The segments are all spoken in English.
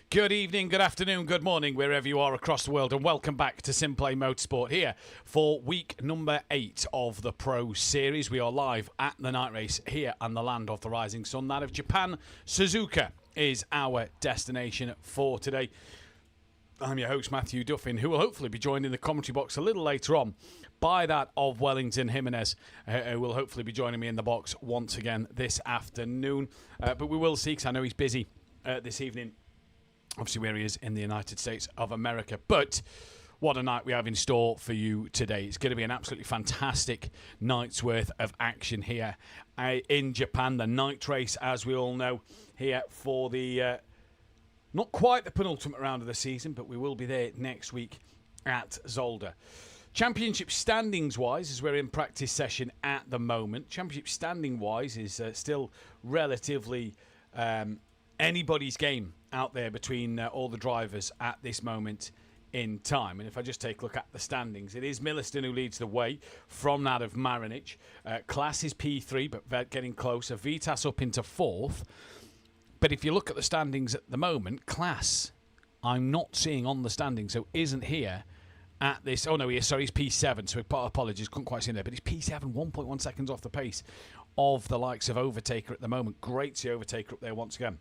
Good evening, good afternoon, good morning, wherever you are across the world, and welcome back to SimPlay Motorsport here for week number 8 of the Pro Series. We are live at the night race here on the land of the rising sun. That of Japan, Suzuka is our destination for today. I'm your host, Mathew Duffin, who will hopefully be joined in the commentary box a little later on by that of Wellington Jimenez, who will hopefully be joining me in the box once again this afternoon. But we will see, because I know he's busy this evening, obviously where he is in the United States of America. But what a night we have in store for you today. It's going to be an absolutely fantastic night's worth of action here in Japan. The night race, as we all know, here for the not quite the penultimate round of the season, but we will be there next week at Zolder. Championship standings-wise, as we're in practice session at the moment, championship standing-wise is still relatively anybody's game out there between all the drivers at this moment in time. And if I just take a look at the standings, it is Milliston who leads the way from that of Marinich. Class is P3, but getting closer. Vitas up into 4th. But if you look at the standings at the moment, Class, I'm not seeing on the standings, so isn't here at this. Oh, no, he is. Sorry, he's P7, so apologies, couldn't quite see him there. But he's P7, 1.1 seconds off the pace of the likes of Overtaker at the moment. Great to see Overtaker up there once again.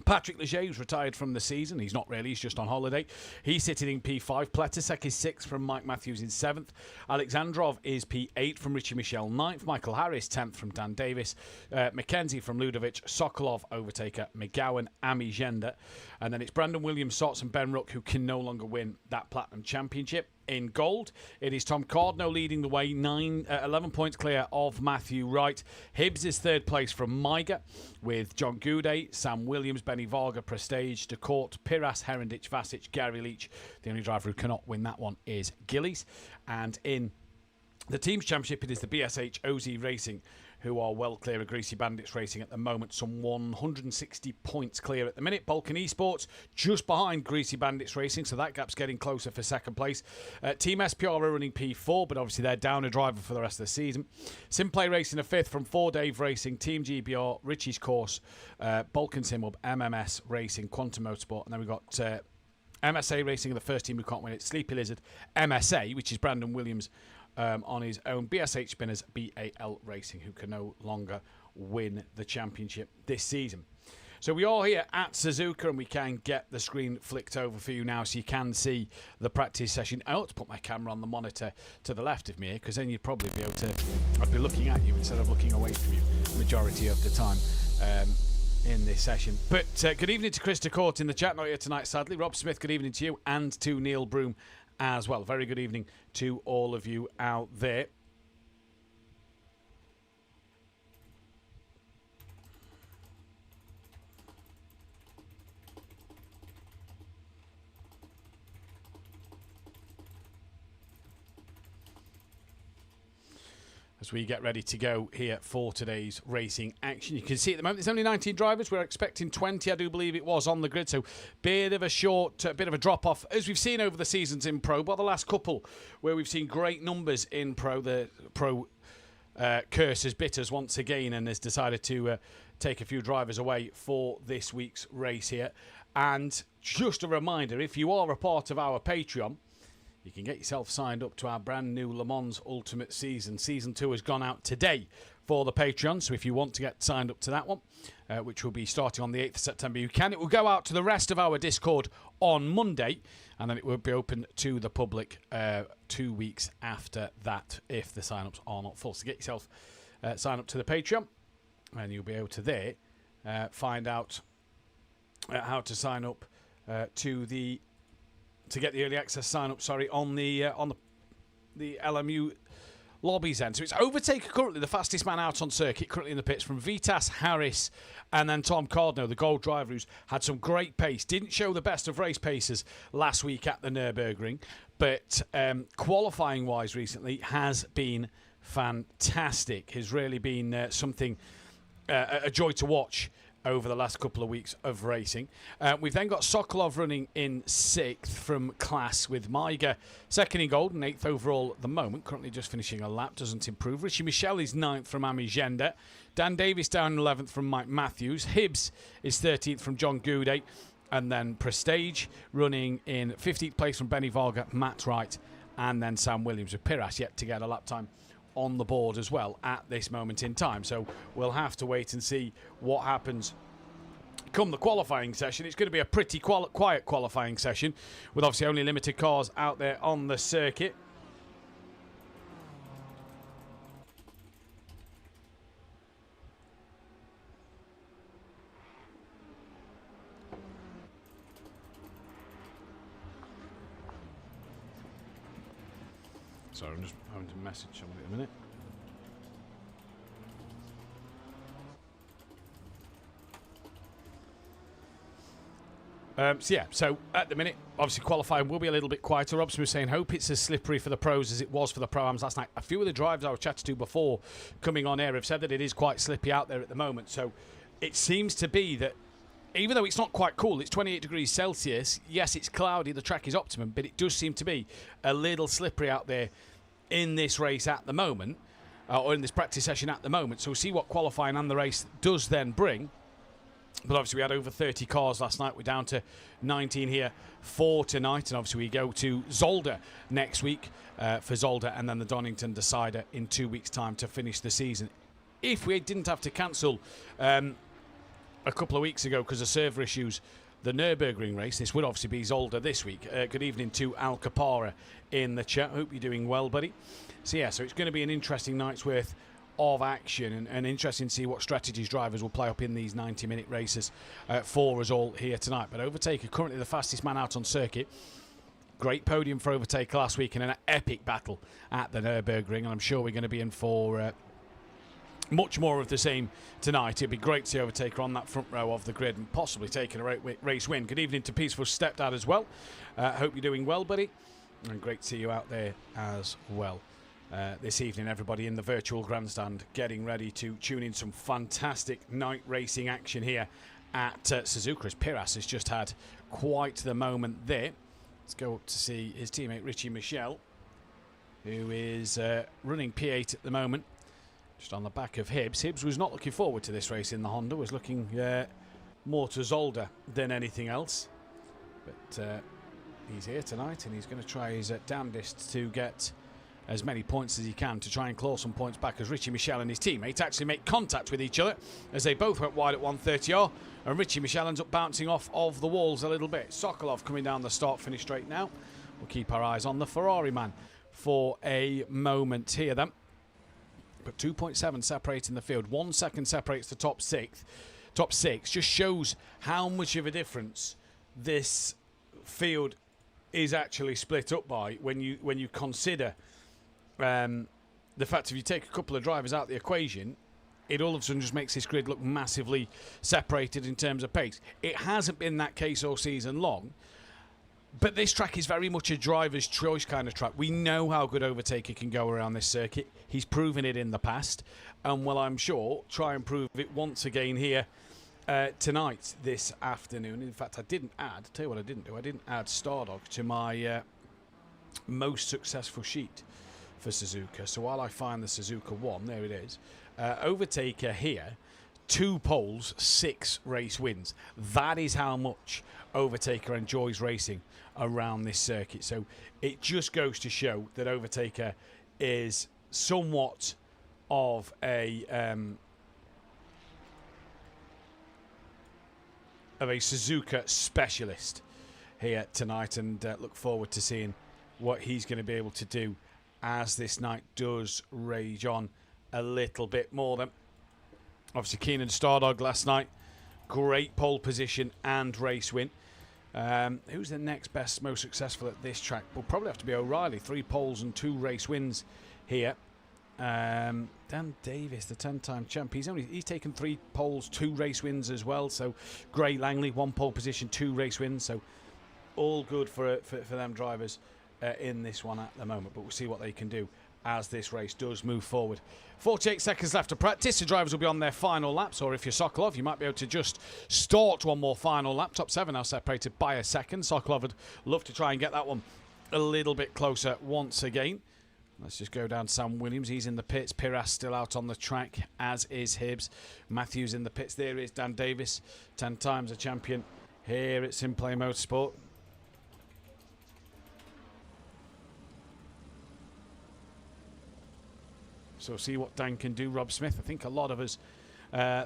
Patrick Leger, who's retired from the season. He's not really, he's just on holiday. He's sitting in P5. Pletisek is 6th from Mike Matthews in 7th. Alexandrov is P8 from Richie Michelle 9th. Michael Harris 10th from Dan Davis. Mackenzie from Ludovic. Sokolov, Overtaker. McGowan, Ami Gender. And then it's Brandon Williams, Sots and Ben Rook who can no longer win that Platinum Championship. In gold, it is Tom Cardno leading the way, 11 points clear of Matthew Wright. Hibbs is 3rd place from Miga, with John Goudet, Sam Williams, Benny Varga, Prestige, DeCourt, Piras, Herendich, Vasic, Gary Leach. The only driver who cannot win that one is Gillies. And in the Teams Championship, it is the BSH OZ Racing, who are well clear of Greasy Bandits Racing at the moment, some 160 points clear at the minute. Balkan Esports just behind Greasy Bandits Racing, so that gap's getting closer for 2nd place. Team SPR are running P4, but obviously they're down a driver for the rest of the season. SimPlay Racing are 5th from 4Dave Racing, Team GBR, Richie's Course, Balkan SimHub, MMS Racing, Quantum Motorsport, and then we've got MSA Racing, the first team who can't win it, Sleepy Lizard, MSA, which is Brandon Williams on his own, BSH Spinners, BAL Racing, who can no longer win the championship this season. So we are here at Suzuka, and we can get the screen flicked over for you now so you can see the practice session. I ought to put my camera on the monitor to the left of me here, because then you'd probably be able to, I'd be looking at you instead of looking away from you the majority of the time in this session. But good evening to Chris DeCourt in the chat, not here tonight sadly. Rob Smith, good evening to you, and to Neil Broom as well. Very good evening to all of you out there. As we get ready to go here for today's racing action. You can see at the moment there's only 19 drivers. We're expecting 20, I do believe it was, on the grid. So bit of a drop-off, as we've seen over the seasons in Pro. But the last couple where we've seen great numbers in Pro, the Pro curse has bit us once again and has decided to take a few drivers away for this week's race here. And just a reminder, if you are a part of our Patreon, you can get yourself signed up to our brand new Le Mans Ultimate Season. Season 2 has gone out today for the Patreon, so if you want to get signed up to that one, which will be starting on the 8th of September, you can. It will go out to the rest of our Discord on Monday, and then it will be open to the public 2 weeks after that if the sign-ups are not full. So get yourself signed up to the Patreon, and you'll be able to there find out how to sign up to get the early access sign-up, on the LMU lobbies then. So it's Overtaker currently the fastest man out on circuit, currently in the pits, from Vitas, Harris, and then Tom Cardno, the gold driver, who's had some great pace. Didn't show the best of race paces last week at the Nürburgring, but qualifying-wise recently has been fantastic. Has really been a joy to watch over the last couple of weeks of racing. We've then got Sokolov running in 6th from Class, with Miga 2nd in gold and 8th overall at the moment, currently just finishing a lap, doesn't improve. Richie Michelle is 9th from Ami Gender. Dan Davis down 11th from Mike Matthews. Hibbs is 13th from John Goudet. and then Prestige running in 15th place from Benny Varga, Matt Wright, and then Sam Williams with Piras yet to get a lap time on the board as well at this moment in time. So we'll have to wait and see what happens come the qualifying session. It's going to be a pretty quiet qualifying session with obviously only limited cars out there on the circuit. Sorry, I'm just having to message somebody in a minute. So at the minute, obviously qualifying will be a little bit quieter. Robson was saying, hope it's as slippery for the pros as it was for the Pro-Ams last night. A few of the drivers I was chatting to before coming on air have said that it is quite slippy out there at the moment. So it seems to be that even though it's not quite cool, it's 28 degrees Celsius. Yes, it's cloudy, the track is optimum, but it does seem to be a little slippery out there in this race at the moment, or in this practice session at the moment. So we'll see what qualifying and the race does then bring. But obviously we had over 30 cars last night. We're down to 19 here for tonight. And obviously we go to Zolder next week for Zolder, and then the Donington Decider in 2 weeks' time to finish the season. If we didn't have to cancel a couple of weeks ago because of server issues, the Nürburgring race, this would obviously be Zolder this week. Good evening to Al Capara in the chat. Hope you're doing well, buddy. So yeah, so it's going to be an interesting night's worth of action, and interesting to see what strategies drivers will play up in these 90-minute races for us all here tonight. But Overtaker currently the fastest man out on circuit. Great podium for Overtaker last week and an epic battle at the Nürburgring, and I'm sure we're going to be in for much more of the same tonight. It'd be great to see Overtaker on that front row of the grid and possibly taking a race win. Good evening to Peaceful Stepdad as well. Hope you're doing well, buddy, and great to see you out there as well. This evening, everybody in the virtual grandstand getting ready to tune in some fantastic night racing action here at Suzuka, as Piras has just had quite the moment there. Let's go up to see his teammate Richie Michel, who is running P8 at the moment, just on the back of Hibbs. Hibbs was not looking forward to this race in the Honda, was looking more to Zolder than anything else. But he's here tonight, and he's going to try his damnedest to get as many points as he can to try and claw some points back, as Richie Michel and his teammate actually make contact with each other as they both went wide at 130R, and Richie Michel ends up bouncing off of the walls a little bit. Sokolov coming down the start-finish straight now. We'll keep our eyes on the Ferrari man for a moment here then. But 2.7 separating the field. 1 second separates the top six. Just shows how much of a difference this field is actually split up by when you consider the fact if you take a couple of drivers out of the equation, it all of a sudden just makes this grid look massively separated in terms of pace. It hasn't been that case all season long, but this track is very much a driver's choice kind of track. We know how good Overtaker can go around this circuit. He's proven it in the past, and well, I'm sure try and prove it once again here tonight, this afternoon. In fact, I didn't add, tell you what I didn't do, I didn't add Stardog to my most successful sheet for Suzuka. So while I find the Suzuka one, there it is. Overtaker here, 2 poles, 6 race wins. That is how much Overtaker enjoys racing around this circuit. So it just goes to show that Overtaker is somewhat of a Suzuka specialist here tonight, and look forward to seeing what he's going to be able to do as this night does rage on a little bit more. Then obviously Keenan Stardog last night, great pole position and race win. Who's the next best, most successful at this track? Will probably have to be O'Reilly. 3 poles and 2 race wins here. Dan Davis, the 10-time champ, he's taken 3 poles, 2 race wins as well. So Gray Langley, 1 pole position, 2 race wins. So all good for them drivers in this one at the moment. But we'll see what they can do as this race does move forward. 48 seconds left to practice. The drivers will be on their final laps, or if you're Sokolov, you might be able to just start one more final lap. Top 7 now separated by a second. Sokolov would love to try and get that one a little bit closer once again. Let's just go down to Sam Williams. He's in the pits. Piras still out on the track, as is Hibbs. Mathew's in the pits. There is Dan Davis, 10 times a champion here at SimPlay Motorsport. So see what Dan can do. Rob Smith, I think a lot of us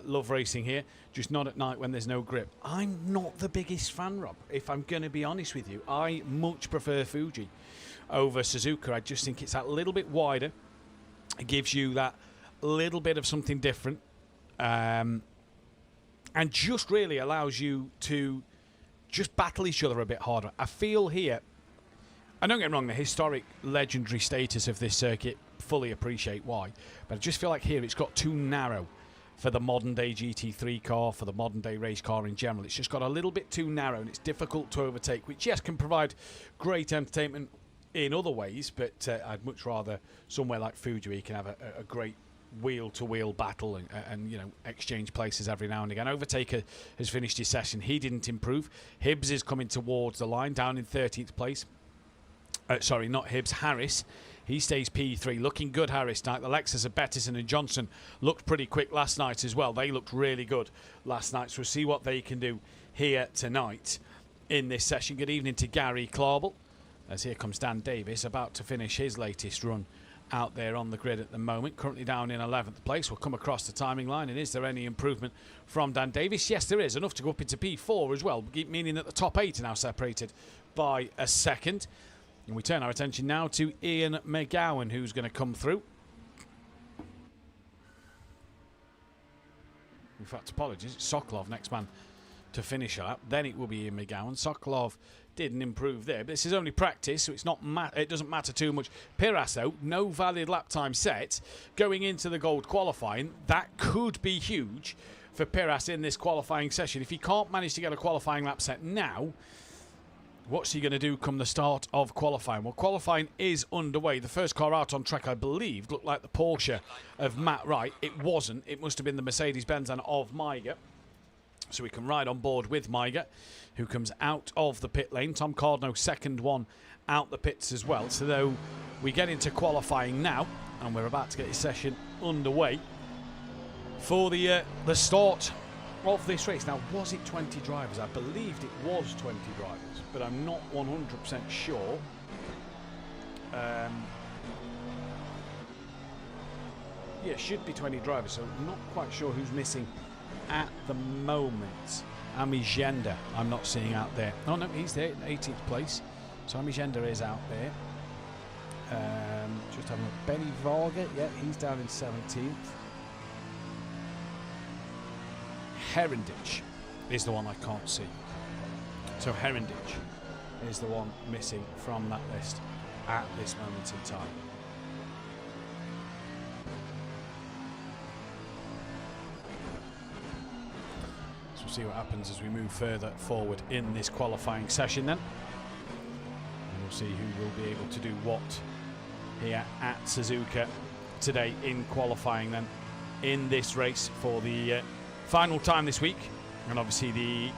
love racing here, just not at night when there's no grip. I'm not the biggest fan, Rob, if I'm going to be honest with you. I much prefer Fuji over Suzuka. I just think it's that little bit wider. It gives you that little bit of something different, and just really allows you to just battle each other a bit harder. I feel here, and don't get me wrong, the historic legendary status of this circuit, fully appreciate why, but I just feel like here it's got too narrow for the modern day GT3 car, for the modern day race car in general. It's just got a little bit too narrow and it's difficult to overtake, which yes can provide great entertainment in other ways, but I'd much rather somewhere like Fuji where you can have a great wheel-to-wheel battle and you know, exchange places every now and again. Overtaker has finished his session. He didn't improve. Hibbs is coming towards the line, down in 13th place. Sorry, not Hibbs, Harris. He stays P3. Looking good, Harris, tonight. The Lexus of Bettison and Johnson looked pretty quick last night as well. They looked really good last night. So we'll see what they can do here tonight in this session. Good evening to Gary Clarbel, as here comes Dan Davis, about to finish his latest run out there on the grid at the moment. Currently down in 11th place. We'll come across the timing line. And is there any improvement from Dan Davis? Yes, there is. Enough to go up into P4 as well, meaning that the top 8 are now separated by a second. And we turn our attention now to Ian McGowan, who's going to come through. In fact, apologies, it's Sokolov, next man to finish up. Then it will be Ian McGowan. Sokolov didn't improve there, but this is only practice, so it's not it doesn't matter too much. Piras, though, no valid lap time set going into the gold qualifying. That could be huge for Piras in this qualifying session. If he can't manage to get a qualifying lap set now, what's he going to do come the start of qualifying? Well, qualifying is underway. The first car out on track, I believe, looked like the Porsche of Matt Wright. It wasn't. It must have been the Mercedes-Benz of Maiger. So we can ride on board with Maiger, who comes out of the pit lane. Tom Cardno, second one out the pits as well. So though we get into qualifying now, and we're about to get this session underway for the start of this race. Now, was it 20 drivers? I believed it was 20 drivers, but I'm not 100% sure. Yeah, it should be 20 drivers, so I'm not quite sure who's missing at the moment. Ami Gender, I'm not seeing out there. Oh no, he's there in 18th place. So Ami Gender is out there. Just having a look. Benny Varga, yeah, he's down in 17th. Herendich is the one I can't see. So Herendich is the one missing from that list at this moment in time. So we'll see what happens as we move further forward in this qualifying session then. And we'll see who will be able to do what here at Suzuka today in qualifying then in this race for the final time this week, and obviously the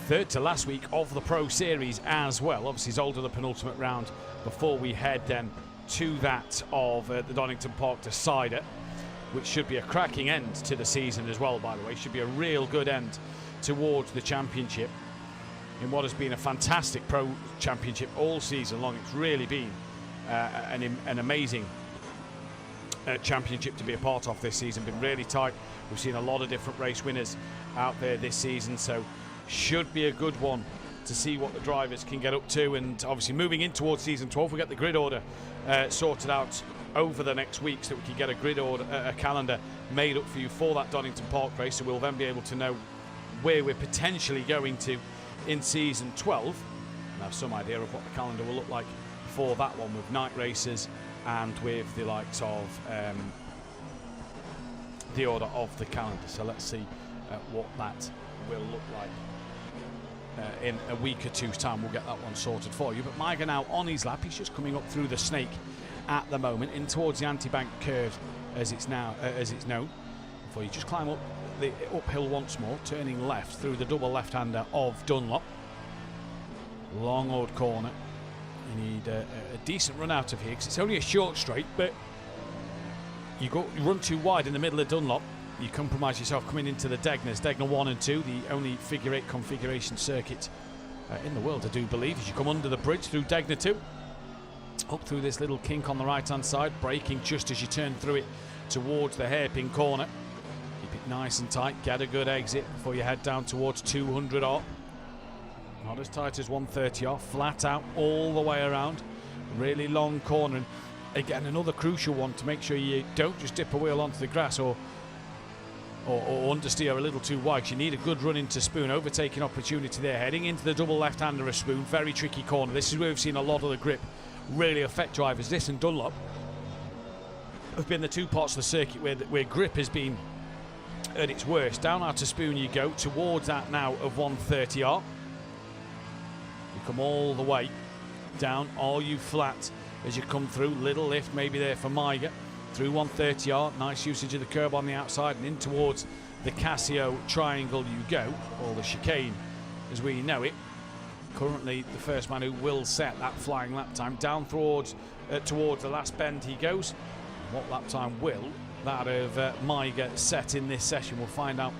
third to last week of the Pro Series as well. Obviously, it's older the penultimate round before we head then to that of the Donington Park Decider, which should be a cracking end to the season as well, by the way. Should be a real good end towards the championship in what has been a fantastic Pro Championship all season long. It's really been an amazing championship to be a part of this season. Been really tight. We've seen a lot of different race winners out there this season, so should be a good one to see what the drivers can get up to. And obviously moving in towards season 12, we'll get the grid order sorted out over the next week so that we can get a grid order, a calendar made up for you for that Donington Park race, so we'll then be able to know where we're potentially going to in season 12 and have some idea of what the calendar will look like for that one, with night races and with the likes of the order of the calendar. So let's see what that will look like in a week or two's time. We'll get that one sorted for you. But Maiger now on his lap. He's just coming up through the snake at the moment, in towards the anti-bank curve as it's known. Before you just climb up the uphill once more, turning left through the double left-hander of Dunlop. Long old corner. You need a decent run out of here because it's only a short straight, but you run too wide in the middle of Dunlop, you compromise yourself coming into the Degners. Degner 1 and 2, the only figure 8 configuration circuit in the world, I do believe. As you come under the bridge through Degner 2, up through this little kink on the right-hand side, braking just as you turn through it towards the hairpin corner. Keep it nice and tight, get a good exit before you head down towards 200R. Not as tight as 130R, flat out all the way around. Really long corner. And again, another crucial one to make sure you don't just dip a wheel onto the grass or understeer a little too wide. You need a good run into Spoon, overtaking opportunity there, heading into the double left-hander of Spoon. Very tricky corner. This is where we've seen a lot of the grip really affect drivers. This and Dunlop have been the two parts of the circuit where grip has been at its worst. Down out to Spoon you go, towards that now of 130R. You come all the way down, are you flat as you come through? Little lift maybe there for Maiger. Through 130R, nice usage of the curb on the outside and in towards the Casio triangle you go, or the chicane as we know it. Currently the first man who will set that flying lap time. Down towards the last bend he goes. What lap time will that of Maiger set in this session? We'll find out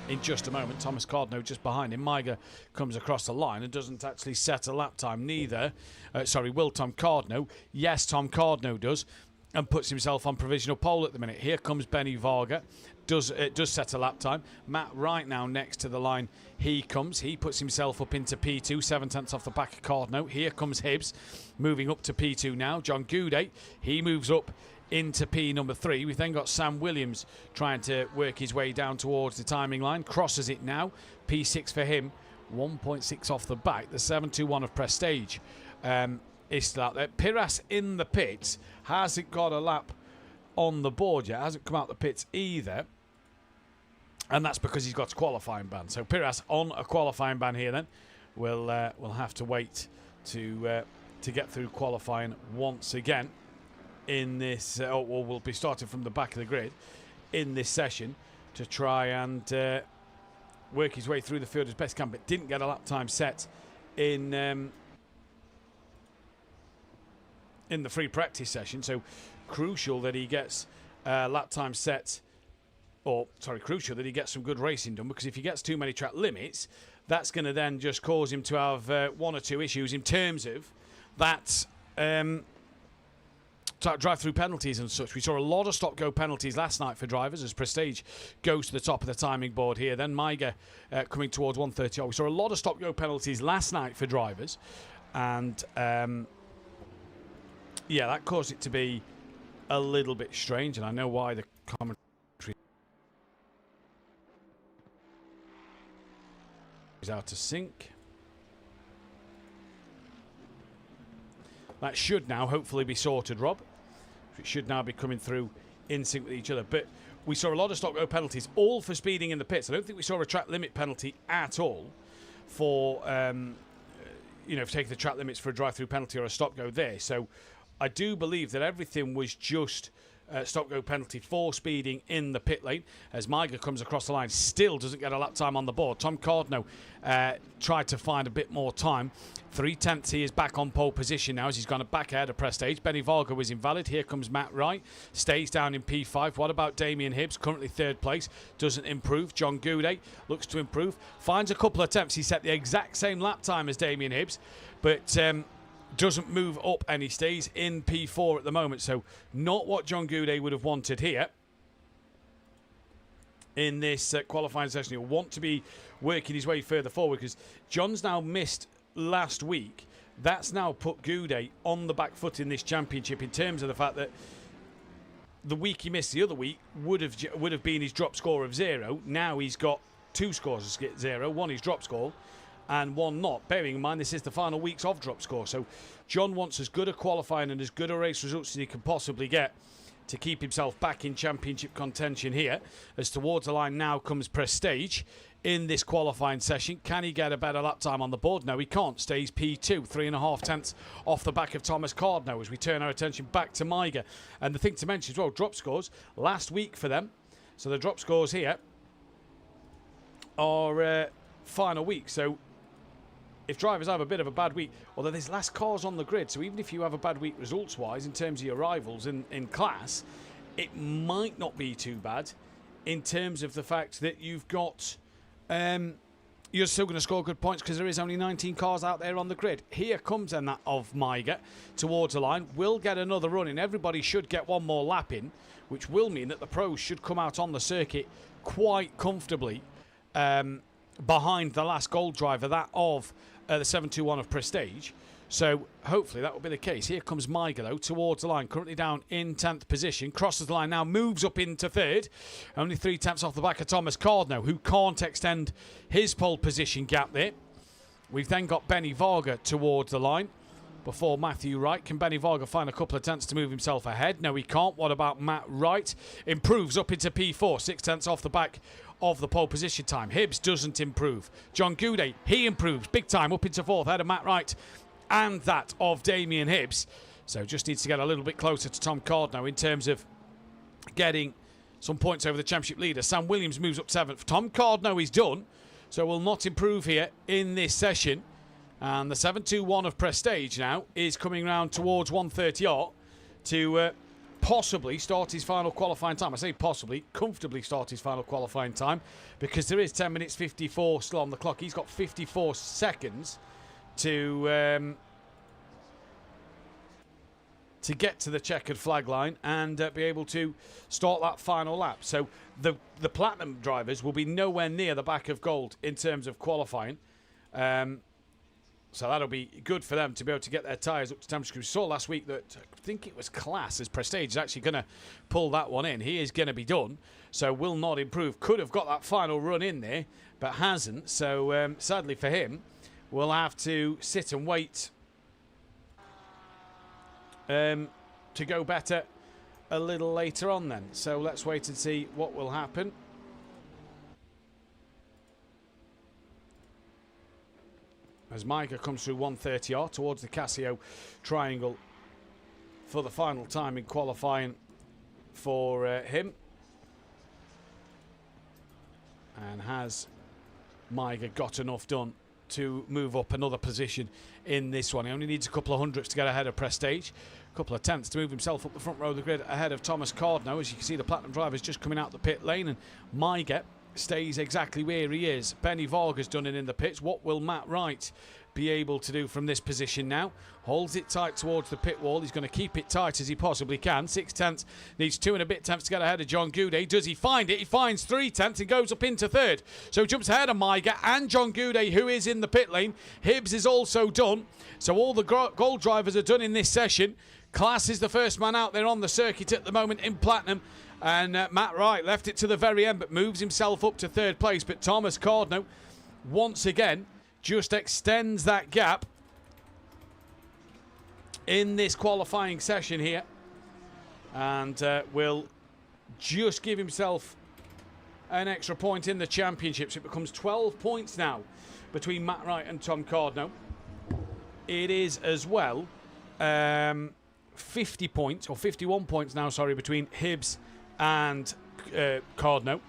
in just a moment. Thomas Cardno just behind him. Maiger comes across the line and doesn't actually set a lap time neither. Will Tom Cardno? Yes, Tom Cardno does, and puts himself on provisional pole at the minute. Here comes Benny Varga. Does set a lap time. Matt right now next to the line. He comes. He puts himself up into P2, 7 tenths off the back of Cardno. Here comes Hibbs, moving up to P2 now. John Goudet, he moves up into P number 3. We've then got Sam Williams trying to work his way down towards the timing line. Crosses it now. P6 for him. 1.6 off the back. The 721 of Prestige is still out there. Piras in the pits. Hasn't got a lap on the board yet. Hasn't come out the pits either. And that's because he's got a qualifying ban. So Piras on a qualifying ban here then. We'll have to wait to get through qualifying once again in this, we'll be starting from the back of the grid in this session to try and work his way through the field as best can, but didn't get a lap time set in the free practice session. So crucial that he gets lap time set, crucial that he gets some good racing done, because if he gets too many track limits, that's going to then just cause him to have one or two issues in terms of that drive-through penalties and such. We saw a lot of stop-go penalties last night for drivers as Prestige goes to the top of the timing board here. Then Maiger coming towards 130. We saw a lot of stop-go penalties last night for drivers, and yeah, that caused it to be a little bit strange, and I know why the commentary is out of sync. That should now hopefully be sorted, Rob. It should now be coming through in sync with each other. But we saw a lot of stop-go penalties, all for speeding in the pits. I don't think we saw a track limit penalty at all for, for taking the track limits for a drive-through penalty or a stop-go there. So I do believe that everything was just stop-go penalty for speeding in the pit lane. As Maiger comes across the line, still doesn't get a lap time on the board. Tom Cardno tried to find a bit more time. 3/10 he is back on pole position now as he's gone back ahead of Prestige. Benny Varga was invalid. Here comes Matt Wright. Stays down in P5. What about Damien Hibbs? Currently 3rd place. Doesn't improve. John Goudet looks to improve. Finds a couple of attempts. He set the exact same lap time as Damien Hibbs, but doesn't move up, and he stays in P4 at the moment. So not what John Goudet would have wanted here in this qualifying session. He'll want to be working his way further forward because John's now missed last week. That's now put Goudet on the back foot in this championship in terms of the fact that the week he missed the other week would have been his drop score of 0. Now he's got 2 scores of 0. One is drop score and one not. Bearing in mind this is the final weeks of drop score. So John wants as good a qualifying and as good a race results as he can possibly get to keep himself back in championship contention here. As towards the line now comes Prestige in this qualifying session. Can he get a better lap time on the board? No, he can't. Stays P2, 3.5 tenths off the back of Thomas Cardno as we turn our attention back to Maiger. And the thing to mention as well, drop scores last week for them. So the drop scores here are final week. So if drivers have a bit of a bad week, although there's less cars on the grid, so even if you have a bad week results-wise in terms of your rivals in class, it might not be too bad in terms of the fact that you've got... you're still going to score good points because there is only 19 cars out there on the grid. Here comes then that of Maiger towards the line. Will get another run in. Everybody should get one more lap in, which will mean that the pros should come out on the circuit quite comfortably behind the last gold driver, that of the 721 of Prestige. So hopefully that will be the case. Here comes Maiger, though, towards the line. Currently down in 10th position. Crosses the line now, moves up into 3rd. Only 3 tenths off the back of Thomas Cardno, who can't extend his pole position gap there. We've then got Benny Varga towards the line before Mathew Wright. Can Benny Varga find a couple of tenths to move himself ahead? No, he can't. What about Matt Wright? Improves up into P4, 6 tenths off the back of the pole position time. Hibbs doesn't improve. John Goudet, he improves big time up into 4th, ahead of Matt Wright and that of Damien Hibbs. So just needs to get a little bit closer to Tom Cardno in terms of getting some points over the championship leader. Sam Williams moves up 7th. Tom Cardno is done, so will not improve here in this session. And the 721 of Prestige now is coming round towards 130 to possibly start his final qualifying time. I say possibly, comfortably start his final qualifying time, because there is 10 minutes 54 still on the clock. He's got 54 seconds to get to the checkered flag line and be able to start that final lap. So the platinum drivers will be nowhere near the back of gold in terms of qualifying. So that'll be good for them to be able to get their tyres up to temperature. We saw last week that I think it was Class as Prestige is actually going to pull that one in. He is going to be done, so will not improve. Could have got that final run in there, but hasn't. So sadly for him, we'll have to sit and wait to go better a little later on then. So let's wait and see what will happen. As Maiger comes through 130R towards the Casio triangle for the final time in qualifying for him. And has Maiger got enough done to move up another position in this one? He only needs a couple of hundredths to get ahead of Prestige, a couple of tenths to move himself up the front row of the grid ahead of Thomas Cardno. As you can see, the platinum driver is just coming out the pit lane, and Maiger stays exactly where he is. Benny Varga's done it in the pits. What will Matt Wright be able to do from this position now? Holds it tight towards the pit wall. He's going to keep it tight as he possibly can. 6 tenths, needs 2 and a bit tenths to get ahead of John Goudet. Does he find it? He finds 3 tenths and goes up into 3rd. So jumps ahead of Maiger and John Goudet, who is in the pit lane. Hibbs is also done. So all the gold drivers are done in this session. Class is the first man out there on the circuit at the moment in platinum. And Matt Wright left it to the very end, but moves himself up to 3rd place. But Thomas Cardno, once again, just extends that gap in this qualifying session here. And will just give himself an extra point in the championships. It becomes 12 points now between Matt Wright and Tom Cardno. It is as well 50 points, or 51 points now, sorry, between Hibbs and Cardno.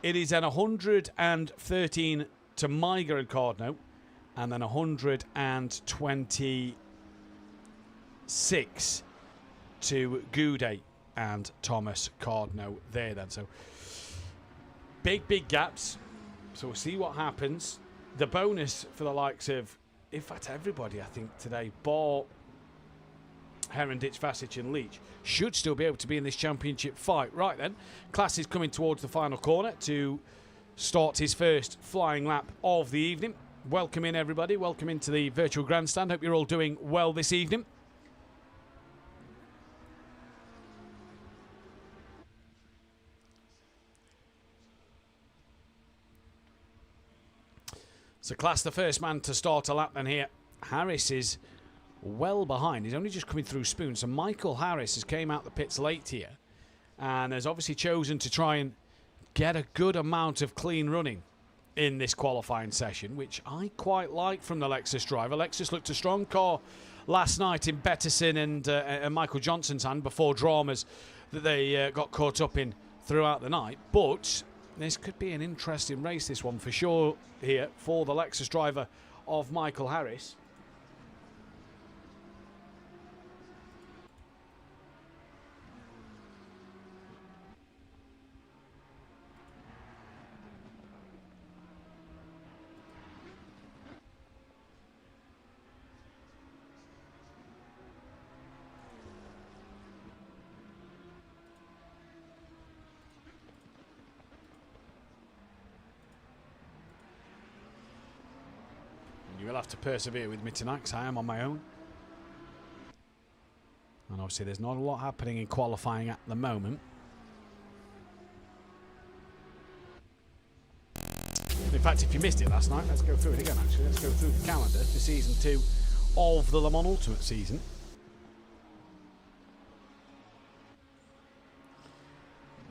It is then 113 to Maiger and Cardno, and then 126 to Goudet and Thomas Cardno there then. So big gaps. So we'll see what happens. The bonus for the likes of, in fact, everybody, I think, today, bar Heronditch, Vasic and Leach, should still be able to be in this championship fight. Right then, Class is coming towards the final corner to start his first flying lap of the evening. Welcome in, everybody. Welcome into the virtual grandstand. Hope you're all doing well this evening. So Class, the first man to start a lap then here. Harris is well behind. He's only just coming through Spoon. So Michael Harris has came out the pits late here and has obviously chosen to try and get a good amount of clean running in this qualifying session, which I quite like from the Lexus driver. Lexus looked a strong car last night in Betterson and Michael Johnson's hand before dramas that they got caught up in throughout the night. But this could be an interesting race, this one, for sure, here for the Lexus driver of Michael Harris. You'll have to persevere with me tonight because I am on my own. And obviously there's not a lot happening in qualifying at the moment. In fact, if you missed it last night, let's go through it again actually. Let's go through the calendar for Season 2 of the Le Mans Ultimate season.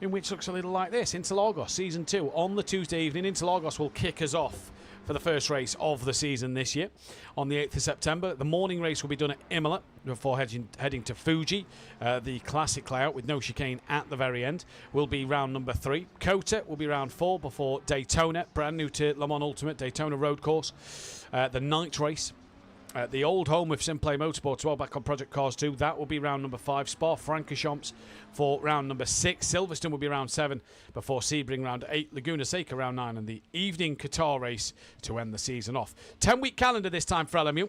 In which looks a little like this. Interlagos, Season 2. On the Tuesday evening, Interlagos will kick us off for the first race of the season this year. On the 8th of September, the morning race will be done at Imola before heading to Fuji. The classic layout with no chicane at the very end will be round number 3. Kota will be round 4 before Daytona, brand new to Le Mans Ultimate, Daytona road course. The night race, the old home of SimPlay Motorsport, well back on Project Cars 2, that will be round number 5. Spa-Francorchamps for round number 6. Silverstone will be round 7 before Sebring round 8. Laguna Seca round 9, and the evening Qatar race to end the season off. 10-week calendar this time for LMU,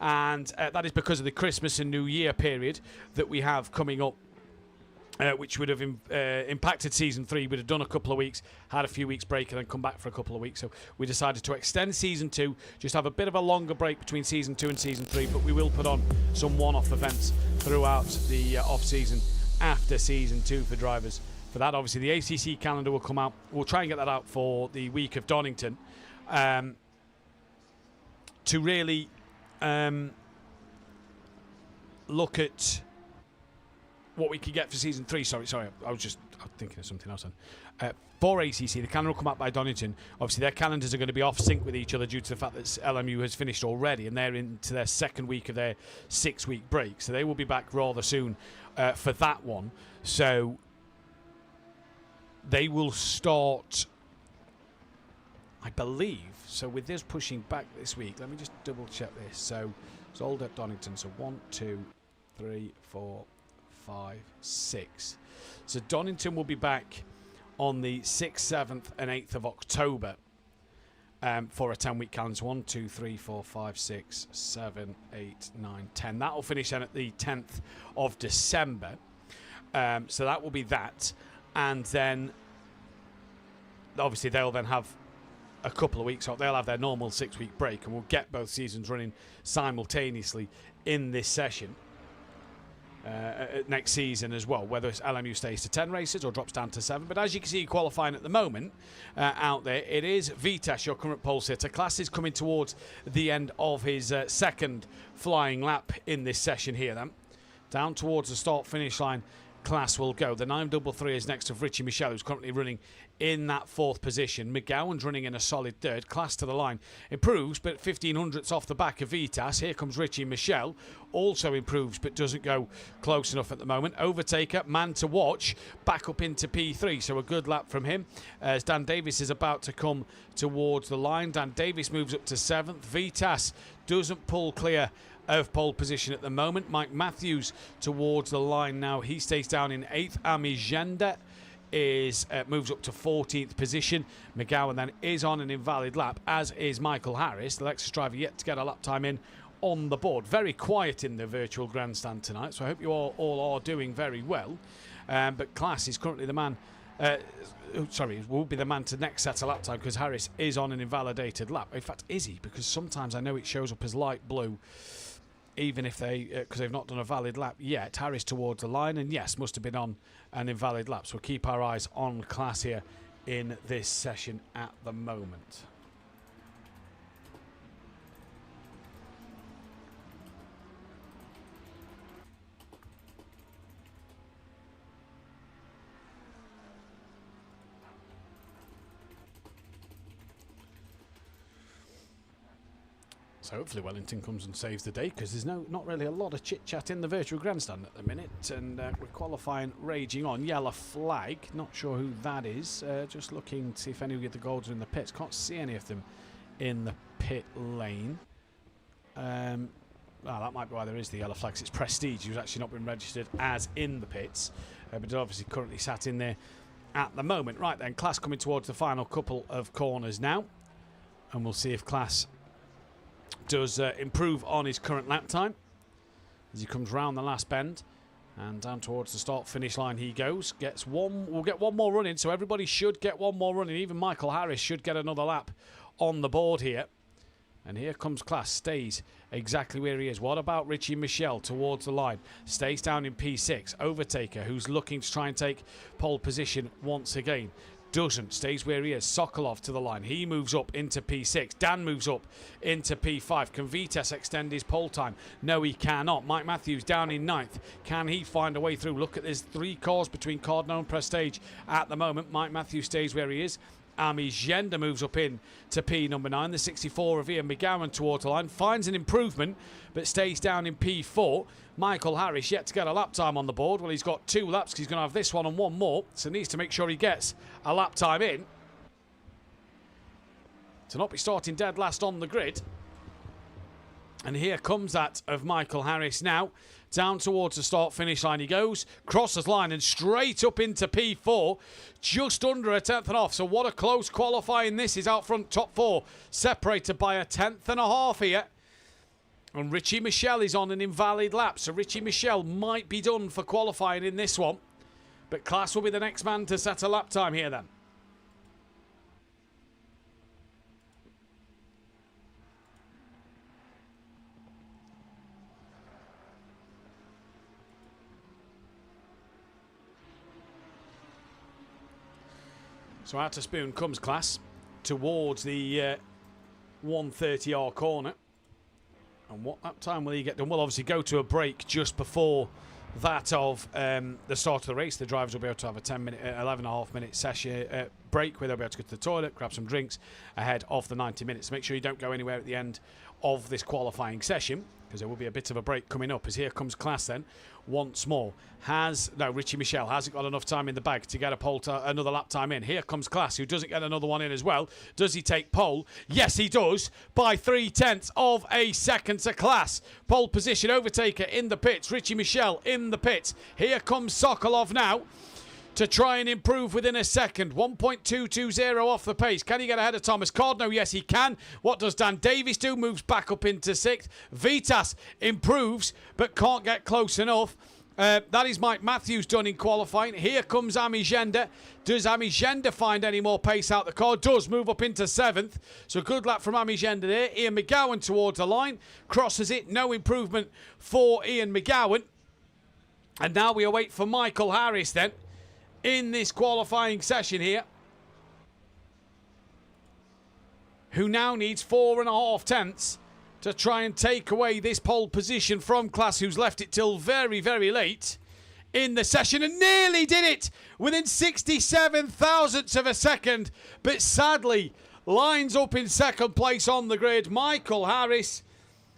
and that is because of the Christmas and New Year period that we have coming up. Which would have impacted Season 3. We'd have done a couple of weeks, had a few weeks break, and then come back for a couple of weeks. So we decided to extend Season 2, just have a bit of a longer break between Season 2 and Season 3, but we will put on some one-off events throughout the off-season after Season 2 for drivers. For that, obviously, the ACC calendar will come out. We'll try and get that out for the week of Donington to really look at what we could get for Season 3. Sorry, I was thinking of something else then. For ACC, the calendar will come out by Donington. Obviously, their calendars are going to be off sync with each other due to the fact that LMU has finished already, and they're into their second week of their 6-week break. So they will be back rather soon for that one. So they will start, I believe, so with this pushing back this week, let me just double check this. So it's all at Donington. So 1, 2, 3, 4, 5, 6. So Donington will be back on the 6th, 7th and 8th of October for a 10-week calendar. 1, 2, 3, 4, 5, 6, 7, 8, 9, 10. That will finish then at the 10th of December. So that will be that. And then obviously they'll then have a couple of weeks off. They'll have their normal 6-week break, and we'll get both seasons running simultaneously in this session. Next season as well, whether it's LMU stays to 10 races or drops down to 7. But as you can see, qualifying at the moment out there, it is Vitas, your current pole sitter. Klaas is coming towards the end of his second flying lap in this session here then. Down towards the start-finish line, Klaas will go. The 933 is next to Richie Michel, who's currently running in that 4th position. McGowan's running in a solid 3rd. Klaas to the line improves, but 1500ths off the back of Vitas. Here comes Richie Michel, also improves, but doesn't go close enough at the moment. Overtaker, man to watch, back up into P3, so a good lap from him. As Dan Davis is about to come towards the line. Dan Davis moves up to 7th. Vitas doesn't pull clear of pole position at the moment. Mike Matthews towards the line now. He stays down in 8th. Amigenda moves up to 14th position. McGowan then is on an invalid lap, as is Michael Harris, the Lexus driver, yet to get a lap time in on the board. Very quiet in the virtual grandstand tonight, so I hope you all are doing very well. But Klaas is currently the man. Will be the man to next set a lap time, because Harris is on an invalidated lap. In fact, is he? Because sometimes I know it shows up as light blue, even if because they've not done a valid lap yet. Harris towards the line, and yes, must have been on an invalid lap. So we'll keep our eyes on Klaas here in this session at the moment. So hopefully Wellington comes and saves the day, because there's not really a lot of chit-chat in the virtual grandstand at the minute, and we're qualifying raging on. Yellow flag, not sure who that is. Just looking to see if any of the golds are in the pits. Can't see any of them in the pit lane. That might be why there is the yellow flag. It's Prestige, who's actually not been registered as in the pits, but obviously currently sat in there at the moment. Right then, Klaas coming towards the final couple of corners now, and we'll see if Klaas does improve on his current lap time as he comes round the last bend and down towards the start finish line he goes. We'll get one more run in, so everybody should get one more run in. Even Michael Harris should get another lap on the board here. And here comes Class, stays exactly where he is. What about Richie Michel towards the line? Stays down in P6. Overtaker, who's looking to try and take pole position once again. Doesn't, stays where he is. Sokolov to the line. He moves up into P6. Dan moves up into P5. Can Vites extend his pole time? No, he cannot. Mike Matthews down in 9th. Can he find a way through? Look at there's 3 cars between Cardno and Prestige at the moment. Mike Matthews stays where he is. Ami Genda moves up in to P number 9. The 64 of Ian McGowan towards the line. Finds an improvement, but stays down in P4. Michael Harris yet to get a lap time on the board. Well, he's got 2 laps. He's going to have this one and one more. So needs to make sure he gets a lap time in to not be starting dead last on the grid. And here comes that of Michael Harris now. Down towards the start-finish line he goes. Crosses line and straight up into P4. Just under a 10th and a half. So what a close qualifying this is out front. Top 4 separated by a 10th and a half here. And Richie Michel is on an invalid lap. So Richie Michel might be done for qualifying in this one. But Class will be the next man to set a lap time here then. So out to Spoon comes Class towards the 130R corner. And what lap time will he get done? We'll obviously go to a break just before that of the start of the race. The drivers will be able to have a 11.5 minute session break where they'll be able to go to the toilet, grab some drinks ahead of the 90 minutes. Make sure you don't go anywhere at the end of this qualifying session, because there will be a bit of a break coming up. As here comes Class then once more. Richie Michel hasn't got enough time in the bag to get another lap time in. Here comes Class, who doesn't get another one in as well. Does he take pole? Yes, he does, by 0.3 of a second to Class. Pole position, overtaker in the pits. Richie Michel in the pits. Here comes Sokolov now to try and improve within a second. 1.220 off the pace. Can he get ahead of Thomas Cardno? Yes, he can. What does Dan Davis do? Moves back up into 6th. Vitas improves, but can't get close enough. That is Mike Matthews done in qualifying. Here comes Ami Genda. Does Ami Genda find any more pace out the car? Does, move up into 7th. So good lap from Ami Genda there. Ian McGowan towards the line. Crosses it. No improvement for Ian McGowan. And now we await for Michael Harris then in this qualifying session here, who now needs 4.5 tenths to try and take away this pole position from Class, who's left it till very, very late in the session and nearly did it within 67 thousandths of a second, but sadly lines up in second place on the grid. Michael Harris,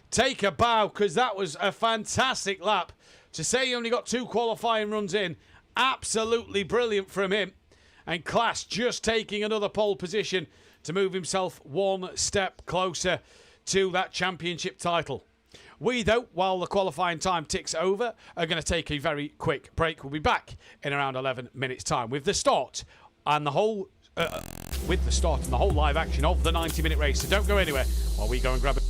take a bow, because that was a fantastic lap. To say he only got 2 qualifying runs in, absolutely brilliant from him. And Class just taking another pole position to move himself one step closer to that championship title. We, though, while the qualifying time ticks over, are going to take a very quick break. We'll be back in around 11 minutes' time with the start and the whole live action of the 90-minute race. So don't go anywhere while we go and grab it.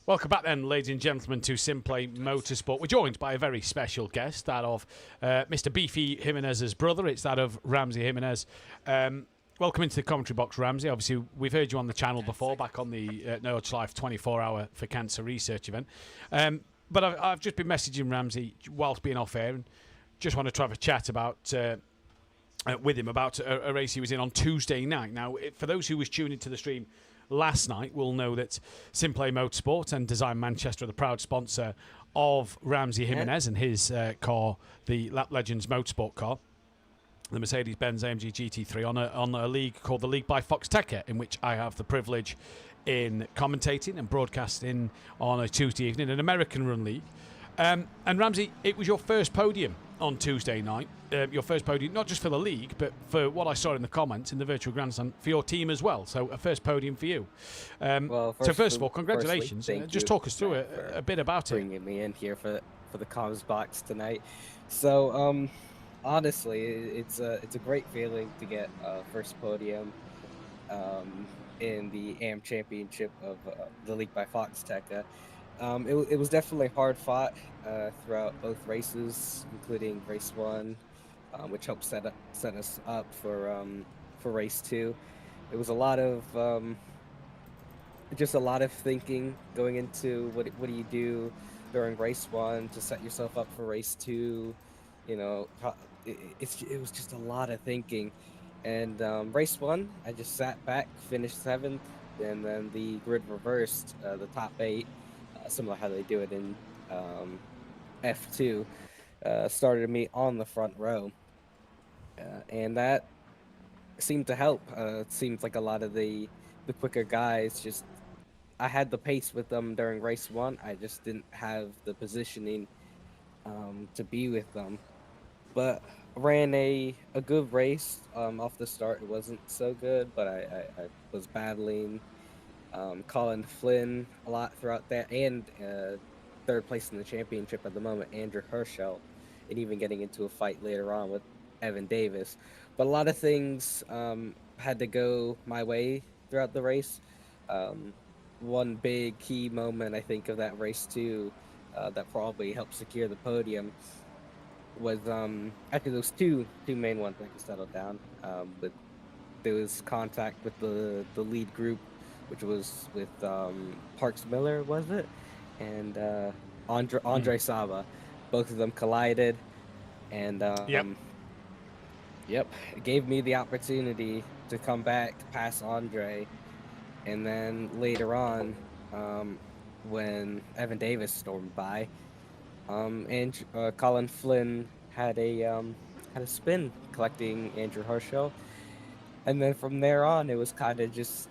Welcome back then, ladies and gentlemen, to SimPlay Motorsport. We're joined by a very special guest, that of Mr. Beefy Jimenez's brother. It's that of Ramsey Jimenez. Welcome into the commentary box, Ramsey. Obviously, we've heard you on the channel before, back on the Nordschleife 24-hour for cancer research event. But I've just been messaging Ramsey whilst being off air, and just wanted to have a chat about with him about a race he was in on Tuesday night. Now, for those who was tuning into the stream last night will know that SimPlay Motorsport and Design Manchester are the proud sponsor of Ramsey Jimenez and his car, the Lap Legends Motorsport car, the Mercedes-Benz AMG GT3, on a league called the League by Foxteca, in which I have the privilege in commentating and broadcasting on a Tuesday evening, an American-run league. And Ramsey, it was your first podium on Tuesday night. Your first podium, not just for the league, but for what I saw in the comments in the virtual grandstand for your team as well. So a first podium for you. First of all, congratulations. Just talk us through a bit about bringing me in here for the comms box tonight. So honestly, it's a great feeling to get first podium in the AM Championship of the League by Foxteca. It was definitely hard fought throughout both races, including race 1, which helped set us up for race 2. It was a lot of just a lot of thinking going into what do you do during race 1 to set yourself up for race 2. You know, it was just a lot of thinking. And race 1, I just sat back, finished 7th, and then the grid reversed, the top 8. Similar how they do it in F2, started me on the front row, and that seemed to help. It seems like a lot of the quicker guys just, I had the pace with them during race 1. I just didn't have the positioning to be with them, but ran a good race off the start. It wasn't so good, but I was battling Colin Flynn a lot throughout that, and third place in the championship at the moment, Andrew Herschel, and even getting into a fight later on with Evan Davis. But a lot of things had to go my way throughout the race. One big key moment, I think, of that race 2 that probably helped secure the podium was after those two main ones that could settle down. But there was contact with the lead group, which was with Parks Miller, was it? And Andre Saba. Both of them collided, and it gave me the opportunity to come back, pass Andre, and then later on, when Evan Davis stormed by, and Colin Flynn had a spin collecting Andrew Herschel, and then from there on, it was kind of just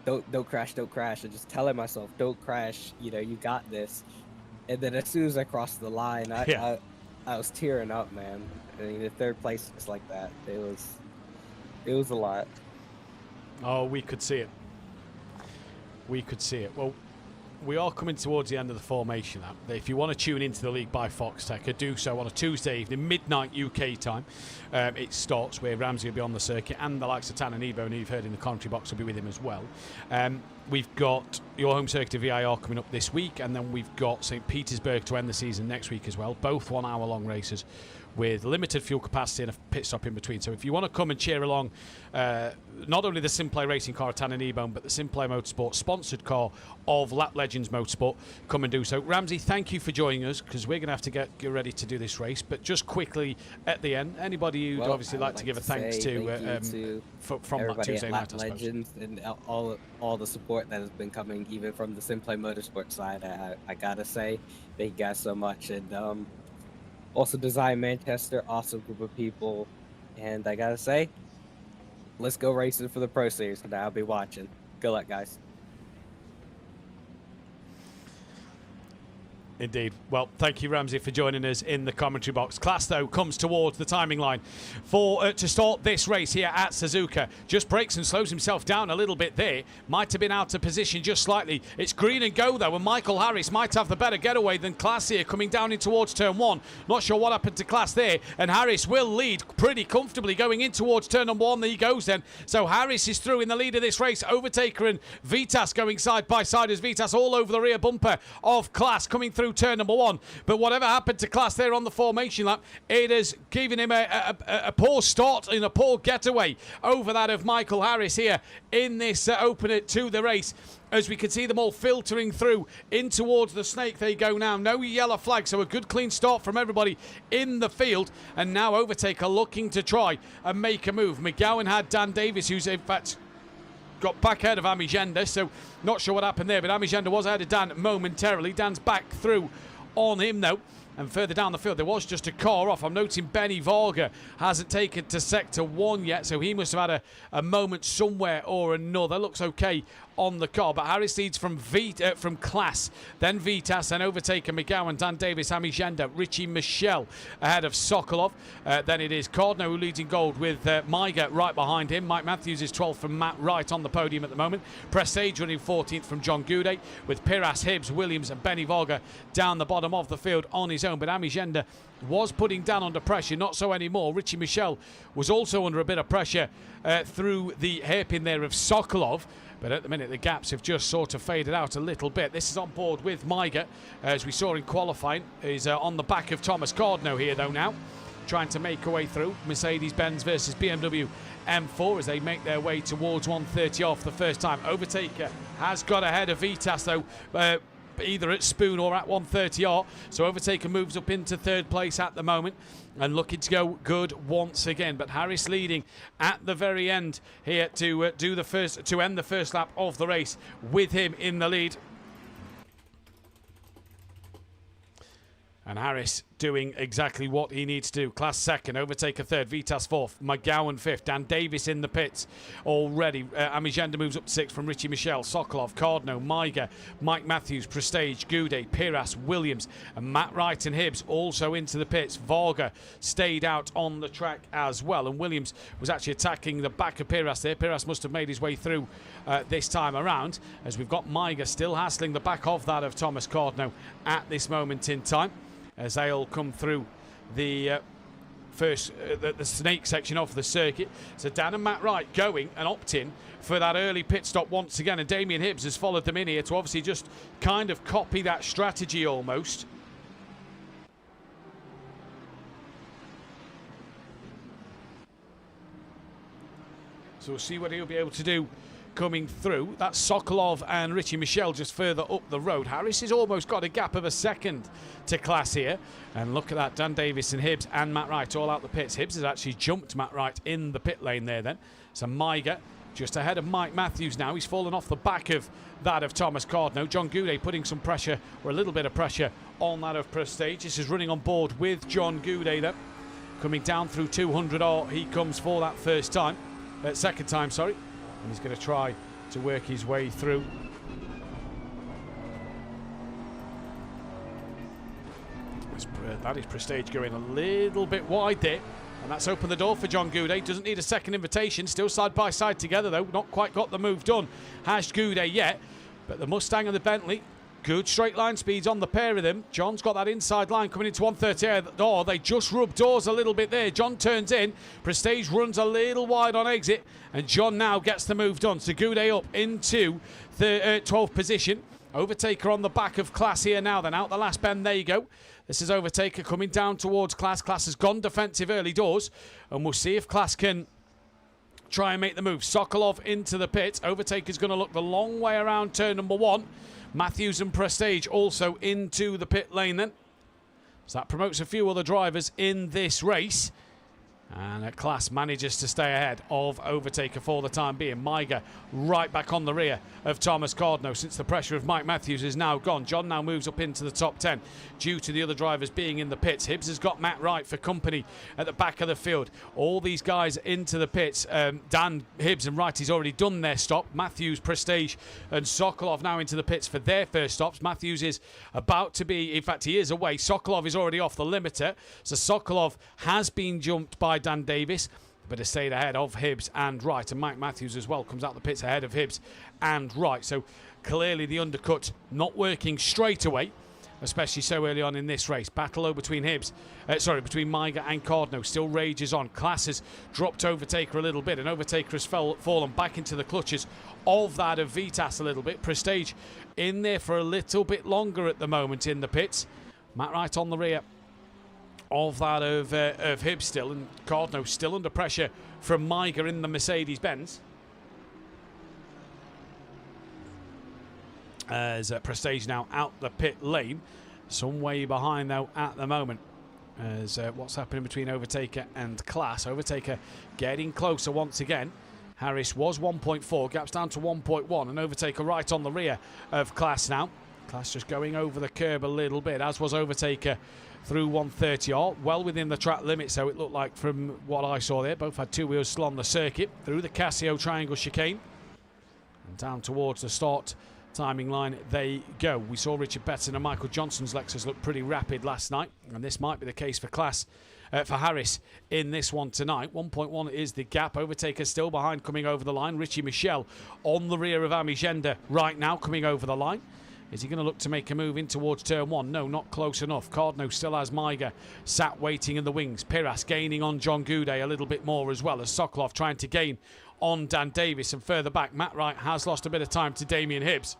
don't crash, and just telling myself, don't crash, you know, you got this. And then as soon as I crossed the line, I was tearing up, man. I mean, the third place just like that, it was a lot. Oh, we could see it. Well, we are coming towards the end of the formation now. If you want to tune into the League by Foxteca, do so on a Tuesday evening, midnight UK time. It starts where Ramsey will be on the circuit, and the likes of Tanner Nebo, who you've heard in the commentary box, will be with him as well. We've got your home circuit of VIR coming up this week, and then we've got St. Petersburg to end the season next week as well. Both 1 hour long races with limited fuel capacity and a pit stop in between. So if you want to come and cheer along, not only the SimPlay racing car of Tanner Nebo, but the SimPlay Motorsport sponsored car of Lap Legends Motorsport, come and do so. Ramsey, thank you for joining us, because we're going to have to get ready to do this race. But just quickly at the end, anybody you'd obviously like to give a thanks to from that Tuesday night, I suppose. Legends and all the support that has been coming, even from the SimPlay Motorsport side. I gotta say, thank you guys so much. And also Design Manchester, awesome group of people. And I gotta say, let's go racing for the Pro Series, and I'll be watching. Good luck, guys. Indeed. Well, thank you, Ramsey, for joining us in the commentary box. Class, though, comes towards the timing line for to start this race here at Suzuka. Just brakes and slows himself down a little bit there. Might have been out of position just slightly. It's green and go, though, and Michael Harris might have the better getaway than Class here, coming down in towards turn 1. Not sure what happened to Class there, and Harris will lead pretty comfortably going in towards turn number 1. There he goes then. So Harris is through in the lead of this race. Overtaker and Vitas going side by side as Vitas all over the rear bumper of Class coming through turn number 1. But whatever happened to Class there on the formation lap, it has given him a poor start and a poor getaway over that of Michael Harris here in this opener to the race. As we can see them all filtering through in towards the snake. They go now. No yellow flag, so a good clean start from everybody in the field. And now Overtaker looking to try and make a move. McGowan had Dan Davis, who's in fact got back ahead of Amigenda, so not sure what happened there, but Amigenda was ahead of Dan momentarily. Dan's back through on him though, and further down the field there was just a car off. I'm noting Benny Varga hasn't taken to sector 1 yet, so he must have had a moment somewhere or another. Looks okay on the car, but Harris leads from Class, then Vitas, then Overtaker, McGowan, Dan Davis, Amigenda, Richie Michel ahead of Sokolov. Then it is Cardno who leads in gold with Maiga right behind him. Mike Matthews is 12th from Matt Wright on the podium at the moment. Prestige running 14th from John Goudet, with Piras, Hibbs, Williams and Benny Varga down the bottom of the field on his own. But Amigenda was putting Dan under pressure, not so anymore. Richie Michel was also under a bit of pressure through the hairpin there of Sokolov. But at the minute, the gaps have just sort of faded out a little bit. This is on board with Maiga, as we saw in qualifying. He's on the back of Thomas Cardno here, though, now. Trying to make a way through. Mercedes-Benz versus BMW M4 as they make their way towards 130 off the first time. Overtaker has got ahead of Vitas, though, either at Spoon or at 130R. So Overtaker moves up into third place at the moment and looking to go good once again. But Harris leading at the very end here to end the first lap of the race with him in the lead. And Harris doing exactly what he needs to do. Class second, Overtaker third, Vitas fourth, McGowan fifth, Dan Davis in the pits already. Amigenda moves up to sixth from Richie Michel, Sokolov, Cardno, Maiga, Mike Matthews, Prestige, Goudet, Piras, Williams, and Matt Wright and Hibbs also into the pits. Varga stayed out on the track as well, and Williams was actually attacking the back of Piras there. Piras must have made his way through this time around, as we've got Maiga still hassling the back of that of Thomas Cardno at this moment in time, as they all come through the the snake section of the circuit. So Dan and Matt Wright going and opting for that early pit stop once again, and Damien Hibbs has followed them in here to obviously just kind of copy that strategy almost. So we'll see what he'll be able to do coming through. That's Sokolov and Richie Michel just further up the road. Harris has almost got a gap of a second to Class here. And look at that, Dan Davis and Hibbs and Matt Wright all out the pits. Hibbs has actually jumped Matt Wright in the pit lane there then. So Maiga just ahead of Mike Matthews now. He's fallen off the back of that of Thomas Cardno. John Goudet putting some pressure, or a little bit of pressure, on that of Prestige. This is running on board with John Goudet then. Coming down through 200R, he comes for that second time, sorry. And he's going to try to work his way through. That is Prestige going a little bit wide there. And that's opened the door for John Goudet. Doesn't need a second invitation. Still side by side together though. Not quite got the move done, has Goudet yet. But the Mustang and the Bentley, good straight line speeds on the pair of them. John's got that inside line coming into 130 door. They just rub doors a little bit there. John turns in. Prestige runs a little wide on exit. And John now gets the move done. So Goudet up into the 12th position. Overtaker on the back of Class here now. Then out the last bend. There you go. This is Overtaker coming down towards Class. Class has gone defensive early doors. And we'll see if Class can try and make the move. Sokolov into the pit. Overtaker's going to look the long way around turn number 1. Matthews and Prestige also into the pit lane then. So that promotes a few other drivers in this race. And Class manages to stay ahead of Overtaker for the time being. Miger right back on the rear of Thomas Cardno since the pressure of Mike Matthews is now gone. John now moves up into the top 10 due to the other drivers being in the pits. Hibbs has got Matt Wright for company at the back of the field. All these guys into the pits. Dan, Hibbs and Wright has already done their stop. Matthews, Prestige and Sokolov now into the pits for their first stops. Matthews is about to be, in fact he is away. Sokolov is already off the limiter. So Sokolov has been jumped by Dan Davis, but has stayed ahead of Hibbs and Wright. And Mike Matthews as well comes out the pits ahead of Hibbs and Wright. So clearly the undercut not working straight away, especially so early on in this race. Battle between between Miger and Cardno still rages on. Class has dropped Overtaker a little bit, and Overtaker has fallen back into the clutches of that of Vitas a little bit. Prestige in there for a little bit longer at the moment in the pits. Matt Wright on the rear of that of Hibbs still, and Cardno still under pressure from Miger in the Mercedes-Benz. As Prestige now out the pit lane, some way behind though at the moment. As what's happening between Overtaker and Class. Overtaker getting closer once again. Harris was 1.4, gaps down to 1.1, and Overtaker right on the rear of Class now. Class just going over the curb a little bit, as was Overtaker through 130R, well within the track limit, so it looked like from what I saw there. Both had two wheels still on the circuit, through the Casio triangle chicane, and down towards the start timing line they go. We saw Richard Betton and Michael Johnson's Lexus look pretty rapid last night, and this might be the case for Class, for Harris in this one tonight. 1.1 is the gap. Overtaker still behind coming over the line. Richie Michel on the rear of Amigenda right now coming over the line. Is he going to look to make a move in towards turn one? No, not close enough. Cardno still has Miger sat waiting in the wings. Piras gaining on John Goudet a little bit more as well, as Sokolov trying to gain on Dan Davis. And further back, Matt Wright has lost a bit of time to Damien Hibbs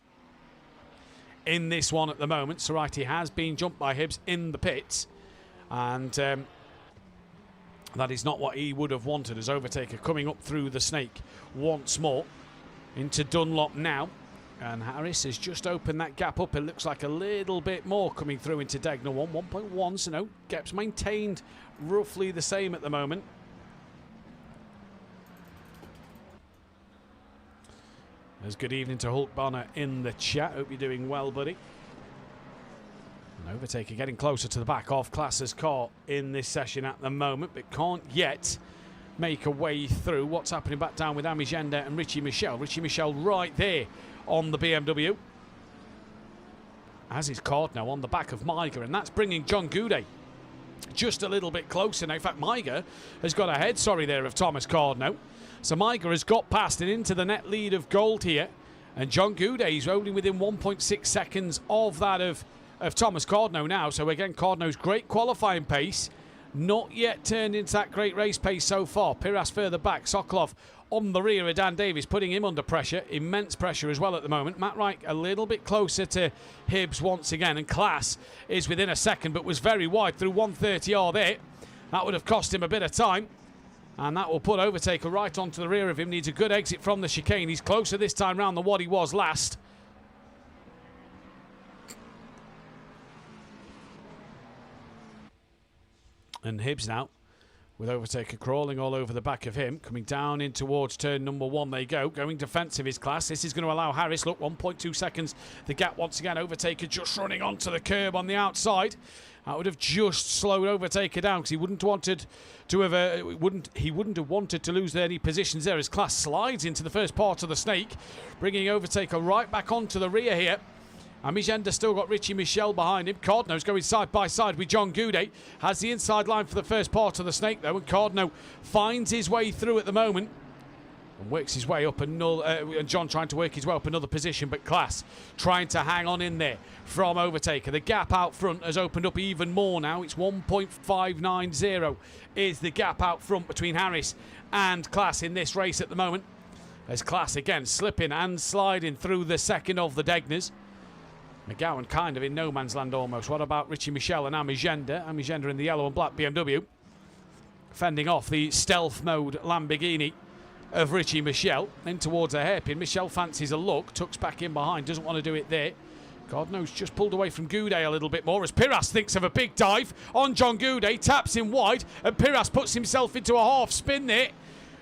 in this one at the moment. So Wright has been jumped by Hibbs in the pits, and that is not what he would have wanted, as Overtaker coming up through the snake once more into Dunlop now. And Harris has just opened that gap up. It looks like a little bit more coming through into Degner 1.1. So no, gap's maintained roughly the same at the moment. There's good evening to Hulk Bonner in the chat. Hope you're doing well, buddy. And Overtaker getting closer to the back of Class's car in this session at the moment, but can't yet make a way through. What's happening back down with Amigenda and Richie Michel? Richie Michel right there on the BMW, as is Cardno on the back of Miger, and that's bringing John Goudet just a little bit closer now. In fact, Miger has got ahead, there, of Thomas Cardno. So Miger has got past and into the net lead of gold here, and John Goudet is only within 1.6 seconds of that of Thomas Cardno now. So again, Cardno's great qualifying pace not yet turned into that great race pace so far. Piras further back, Sokolov on the rear of Dan Davis, putting him under pressure, immense pressure as well at the moment. Matt Wright a little bit closer to Hibbs once again, and Class is within a second, but was very wide through 130R there. That would have cost him a bit of time, and that will put Overtaker right onto the rear of him. Needs a good exit from the chicane. He's closer this time round than what he was last. And Hibbs now, with Overtaker crawling all over the back of him, coming down in towards turn number one they go. Going defensive is Class. This is going to allow Harris, look, 1.2 seconds. The gap once again. Overtaker just running onto the curb on the outside. That would have just slowed Overtaker down, because he wouldn't have wanted to lose any positions there, as Class slides into the first part of the snake, bringing Overtaker right back onto the rear here. Amigenda still got Richie Michel behind him. Cardno's going side by side with John Goudet. Has the inside line for the first part of the snake though, and Cardno finds his way through at the moment and works his way up and John trying to work his way up another position, but Class trying to hang on in there from Overtaker. The gap out front has opened up even more now. It's 1.590 is the gap out front between Harris and Class in this race at the moment, as Class again slipping and sliding through the second of the Degners. McGowan kind of in no man's land almost. What about Richie Michel and Amigenda? Amigenda in the yellow and black BMW, fending off the stealth mode Lamborghini of Richie Michel. In towards a hairpin. Michel fancies a look, tucks back in behind, doesn't want to do it there. God knows, just pulled away from Goudet a little bit more as Piras thinks of a big dive on John Goudet, taps him wide, and Piras puts himself into a half spin there.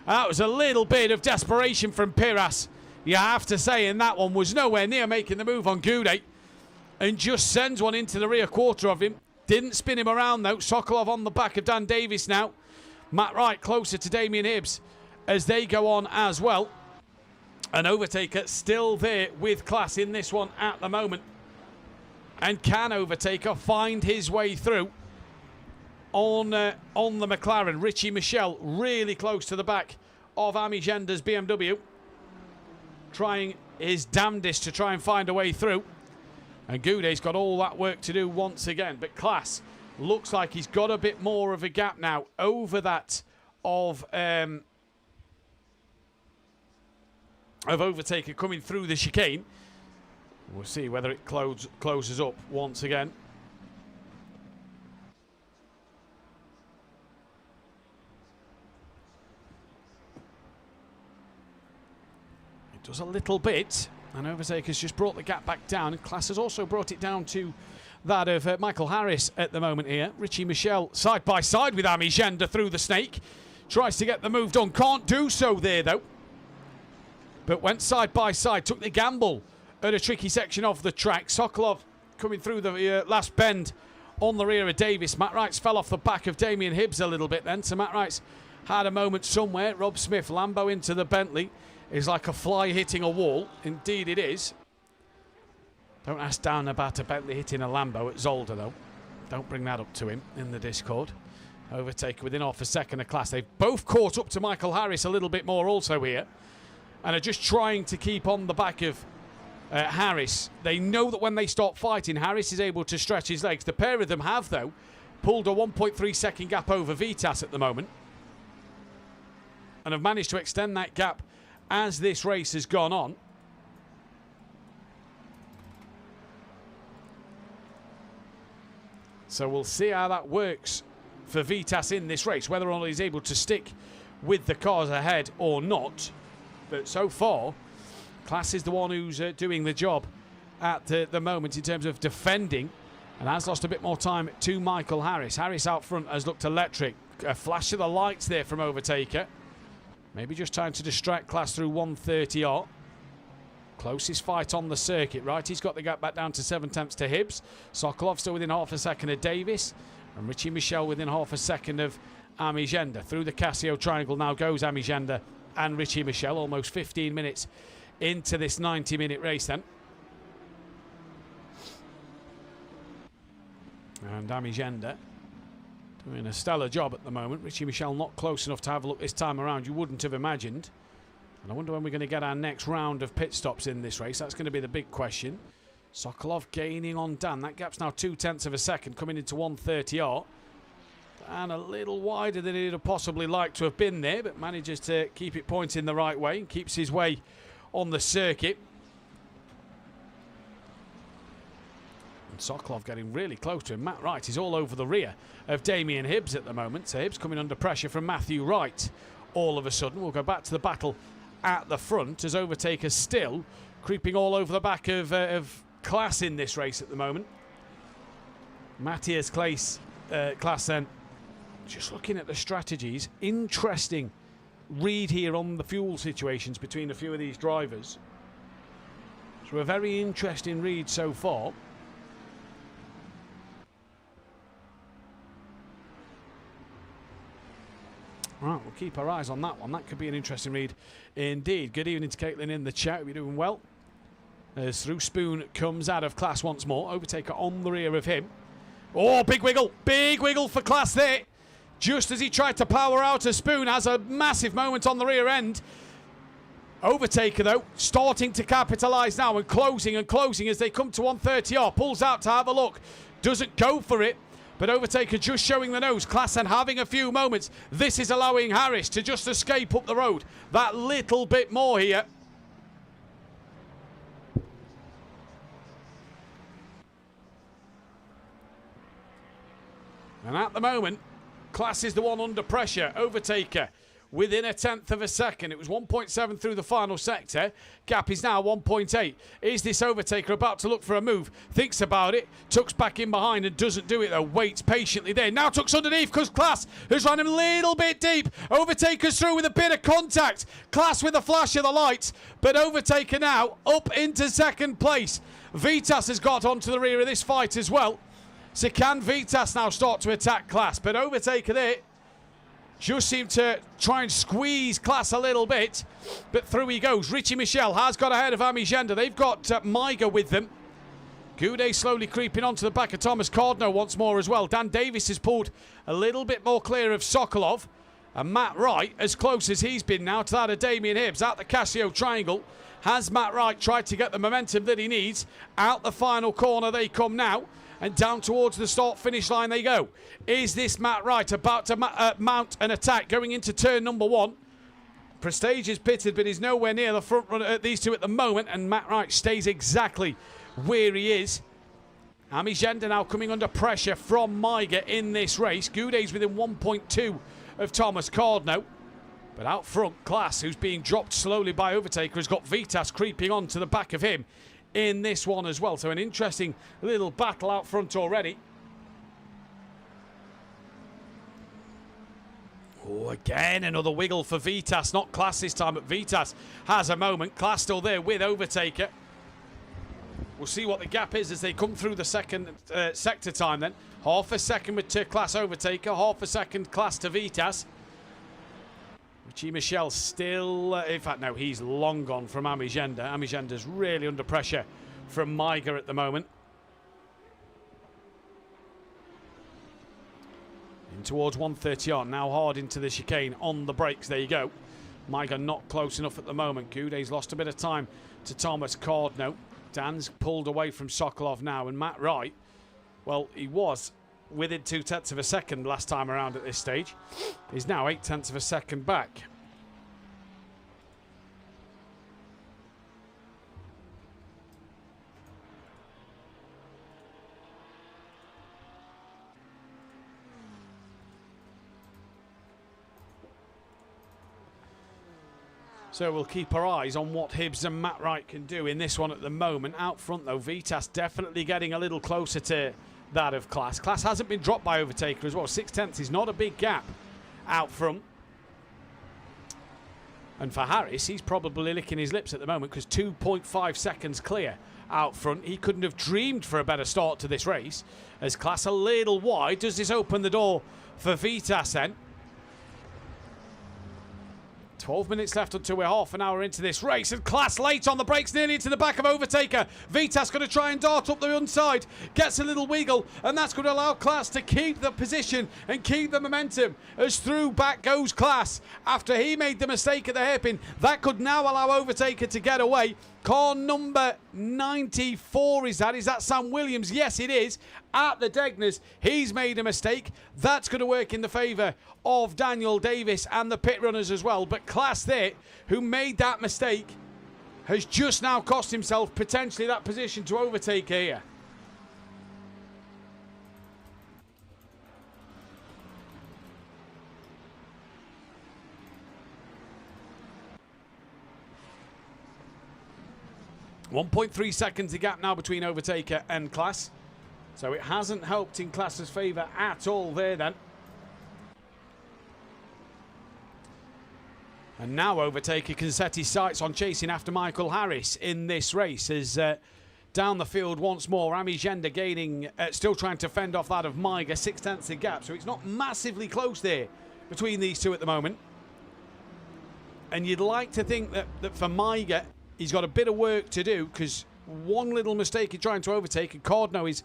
That was a little bit of desperation from Piras, you have to say, and that one was nowhere near making the move on Goudet, and just sends one into the rear quarter of him. Didn't spin him around though. Sokolov on the back of Dan Davis now. Matt Wright closer to Damien Hibbs as they go on as well. An Overtaker still there with class in this one at the moment. And can Overtaker find his way through on the McLaren? Richie Michel really close to the back of Ami Gender's BMW. Trying his damnedest to try and find a way through. And Goudet's got all that work to do once again. But class looks like he's got a bit more of a gap now over that of Overtaker coming through the chicane. We'll see whether it closes up once again. It does a little bit, and Overtaker's just brought the gap back down, and class has also brought it down to that of Michael Harris at the moment here. Richie Michel side by side with Ami Gender through the snake. Tries to get the move done, can't do so there though. But went side by side, took the gamble at a tricky section of the track. Sokolov coming through the last bend on the rear of Davis. Matt Wright's fell off the back of Damien Hibbs a little bit then, so Matt Wright's had a moment somewhere. Rob Smith, Lambo into the Bentley, is like a fly hitting a wall. Indeed it is. Don't ask Dan about a Bentley hitting a Lambo at Zolder though. Don't bring that up to him in the Discord. Overtaker within half a second of class. They've both caught up to Michael Harris a little bit more also here, and are just trying to keep on the back of Harris. They know that when they start fighting, Harris is able to stretch his legs. The pair of them have, though, pulled a 1.3 second gap over Vitas at the moment, and have managed to extend that gap as this race has gone on. So we'll see how that works for Vitas in this race, whether or not he's able to stick with the cars ahead or not. But so far, class is the one who's doing the job at the moment in terms of defending, and has lost a bit more time to Michael Harris. Harris out front has looked electric. A flash of the lights there from Overtaker. Maybe just trying to distract class through 130R. Closest fight on the circuit, right? He's got the gap back down to 7/10 to Hibbs. Sokolov still within half a second of Davis. And Richie Michel within half a second of Ami Gender. Through the Casio triangle now goes Ami Gender and Richie Michel. Almost 15 minutes into this 90-minute race then. And Ami Gender doing a stellar job at the moment. Richie Michel not close enough to have a look this time around, you wouldn't have imagined. And I wonder when we're going to get our next round of pit stops in this race. That's going to be the big question. Sokolov gaining on Dan. That gap's now 0.2 of a second, coming into 130R. And a little wider than he'd have possibly liked to have been there, but manages to keep it pointing the right way and keeps his way on the circuit. And Sokolov getting really close to him. Matt Wright is all over the rear of Damien Hibbs at the moment. So Hibbs coming under pressure from Mathew Wright all of a sudden. We'll go back to the battle at the front as Overtaker still creeping all over the back of class in this race at the moment. Matthias Claes, class then. Just looking at the strategies, interesting read here on the fuel situations between a few of these drivers. So a very interesting read so far. Right, we'll keep our eyes on that one. That could be an interesting read indeed. Good evening to Caitlin in the chat. We're doing well. As Through Spoon comes out of class once more. Overtaker on the rear of him. Oh, big wiggle. Big wiggle for class there. Just as he tried to power out, a Spoon has a massive moment on the rear end. Overtaker, though, starting to capitalise now and closing as they come to 130R. Pulls out to have a look. Doesn't go for it. But Overtaker just showing the nose. Class and having a few moments. This is allowing Harris to just escape up the road that little bit more here. And at the moment, class is the one under pressure. Overtaker within a tenth of a second. It was 1.7 through the final sector. Gap is now 1.8. Is this overtaker about to look for a move? Thinks about it, tucks back in behind and doesn't do it though. Waits patiently there. Now tucks underneath because Class has run him a little bit deep. Overtaker's through with a bit of contact. Class with a flash of the lights, but Overtaker now up into second place. Vitas has got onto the rear of this fight as well. So can Vitas now start to attack Class? But Overtaker there just seemed to try and squeeze Class a little bit, but through he goes. Richie Michel has got ahead of Ami Gender. They've got Maiga with them. Goudet slowly creeping onto the back of Thomas Cardno once more as well. Dan Davis has pulled a little bit more clear of Sokolov. And Matt Wright, as close as he's been now to that of Damien Hibbs, out the Casio triangle. Has Matt Wright tried to get the momentum that he needs? Out the final corner they come now. And down towards the start-finish line they go. Is this Matt Wright about to mount an attack going into turn number 1? Prestige is pitted, but he's nowhere near the front runner at these two at the moment. And Matt Wright stays exactly where he is. Ami Gender now coming under pressure from Maiga in this race. Goudet's within 1.2 of Thomas Cardno. But out front, Class, who's being dropped slowly by Overtaker, has got Vitas creeping on to the back of him in this one as well. So an interesting little battle out front already. Oh, again, another wiggle for Vitas. Not Class this time, but Vitas has a moment. Class still there with Overtaker. We'll see what the gap is as they come through the second sector time then. Half a second with to Class Overtaker, half a second Class to Vitas. Richie Michel still, in fact, no, he's long gone from Ami Gender. Ami Gender's really under pressure from Maiga at the moment. In towards 130 on, now hard into the chicane on the brakes. There you go. Maiga not close enough at the moment. Goudet's lost a bit of time to Thomas Cardno. Dan's pulled away from Sokolov now, and Matt Wright, well, he was within 0.2 of a second last time around at this stage. He's now 0.8 of a second back. So we'll keep our eyes on what Hibbs and Matt Wright can do in this one at the moment. Out front, though, Vitas definitely getting a little closer to that of Class. Class hasn't been dropped by Overtaker as well. 0.6 is not a big gap out front. And for Harris, he's probably licking his lips at the moment because 2.5 seconds clear out front. He couldn't have dreamed for a better start to this race. As Class a little wide, does this open the door for Vitas then? 12 minutes left until we're half an hour into this race, and Class late on the brakes, nearly into the back of Overtaker. Vitas going to try and dart up the inside, gets a little wiggle, and that's going to allow Class to keep the position and keep the momentum as through back goes Class. After he made the mistake at the hairpin, that could now allow Overtaker to get away. Car number 94 is that Sam Williams? Yes, it is. At the Degners, he's made a mistake. That's going to work in the favour of Daniel Davis and the pit runners as well. But Class there, who made that mistake, has just now cost himself potentially that position to overtake here. .3 seconds the gap now between Overtaker and Class. So it hasn't helped in Class's favour at all there then. And now Overtaker can set his sights on chasing after Michael Harris in this race as down the field once more. Ami Gender gaining, still trying to fend off that of Maiga, 0.6 the gap. So it's not massively close there between these two at the moment. And you'd like to think that for Maiga, he's got a bit of work to do because one little mistake in trying to overtake, and Cardno is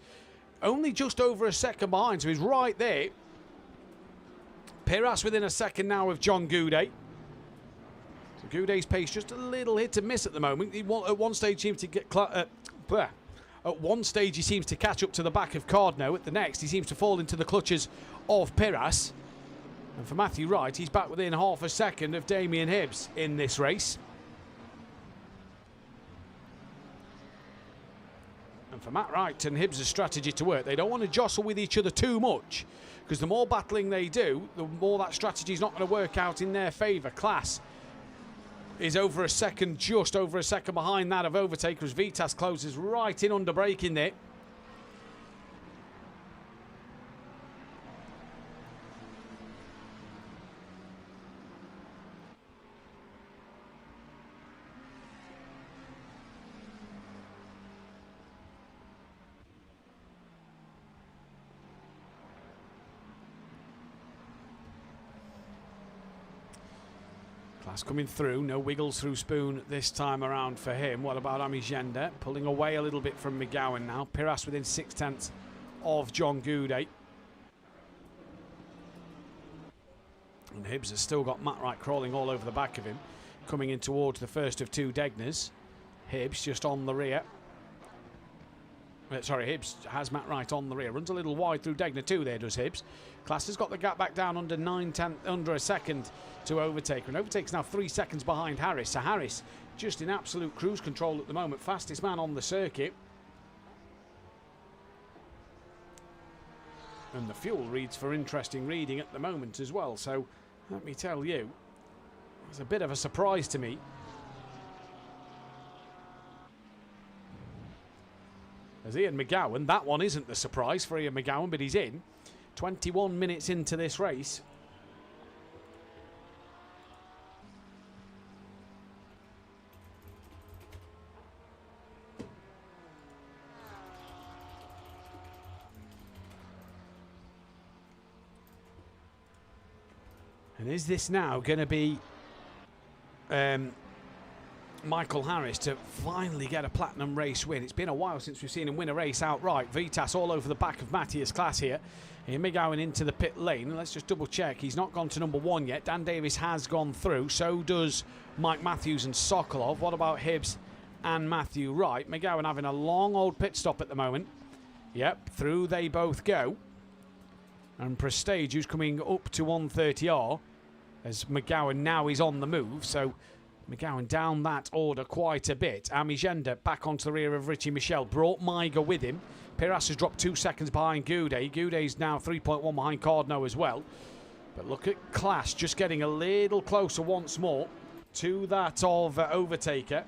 only just over a second behind, so he's right there. Piras within a second now of John Goudet. So Goudet's pace just a little hit and miss at the moment. At one stage seems to get at one stage he seems to catch up to the back of Cardno. At the next he seems to fall into the clutches of Piras. And for Mathew Wright, he's back within half a second of Damien Hibbs in this race. And for Matt Wright and Hibbs' strategy to work, they don't want to jostle with each other too much, because the more battling they do, the more that strategy is not going to work out in their favour. Class is over a second, just over a second behind that of Overtaker as Vitas closes right in under braking there. Class coming through, no wiggles through Spoon this time around for him. What about Amigenda? Pulling away a little bit from McGowan now. Piras within 6/10 of John Goudet. And Hibbs has still got Matt Wright crawling all over the back of him. Coming in towards the first of two Degners. Hibbs just on the rear. Sorry, Hibbs has Matt Wright on the rear. Runs a little wide through Degner too there, does Hibbs. Class has got the gap back down under under a second to Overtaker. And Overtaker's now 3 seconds behind Harris. So Harris just in absolute cruise control at the moment. Fastest man on the circuit. And the fuel reads for interesting reading at the moment as well. So let me tell you, it's a bit of a surprise to me. As Ian McGowan, that one isn't the surprise for Ian McGowan, but he's in. 21 minutes into this race. And is this now going to be Michael Harris to finally get a platinum race win? It's been a while since we've seen him win a race outright. Vitas all over the back of Matthias Class here. Ian McGowan into the pit lane. Let's just double check. He's not gone to number 1 yet. Dan Davis has gone through. So does Mike Matthews and Sokolov. What about Hibbs and Mathew Wright? McGowan having a long old pit stop at the moment. Yep, through they both go. And Prestige, who's coming up to 130R, as McGowan now is on the move. So McGowan down that order quite a bit. Amigenda back onto the rear of Richie Michel. Brought Maiga with him. Piras has dropped 2 seconds behind Goudet. Goudet's now 3.1 behind Cardno as well. But look at Class just getting a little closer once more to that of Overtaker.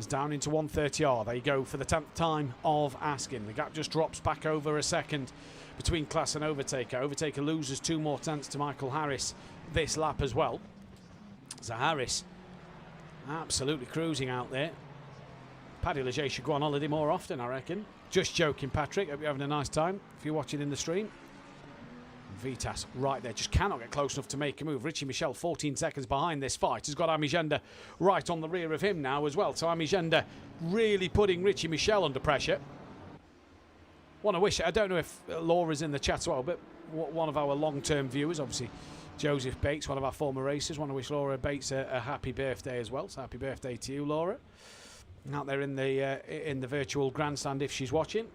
Down into 130R. They go for the 10th time of asking. The gap just drops back over a second between Class and Overtaker. Overtaker loses 2 more tenths to Michael Harris this lap as well. So Harris absolutely cruising out there. Paddy Leger should go on holiday more often, I reckon. Just joking, Patrick. Hope you're having a nice time if you're watching in the stream. Vitas right there, just cannot get close enough to make a move. Richie Michel 14 seconds behind this fight. Has got Amigenda right on the rear of him now as well. So Amigenda really putting Richie Michel under pressure. Want to wish, I don't know if Laura's in the chat as well, but one of our long-term viewers, obviously Joseph Bates, one of our former racers. Want to wish Laura Bates a happy birthday as well. So happy birthday to you, Laura. Out there in the virtual grandstand if she's watching.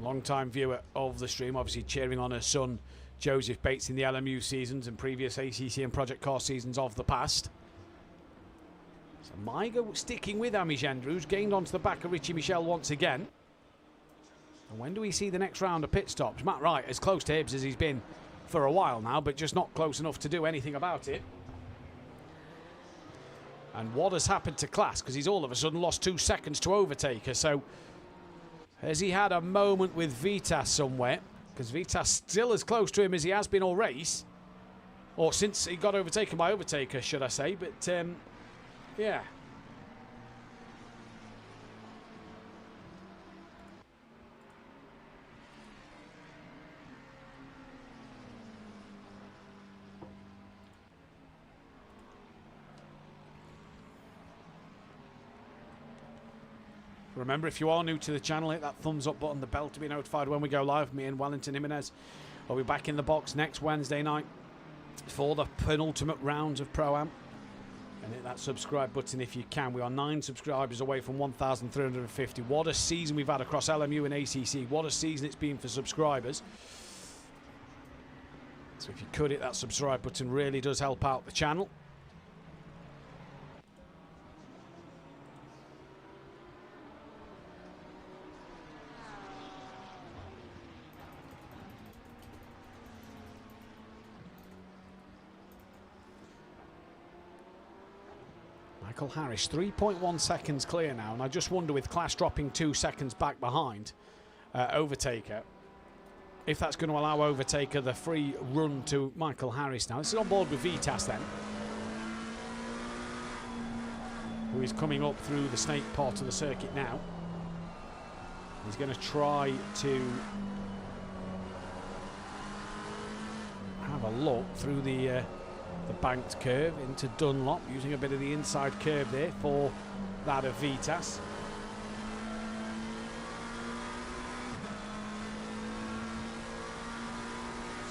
Long-time viewer of the stream, obviously cheering on her son Joseph Bates in the LMU seasons and previous ACC and Project Car seasons of the past. So Maiga sticking with Amigenda, who's gained onto the back of Richie Michel once again. And when do we see the next round of pit stops? Matt Wright as close to Hibbs as he's been for a while now, but just not close enough to do anything about it. And what has happened to Class? Because he's all of a sudden lost 2 seconds to Overtaker. So has he had a moment with Vitas somewhere? Because Vitas still as close to him as he has been all race. Or since he got overtaken by Overtaker, should I say. But, yeah. Remember, if you are new to the channel, hit that thumbs up button, the bell to be notified when we go live. Me and Wellington Jimenez will be back in the box next Wednesday night for the penultimate rounds of Pro-Am. And hit that subscribe button if you can. We are 9 subscribers away from 1,350. What a season we've had across LMU and ACC. What a season it's been for subscribers. So if you could hit that subscribe button, really does help out the channel. Michael Harris, 3.1 seconds clear now, and I just wonder, with Class dropping 2 seconds back behind Overtaker, if that's going to allow Overtaker the free run to Michael Harris now. This is on board with Vitas then, who is coming up through the snake part of the circuit now. He's going to try to have a look through the banked curve into Dunlop, using a bit of the inside curve there for that of Vitas.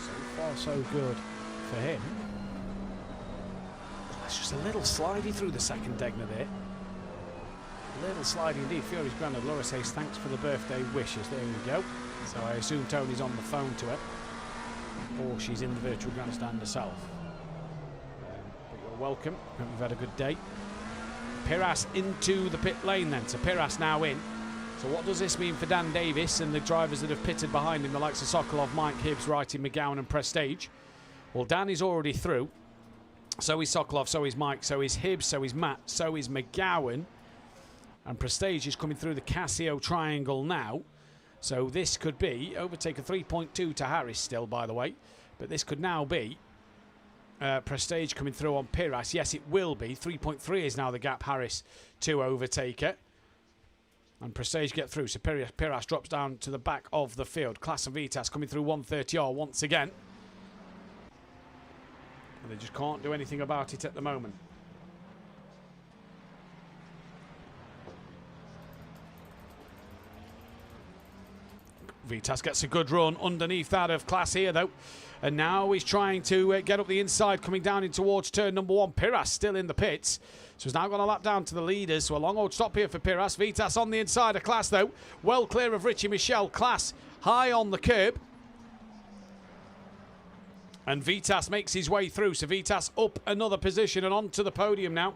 So far so good for him. That's just a little slidey through the second Degner there. A little slidey indeed. Fury's granddad Laura says thanks for the birthday wishes. There we go. So I assume Tony's on the phone to her, or she's in the virtual grandstand herself. Welcome. Hope you've had a good day. Piras into the pit lane then. So Piras now in. So what does this mean for Dan Davis and the drivers that have pitted behind him, the likes of Sokolov, Mike Hibbs, Wrighty, McGowan and Prestige? Well, Dan is already through. So is Sokolov, so is Mike, so is Hibbs, so is Matt, so is McGowan. And Prestige is coming through the Casio triangle now. So this could be overtaker 3.2 to Harris still, by the way. But this could now be Prestige coming through on Piras. Yes, it will be. 3.3 is now the gap, Harris to Overtaker. And Prestige get through. So Piras drops down to the back of the field. Class and Vitas coming through 130R once again. And they just can't do anything about it at the moment. Vitas gets a good run underneath that of Class here, though. And now he's trying to get up the inside, coming down in towards turn number 1. Piras still in the pits. So he's now got a lap down to the leaders. So a long old stop here for Piras. Vitas on the inside of Class, though. Well clear of Richie Michel. Class high on the curb. And Vitas makes his way through. So Vitas up another position and onto the podium now.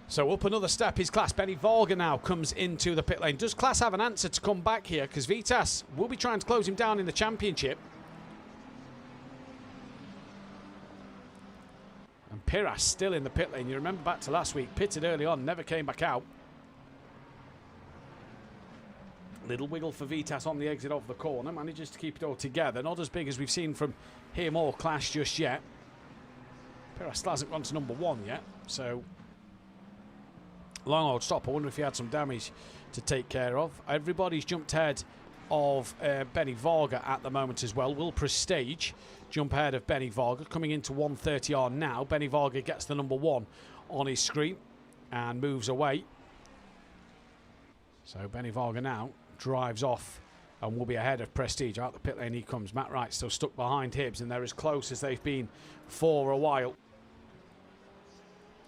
So up another step is Class. Benny Volga now comes into the pit lane. Does Class have an answer to come back here? Because Vitas will be trying to close him down in the championship. And Piras still in the pit lane. You remember back to last week, pitted early on, never came back out. Little wiggle for Vitas on the exit of the corner. Manages to keep it all together. Not as big as we've seen from him or Class just yet. Piras still hasn't gone to number 1 yet. So long old stop. I wonder if he had some damage to take care of. Everybody's jumped ahead of Benny Varga at the moment as well. Will Prestige jump ahead of Benny Varga? Coming into 130R now. Benny Varga gets the number 1 on his screen and moves away. So Benny Varga now drives off and will be ahead of Prestige. Out the pit lane he comes. Matt Wright still stuck behind Hibbs, and they're as close as they've been for a while.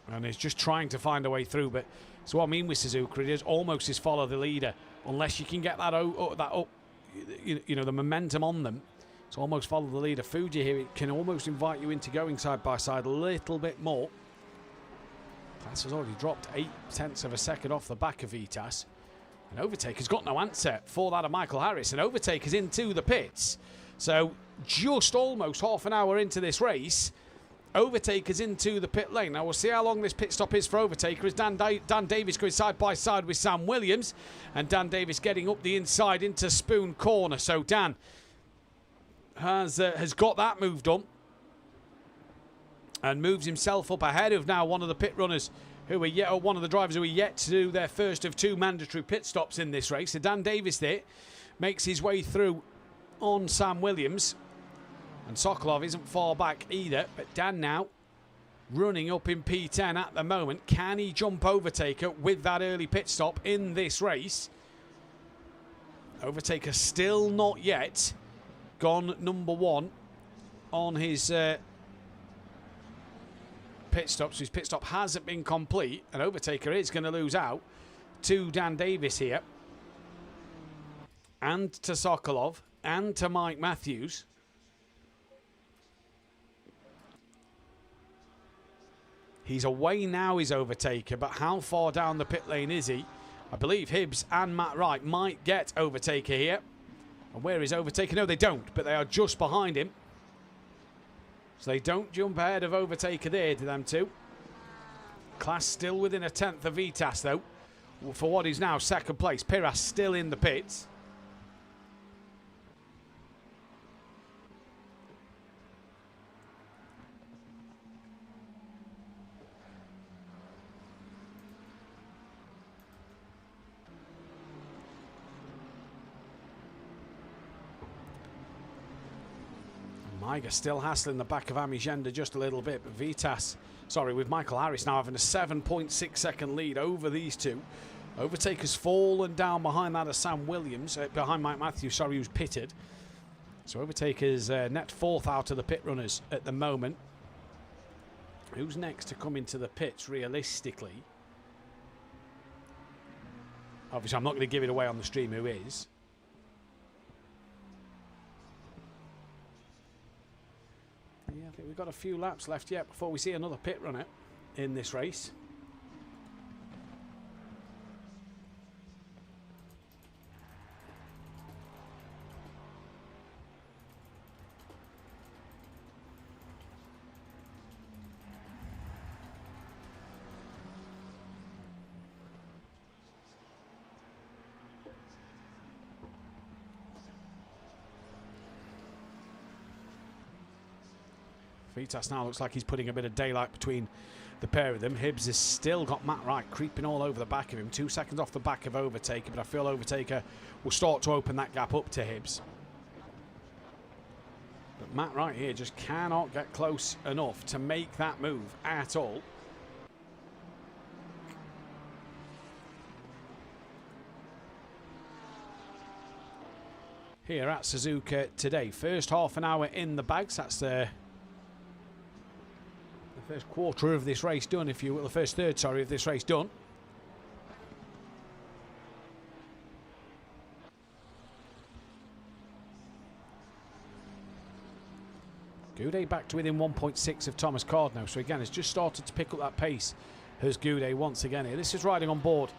And he's just trying to find a way through. But so what I mean with Suzuka, it is almost is follow the leader. Unless you can get that up, you know, the momentum on them. It's almost follow the leader. Fuji here, it can almost invite you into going side by side a little bit more. Class has already dropped 0.8 of a second off the back of Vitas. And Overtaker's got no answer for that of Michael Harris. And Overtaker's into the pits. So just almost half an hour into this race, Overtaker's into the pit lane. Now we'll see how long this pit stop is for Overtaker as Dan Davis going side by side with Sam Williams. And Dan Davis getting up the inside into Spoon Corner. So Dan has got that move done. And moves himself up ahead of now one of the pit runners who are yet, or one of the drivers who are yet to do their first of 2 mandatory pit stops in this race. So Dan Davis there makes his way through on Sam Williams. And Sokolov isn't far back either, but Dan now running up in P10 at the moment. Can he jump Overtaker with that early pit stop in this race? Overtaker still not yet gone number one on his pit stop. So his pit stop hasn't been complete, and Overtaker is going to lose out to Dan Davis here, and to Sokolov, and to Mike Matthews. He's away now, he's Overtaker, but how far down the pit lane is he? I believe Hibbs and Matt Wright might get Overtaker here. And where is Overtaker? No, they don't, but they are just behind him. So they don't jump ahead of Overtaker there to them two. Class still within a tenth of Vitas, though, for what is now second place. Piras still in the pits. Maiga still hassling the back of Amigenda just a little bit, but Vitas, sorry, with Michael Harris now having a 7.6 second lead over these two. Overtaker's fallen down behind that of Sam Williams, behind Mike Matthews, sorry, who's pitted. So Overtaker's net fourth out of the pit runners at the moment. Who's next to come into the pits realistically? Obviously, I'm not going to give it away on the stream who is. Yeah, I think we've got a few laps left yet before we see another pit runner in this race. Vitas now looks like he's putting a bit of daylight between the pair of them. Hibbs has still got Matt Wright creeping all over the back of him. 2 seconds off the back of Overtaker, but I feel Overtaker will start to open that gap up to Hibbs. But Matt Wright here just cannot get close enough to make that move at all. Here at Suzuka today. First half an hour in the bags. That's the first quarter of this race done, if you will. The first third, sorry, of this race done. Goudet back to within 1.6 of Thomas Cardno. So again, it's just started to pick up that pace as Goudet once again here. This is riding on board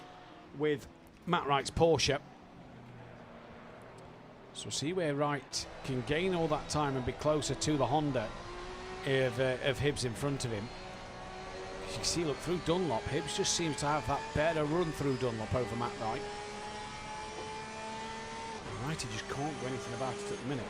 with Matt Wright's Porsche. So see where Wright can gain all that time and be closer to the Honda of Hibbs in front of him. You can see, look, through Dunlop, Hibbs just seems to have that better run through Dunlop over Matt Wright. Wright, he just can't do anything about it at the minute.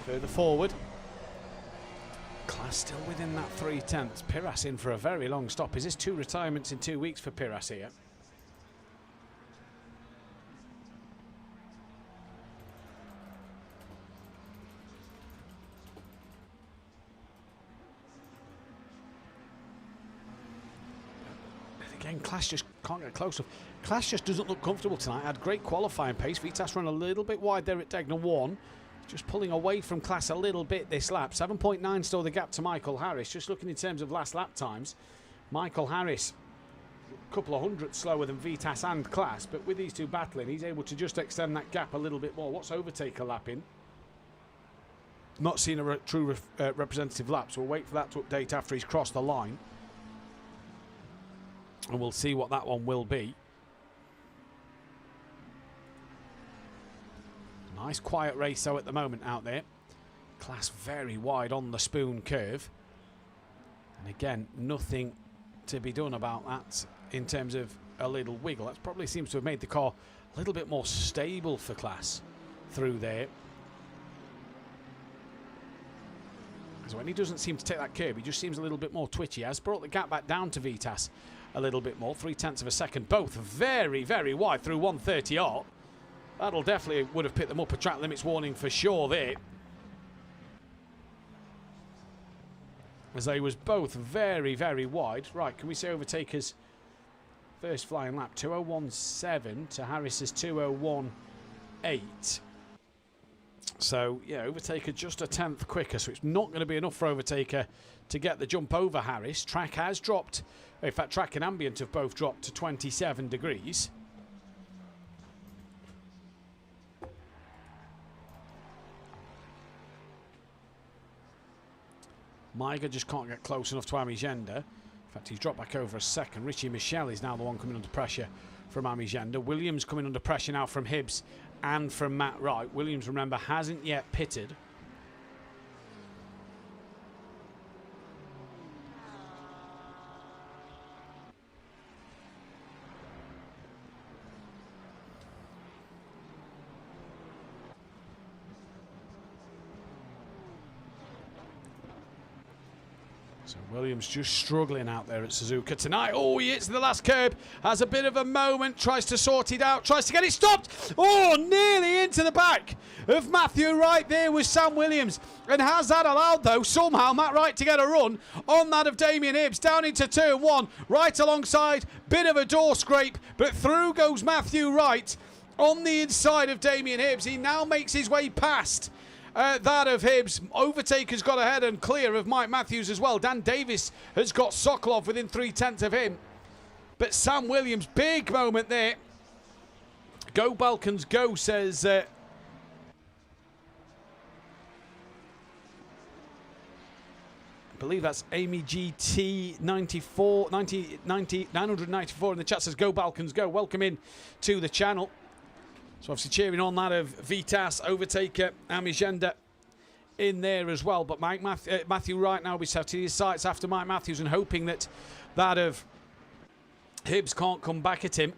Further forward. Class still within that 3/10. Piras in for a very long stop. Is this 2 retirements in 2 weeks for Piras here? Again, Class just can't get close enough. Class just doesn't look comfortable tonight. Had great qualifying pace. Vitas run a little bit wide there at Degner 1. Just pulling away from Class a little bit this lap. 7.9 still the gap to Michael Harris. Just looking in terms of last lap times. Michael Harris, a couple of hundredths slower than Vitas and Class, but with these two battling, he's able to just extend that gap a little bit more. What's Overtaker lapping? Not seen a true representative lap, so we'll wait for that to update after he's crossed the line. And we'll see what that one will be. Nice quiet race though at the moment out there. Class very wide on the spoon curve. And again, nothing to be done about that in terms of a little wiggle. That probably seems to have made the car a little bit more stable for Class through there. So when he doesn't seem to take that curve, he just seems a little bit more twitchy. Has brought the gap back down to Vitas a little bit more, 0.3 of a second. Both very, very wide through 130 art. That'll definitely would have picked them up a track limits warning for sure there. As they was both very, very wide. Right, can we say overtakers first flying lap? 2:01.7 to Harris's 2:01.8. So, yeah, Overtaker just a tenth quicker, so it's not going to be enough for Overtaker to get the jump over Harris. Track has dropped, in fact, track and ambient have both dropped to 27 degrees. Maiga just can't get close enough to Amigenda. In fact, he's dropped back over a second. Richie Michel is now the one coming under pressure from Amigenda. Williams coming under pressure now from Hibbs and from Matt Wright. Williams, remember, hasn't yet pitted. So Williams just struggling out there at Suzuka tonight. Oh, he hits the last curb, has a bit of a moment, tries to sort it out, tries to get it stopped. Oh, nearly into the back of Mathew. Right there was Sam Williams. And has that allowed, though, somehow Matt Wright to get a run on that of Damien Hibbs down into turn one, right alongside, bit of a door scrape, but through goes Mathew Wright on the inside of Damien Hibbs. He now makes his way past that of Hibbs. Overtaker's got ahead and clear of Mike Matthews as well. Dan Davis has got Sokolov within 0.3 of him. But Sam Williams, big moment there. Go Balkans, go, says I believe that's Amy GT 94, 994 in the chat, says go Balkans, go. Welcome in to the channel. So obviously cheering on that of Vitas, Overtaker, Amigenda in there as well. But Mathew Wright now will be set to his sights after Mike Matthews and hoping that that of Hibbs can't come back at him.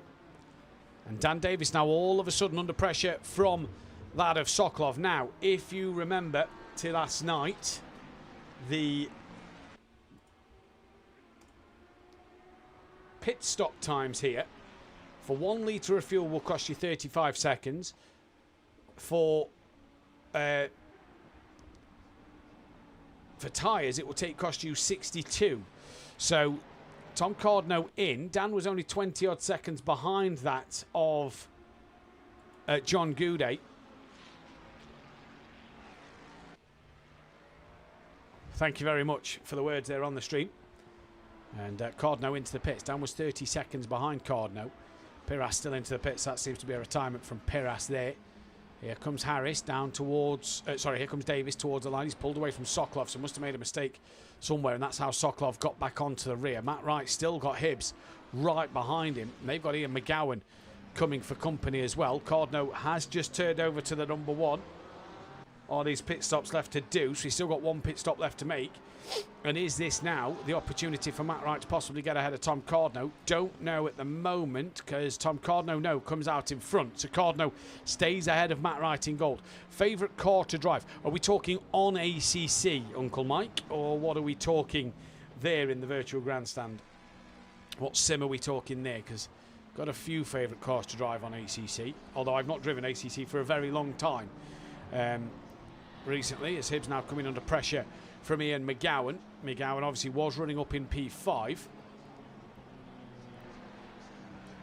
And Dan Davis now all of a sudden under pressure from that of Sokolov. Now, if you remember to last night, the pit stop times here for 1 litre of fuel will cost you 35 seconds. For tyres, it will cost you 62. So Tom Cardno in. Dan was only 20 odd seconds behind that of John Goudet. Thank you very much for the words there on the stream. And Cardno into the pits. Dan was 30 seconds behind Cardno. Piras still into the pits. That seems to be a retirement from Piras there. Here comes Harris down towards... here comes Davis towards the line. He's pulled away from Sokolov, so must have made a mistake somewhere, and that's how Sokolov got back onto the rear. Matt Wright still got Hibbs right behind him. And they've got Ian McGowan coming for company as well. Cardno has just turned over to the number one. All these pit stops left to do, so he's still got one pit stop left to make. And is this now the opportunity for Matt Wright to possibly get ahead of Tom Cardno? Don't know at the moment, because Tom Cardno comes out in front. So Cardno stays ahead of Matt Wright in gold. Favourite car to drive? Are we talking on ACC, Uncle Mike? Or what are we talking there in the virtual grandstand? What sim are we talking there? Because I've got a few favourite cars to drive on ACC, although I've not driven ACC for a very long time. Recently, as Hibbs now coming under pressure from Ian McGowan. McGowan obviously was running up in P5.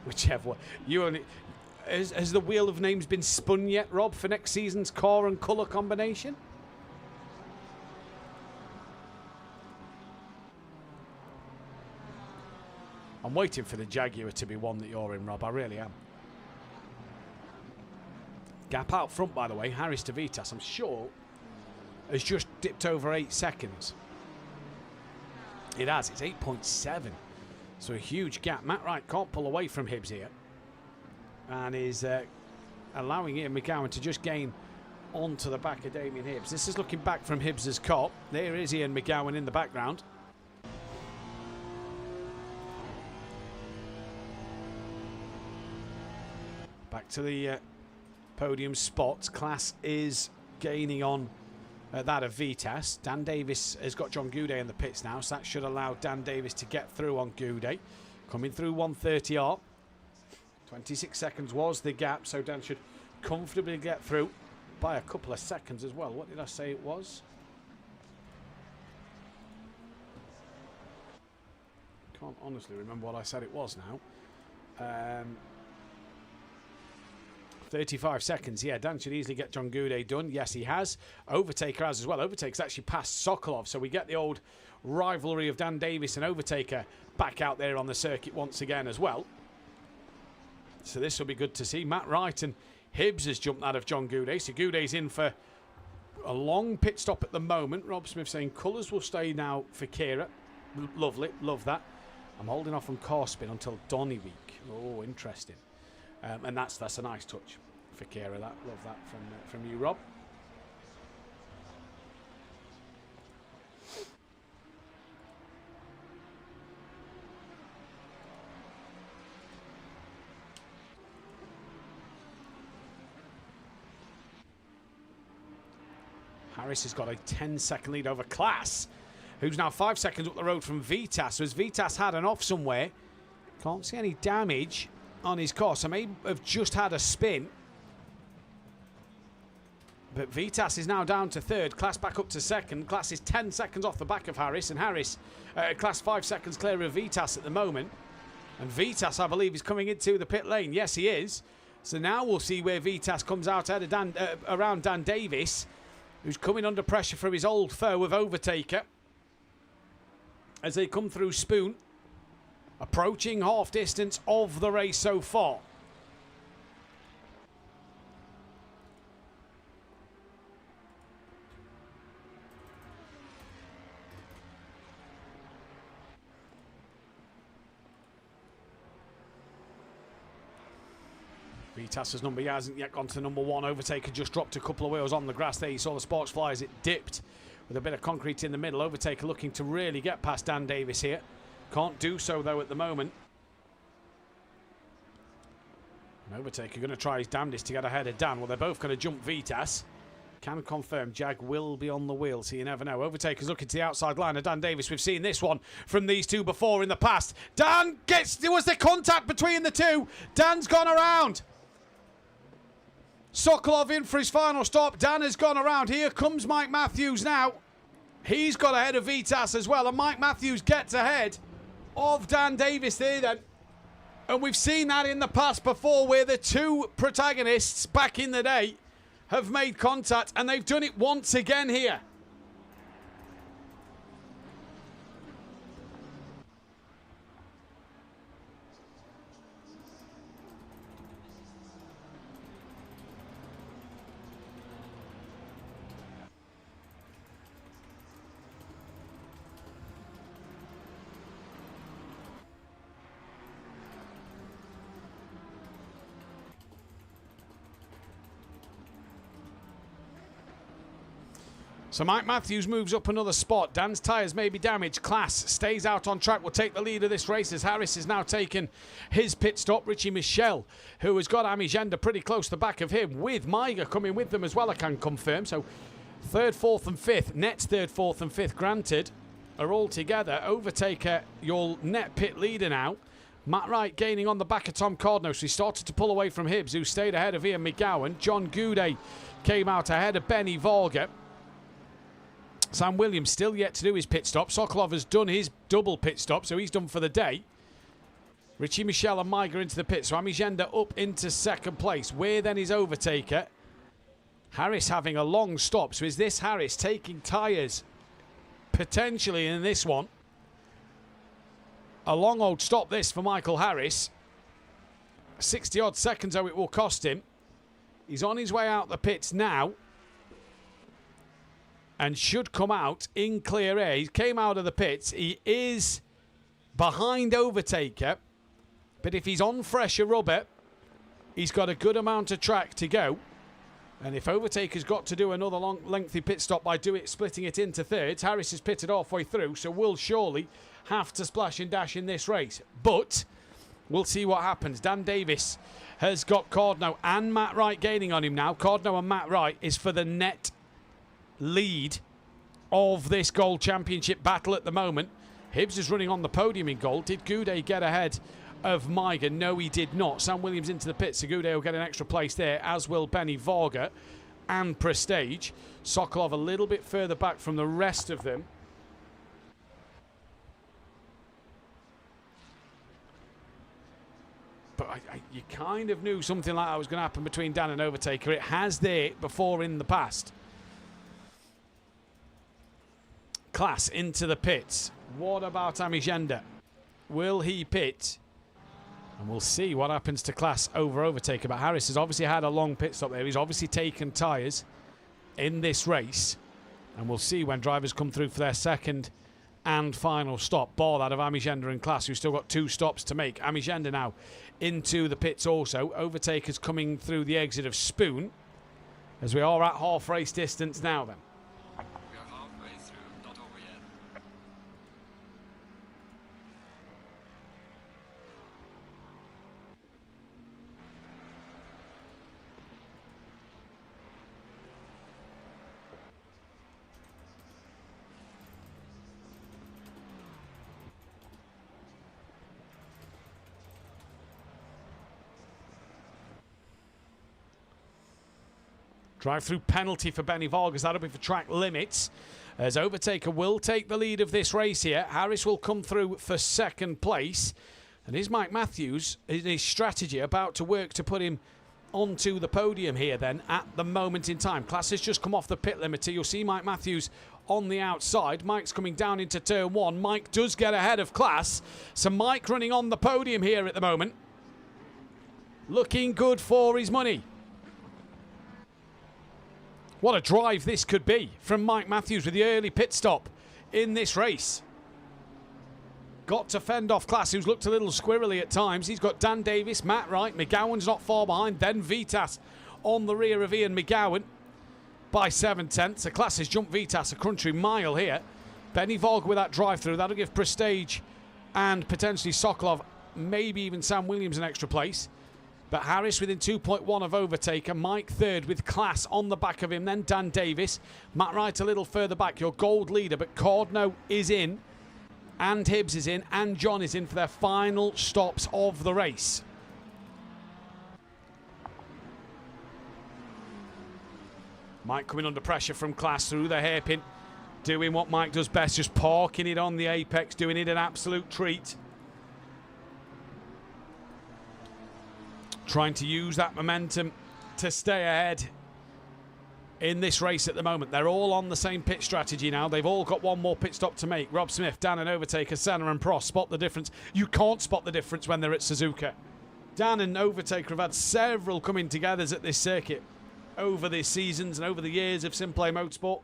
Whichever one. Has the wheel of names been spun yet, Rob, for next season's car and colour combination? I'm waiting for the Jaguar to be one that you're in, Rob. I really am. Gap out front, by the way. Harris to Vitas, I'm sure, has just dipped over 8 seconds. It has. It's 8.7. So a huge gap. Matt Wright can't pull away from Hibbs here. And is allowing Ian McGowan to just gain onto the back of Damien Hibbs. This is looking back from Hibbs's cop. There is Ian McGowan in the background. Back to the podium spots. Class is gaining on that of Vitas. Dan Davis has got John Goudet in the pits now, so that should allow Dan Davis to get through on Goudet. Coming through 130R. 26 seconds was the gap, so Dan should comfortably get through by a couple of seconds as well. What did I say it was? Can't honestly remember what I said it was now. 35 seconds. Yeah, Dan should easily get John Goudet done. Yes, he has. Overtaker has as well. Overtaker's actually passed Sokolov, so we get the old rivalry of Dan Davis and Overtaker back out there on the circuit once again as well. So this will be good to see. Matt Wright and Hibbs has jumped out of John Goudet. So Goudet's in for a long pit stop at the moment. Rob Smith saying colours will stay now for Kira. Lovely. Love that. I'm holding off on car spin until Donny week. Oh, interesting. And that's a nice touch for Kira. Love that from you, Rob. Harris has got a 10-second lead over Class, who's now 5 seconds up the road from Vitas. So as Vitas had an off somewhere, can't see any damage on his car, so may have just had a spin. But Vitas is now down to third. Class back up to second. Class is 10 seconds off the back of Harris, and Harris, Class 5 seconds clear of Vitas at the moment. And Vitas, I believe, is coming into the pit lane. Yes, he is. So now we'll see where Vitas comes out ahead of around Dan Davis, who's coming under pressure from his old foe of Overtaker. As they come through Spoon, approaching half distance of the race so far. Vitas's number hasn't yet gone to number one. Overtaker just dropped a couple of wheels on the grass there. You saw the sparks fly as it dipped with a bit of concrete in the middle. Overtaker looking to really get past Dan Davis here. Can't do so though at the moment. And Overtaker going to try his damnedest to get ahead of Dan. Well, they're both going to jump Vitas. Can confirm Jag will be on the wheel, so you never know. Overtaker's looking to the outside line of Dan Davis. We've seen this one from these two before in the past. Dan gets... There was the contact between the two. Dan's gone around. Sokolov in for his final stop. Dan has gone around. Here comes Mike Matthews now. He's got ahead of Vitas as well. And Mike Matthews gets ahead of Dan Davis there then. And we've seen that in the past before where the two protagonists back in the day have made contact, and they've done it once again here. So Mike Matthews moves up another spot. Dan's tyres may be damaged. Class stays out on track. Will take the lead of this race as Harris has now taken his pit stop. Richie Michel, who has got Ami Gender pretty close to the back of him, with Maiga coming with them as well, I can confirm. So third, fourth and fifth. Net's third, fourth and fifth, granted, are all together. Overtaker, your net pit leader now. Matt Wright gaining on the back of Tom Cardnos. He started to pull away from Hibbs, who stayed ahead of Ian McGowan. John Goudet came out ahead of Benny Varga. Sam Williams still yet to do his pit stop. Sokolov has done his double pit stop, so he's done for the day. Richie Michel and Maiga into the pit, so Ami Gender up into second place. Where then is Overtaker? Harris having a long stop, so is this Harris taking tyres potentially in this one? A long old stop this for Michael Harris. 60 odd seconds though it will cost him. He's on his way out the pits now and should come out in clear air. He came out of the pits. He is behind Overtaker, but if he's on fresher rubber, he's got a good amount of track to go. And if Overtaker's got to do another long, lengthy pit stop by splitting it into thirds, Harris is pitted halfway through, so will surely have to splash and dash in this race. But we'll see what happens. Dan Davis has got Cordno and Matt Wright gaining on him now. Cordno and Matt Wright is for the net lead of this Gold Championship battle at the moment. Hibbs is running on the podium in gold. Did Goudet get ahead of Maiger? No, he did not. Sam Williams into the pits, so Goudet will get an extra place there, as will Benny Varga and Prestige. Sokolov a little bit further back from the rest of them. But you kind of knew something like that was going to happen between Dan and Overtaker. It has there before in the past. Class into the pits. What about Amigenda? Will he pit? And we'll see what happens to Class over Overtaker. But Harris has obviously had a long pit stop there. He's obviously taken tyres in this race. And we'll see when drivers come through for their second and final stop. Ball out of Amigenda and Class, who's still got 2 stops to make. Amigenda now into the pits also. Overtaker's coming through the exit of Spoon, as we are at half race distance now then. We are halfway through, not over yet. Drive-through penalty for Benny Vargas. That'll be for track limits, as Overtaker will take the lead of this race here. Harris will come through for second place. And is Mike Matthews, in his strategy, about to work to put him onto the podium here then at the moment in time? Class has just come off the pit limiter. You'll see Mike Matthews on the outside. Mike's coming down into turn 1. Mike does get ahead of Class. So Mike running on the podium here at the moment. Looking good for his money. What a drive this could be from Mike Matthews with the early pit stop in this race. Got to fend off Class, who's looked a little squirrely at times. He's got Dan Davis, Matt Wright, McGowan's not far behind, then Vitas on the rear of Ian McGowan by 7/10. So Class has jumped Vitas a country mile here. Benny Varga with that drive-through. That'll give Prestige and potentially Sokolov, maybe even Sam Williams, an extra place. But Harris within 2.1 of Overtaker. Mike third with Class on the back of him. Then Dan Davis. Matt Wright a little further back. Your gold leader. But Cordno is in. And Hibbs is in. And John is in for their final stops of the race. Mike coming under pressure from Class through the hairpin. Doing what Mike does best. Just parking it on the apex. Doing it an absolute treat. Trying to use that momentum to stay ahead in this race at the moment. They're all on the same pit strategy now. They've all got one more pit stop to make. Rob Smith, Dan and Overtaker, Senna and Prost. Spot the difference. You can't spot the difference when they're at Suzuka. Dan and Overtaker have had several coming togethers at this circuit over the seasons and over the years of SimPlay Motorsport,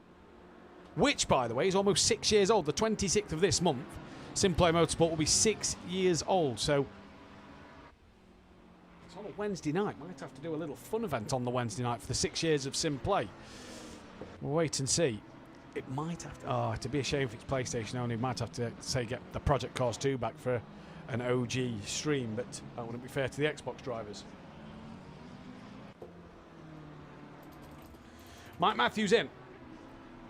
which, by the way, is almost 6 years old. The 26th of this month, SimPlay Motorsport will be 6 years old. So on a Wednesday night. Might have to do a little fun event on the Wednesday night for the 6 years of SimPlay. We'll wait and see. It might have to... Oh, it'd be a shame if it's PlayStation only. Might have to, say, get the Project Cars 2 back for an OG stream, but that wouldn't be fair to the Xbox drivers. Mike Matthews in.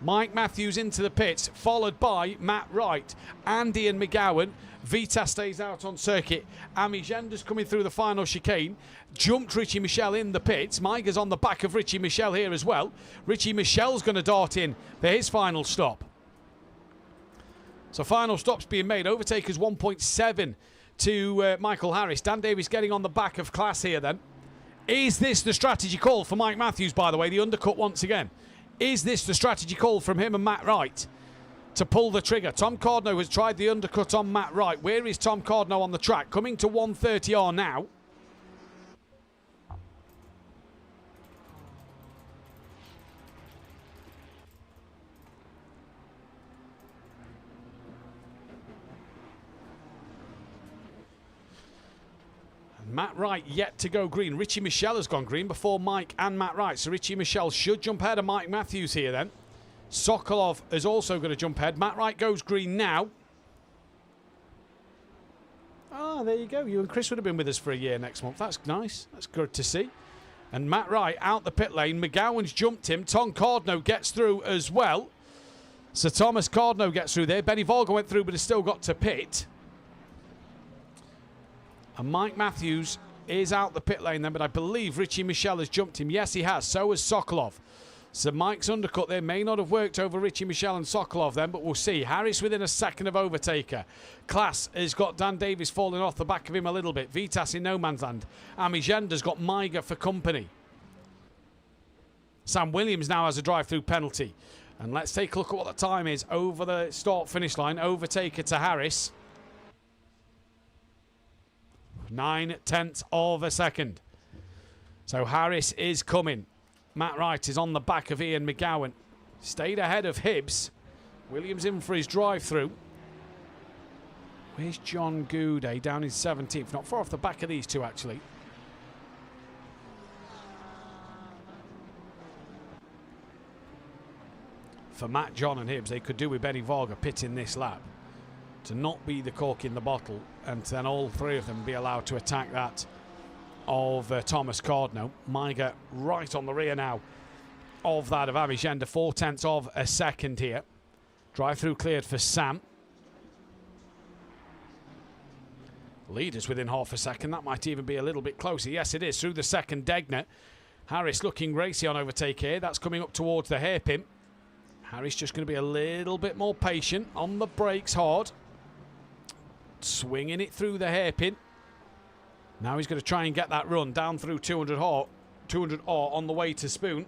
Mike Matthews into the pits, followed by Matt Wright and Ian McGowan. Vita stays out on circuit. Amigenda's coming through the final chicane. Jumped Richie Michel in the pits. Maiger's on the back of Richie Michel here as well. Richie Michel's going to dart in for his final stop. So final stops being made. Overtaker's 1.7 to Michael Harris. Dan Davis getting on the back of Class here then. Is this the strategy call for Mike Matthews, by the way? The undercut once again. Is this the strategy call from him and Matt Wright to pull the trigger? Tom Cordno has tried the undercut on Matt Wright. Where is Tom Cordno on the track? Coming to 130R now. Matt Wright yet to go green. Richie Michelle has gone green before Mike and Matt Wright. So Richie Michelle should jump ahead of Mike Matthews here then. Sokolov is also going to jump ahead. Matt Wright goes green now. Ah, there you go. You and Chris would have been with us for a year next month. That's nice. That's good to see. And Matt Wright out the pit lane. McGowan's jumped him. Tom Cardno gets through as well. Sir Thomas Cardno gets through there. Benny Volga went through but has still got to pit. And Mike Matthews is out the pit lane then, but I believe Richie Michelle has jumped him. Yes, he has. So has Sokolov. So Mike's undercut there may not have worked over Richie Michelle and Sokolov then, but we'll see. Harris within a second of overtaker. Klaas has got Dan Davis falling off the back of him a little bit. Vitas in no man's land. Amigenda's got Maiga for company. Sam Williams now has a drive-through penalty. And let's take a look at what the time is over the start-finish line. Overtaker to Harris. 9/10 of a second. So Harris is coming. Matt Wright is on the back of Ian McGowan. Stayed ahead of Hibbs. Williams in for his drive-through. Where's John Goudet? Down in 17th. Not far off the back of these two, actually. For Matt, John and Hibbs, they could do with Benny Varga pitting this lap to not be the cork in the bottle, and then all three of them be allowed to attack that of Thomas Cardno. Maiga right on the rear now of that of Amigenda. 4/10 of a second here. Drive-through cleared for Sam. Leaders within half a second. That might even be a little bit closer. Yes, it is. Through the second, Degner. Harris looking racy on overtake here. That's coming up towards the hairpin. Harris just going to be a little bit more patient. On the brakes hard. Swinging it through the hairpin. Now he's going to try and get that run down through 200R on the way to Spoon.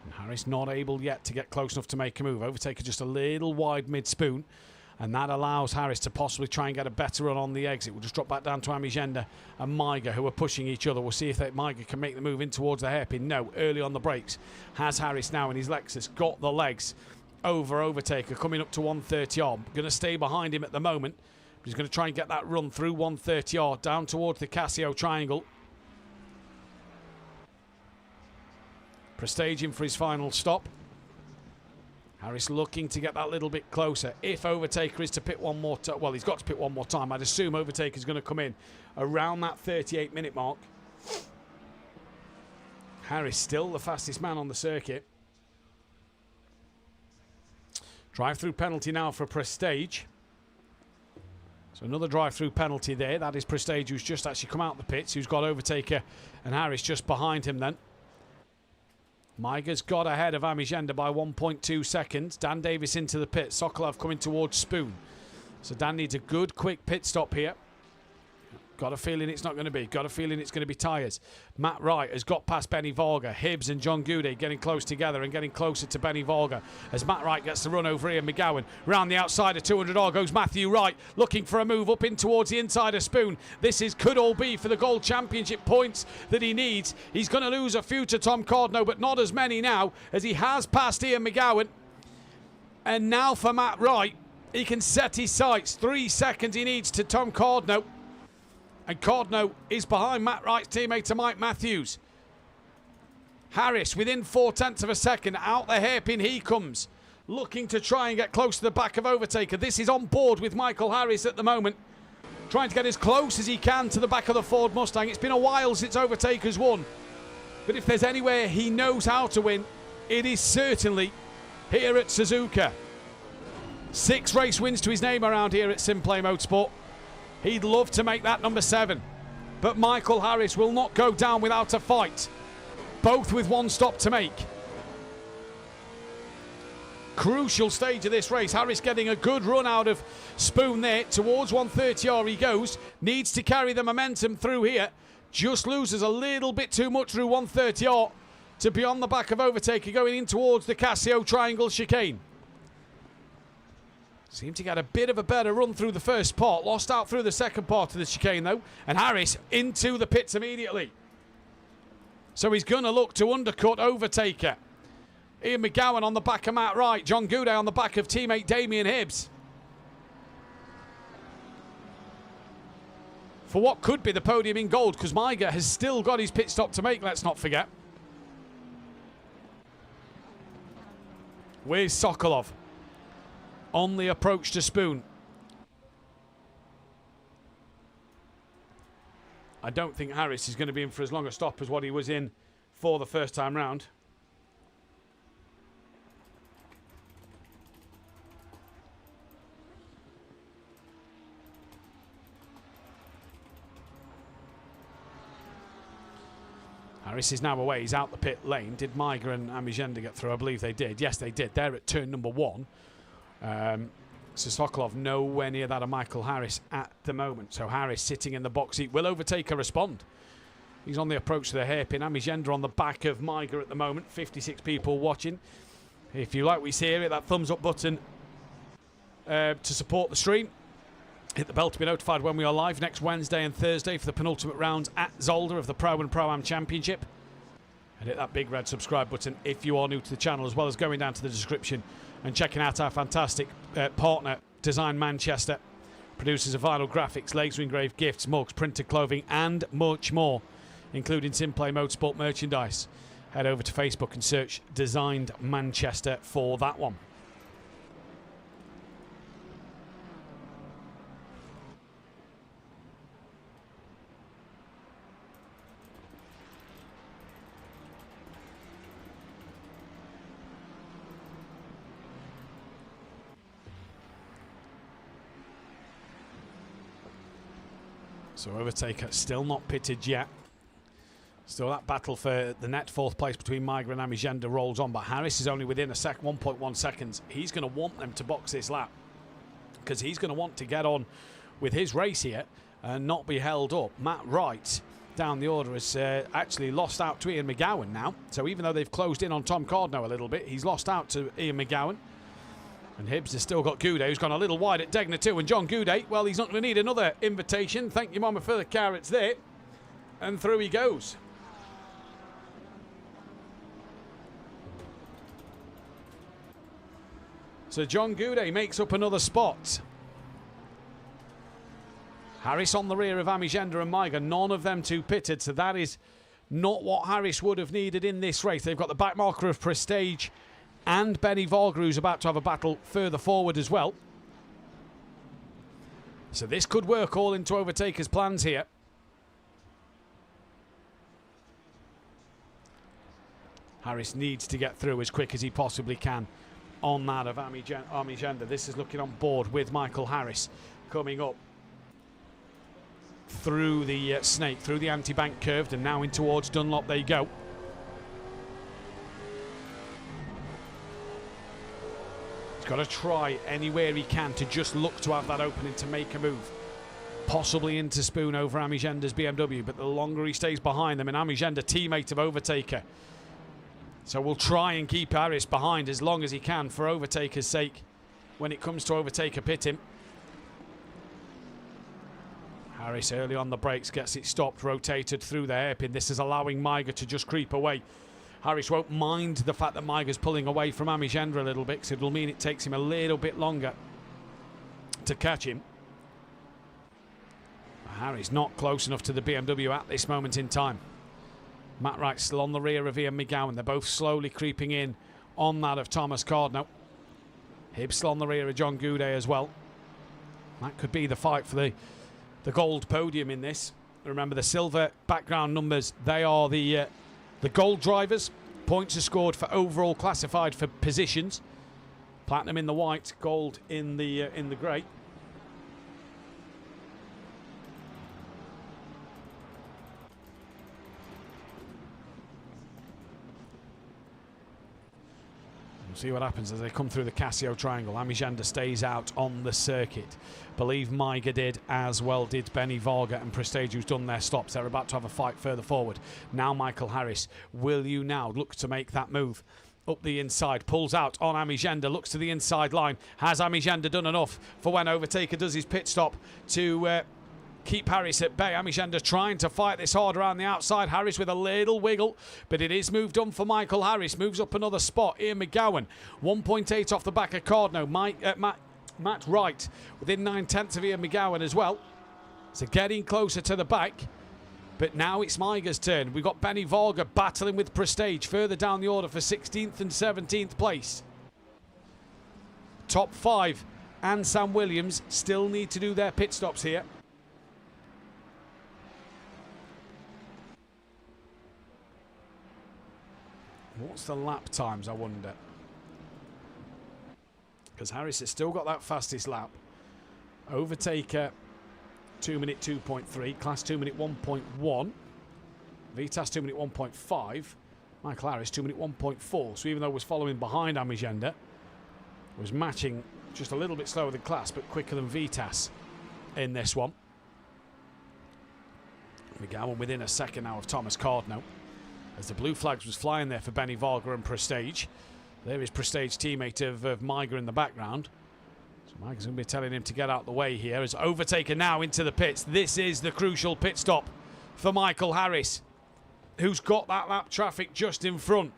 And Harris not able yet to get close enough to make a move. Overtaker just a little wide mid-Spoon. And that allows Harris to possibly try and get a better run on the exit. We'll just drop back down to Amigenda and Maiga, who are pushing each other. We'll see if Maiga can make the move in towards the hairpin. No, early on the brakes. Has Harris now in his Lexus got the legs over overtaker, coming up to 130R. Going to stay behind him at the moment. But he's going to try and get that run through 130R down towards the Casio triangle. Prestage in for his final stop. Harris looking to get that little bit closer. If Overtaker is to pit one more time, well, he's got to pit one more time. I'd assume Overtaker is going to come in around that 38-minute mark. Harris still the fastest man on the circuit. Drive-through penalty now for Prestige. So another drive-through penalty there. That is Prestige, who's just actually come out the pits, who's got Overtaker and Harris just behind him then. Maiga's got ahead of Amigenda by 1.2 seconds. Dan Davis into the pit. Sokolov coming towards Spoon. So Dan needs a good, quick pit stop here. Got a feeling it's not going to be. Got a feeling it's going to be tyres. Matt Wright has got past Benny Varga. Hibbs and John Goudet getting close together and getting closer to Benny Varga as Matt Wright gets the run over here. McGowan round the outside of 200R goes Mathew Wright, looking for a move up in towards the inside of Spoon. This could all be for the Gold Championship points that he needs. He's going to lose a few to Tom Cardno, but not as many now as he has passed Ian McGowan. And now for Matt Wright, he can set his sights. 3 seconds he needs to Tom Cardno. And Cardno is behind Matt Wright's teammate to Mike Matthews. Harris within 4/10 of a second. Out the hairpin he comes. Looking to try and get close to the back of Overtaker. This is on board with Michael Harris at the moment. Trying to get as close as he can to the back of the Ford Mustang. It's been a while since Overtaker's won. But if there's anywhere he knows how to win, it is certainly here at Suzuka. 6 race wins to his name around here at SimPlay Motorsport. He'd love to make that number 7. But Michael Harris will not go down without a fight. Both with 1 stop to make. Crucial stage of this race. Harris getting a good run out of Spoon there. Towards 130R he goes. Needs to carry the momentum through here. Just loses a little bit too much through 130R to be on the back of Overtaker going in towards the Casio Triangle chicane. Seemed to get a bit of a better run through the first part. Lost out through the second part of the chicane, though. And Harris into the pits immediately. So he's going to look to undercut Overtaker. Ian McGowan on the back of Matt Wright. John Goudet on the back of teammate Damien Hibbs. For what could be the podium in gold, because Maiger has still got his pit stop to make, let's not forget. Where's Sokolov? On the approach to Spoon. I don't think Harris is going to be in for as long a stop as what he was in for the first time round. Harris is now away. He's out the pit lane. Did Maiger and Amigenda get through? I believe they did. Yes, they did. They're at turn number 1. So Sokolov nowhere near that of Michael Harris at the moment. So Harris sitting in the box seat. Will Overtaker respond? He's on the approach to the hairpin. Amigenda on the back of Maiger at the moment. 56 people watching. If you like what you see here, hit that thumbs up button to support the stream. Hit the bell to be notified when we are live next Wednesday and Thursday for the penultimate rounds at Zolder of the Pro and Pro-Am Championship. And hit that big red subscribe button if you are new to the channel, as well as going down to the description and checking out our fantastic partner, Design Manchester. Producers of vinyl graphics, laser engraved gifts, mugs, printed clothing and much more, including SimPlay Motorsport merchandise. Head over to Facebook and search Designed Manchester for that one. So Overtaker still not pitted yet. Still that battle for the net 4th place between Maiger and Amigenda rolls on, but Harris is only within 1.1 seconds. He's going to want them to box this lap because he's going to want to get on with his race here and not be held up. Matt Wright down the order has actually lost out to Ian McGowan now. So even though they've closed in on Tom Cardno a little bit, he's lost out to Ian McGowan. And Hibbs has still got Goudet, who's gone a little wide at Degner too. And John Goudet, well, he's not going to need another invitation. Thank you, Mama, for the carrots there. And through he goes. So John Goudet makes up another spot. Harris on the rear of Amigenda and Maiger. None of them two pitted, so that is not what Harris would have needed in this race. They've got the back marker of Prestige and Benny Varga, who's about to have a battle further forward as well. So this could work all into Overtaker's plans here. Harris needs to get through as quick as he possibly can on that of Amigenda. This is looking on board with Michael Harris coming up through the snake, through the anti-bank curve, and now in towards Dunlop they go. He's got to try anywhere he can to just look to have that opening to make a move. Possibly into Spoon over Amigenda's BMW, but the longer he stays behind them, and Amigenda, teammate of Overtaker. So we'll try and keep Harris behind as long as he can for Overtaker's sake when it comes to Overtaker pitting. Harris early on the brakes, gets it stopped, rotated through the hairpin. This is allowing Maiger to just creep away. Harris won't mind the fact that Maiger's pulling away from Amigenda a little bit, because it'll mean it takes him a little bit longer to catch him. Harris not close enough to the BMW at this moment in time. Matt Wright still on the rear of Ian McGowan. They're both slowly creeping in on that of Thomas Cardno. Hibbs still on the rear of John Goudet as well. That could be the fight for the gold podium in this. Remember, the silver background numbers, they are the gold drivers. Points are scored for overall classified for positions. Platinum in the white, gold in the grey. We'll see what happens as they come through the Casio triangle. Amigenda stays out on the circuit. Believe Maiger did, as well did Benny Varga and Prestige, who's done their stops. They're about to have a fight further forward. Now Michael Harris, will you now look to make that move up the inside? Pulls out on Amigenda, looks to the inside line. Has Amigenda done enough for when Overtaker does his pit stop to keep Harris at bay. Amigenda trying to fight this hard around the outside. Harris with a little wiggle, but it is moved on for Michael Harris. Moves up another spot. Ian McGowan, 1.8 off the back of Cardno. Matt Wright within 9/10 of Ian McGowan as well. So getting closer to the back. But now it's Maiger's turn. We've got Benny Varga battling with Prestige further down the order for 16th and 17th place. Top 5 and Sam Williams still need to do their pit stops here. What's the lap times, I wonder? Because Harris has still got that fastest lap. Overtaker, 2 minute 2.3. Class 2 minute 1.1. Vitas 2 minute 1.5. Michael Harris 2 minute 1.4. So even though it was following behind Amigenda, was matching just a little bit slower than Class, but quicker than Vitas in this one. McGowan within a second now of Thomas Cardno. As the blue flags was flying there for Benny Varga and Prestige. There is Prestige teammate of Maiger in the background. So Maiger's going to be telling him to get out the way here. As overtaker now into the pits. This is the crucial pit stop for Michael Harris, who's got that lap traffic just in front.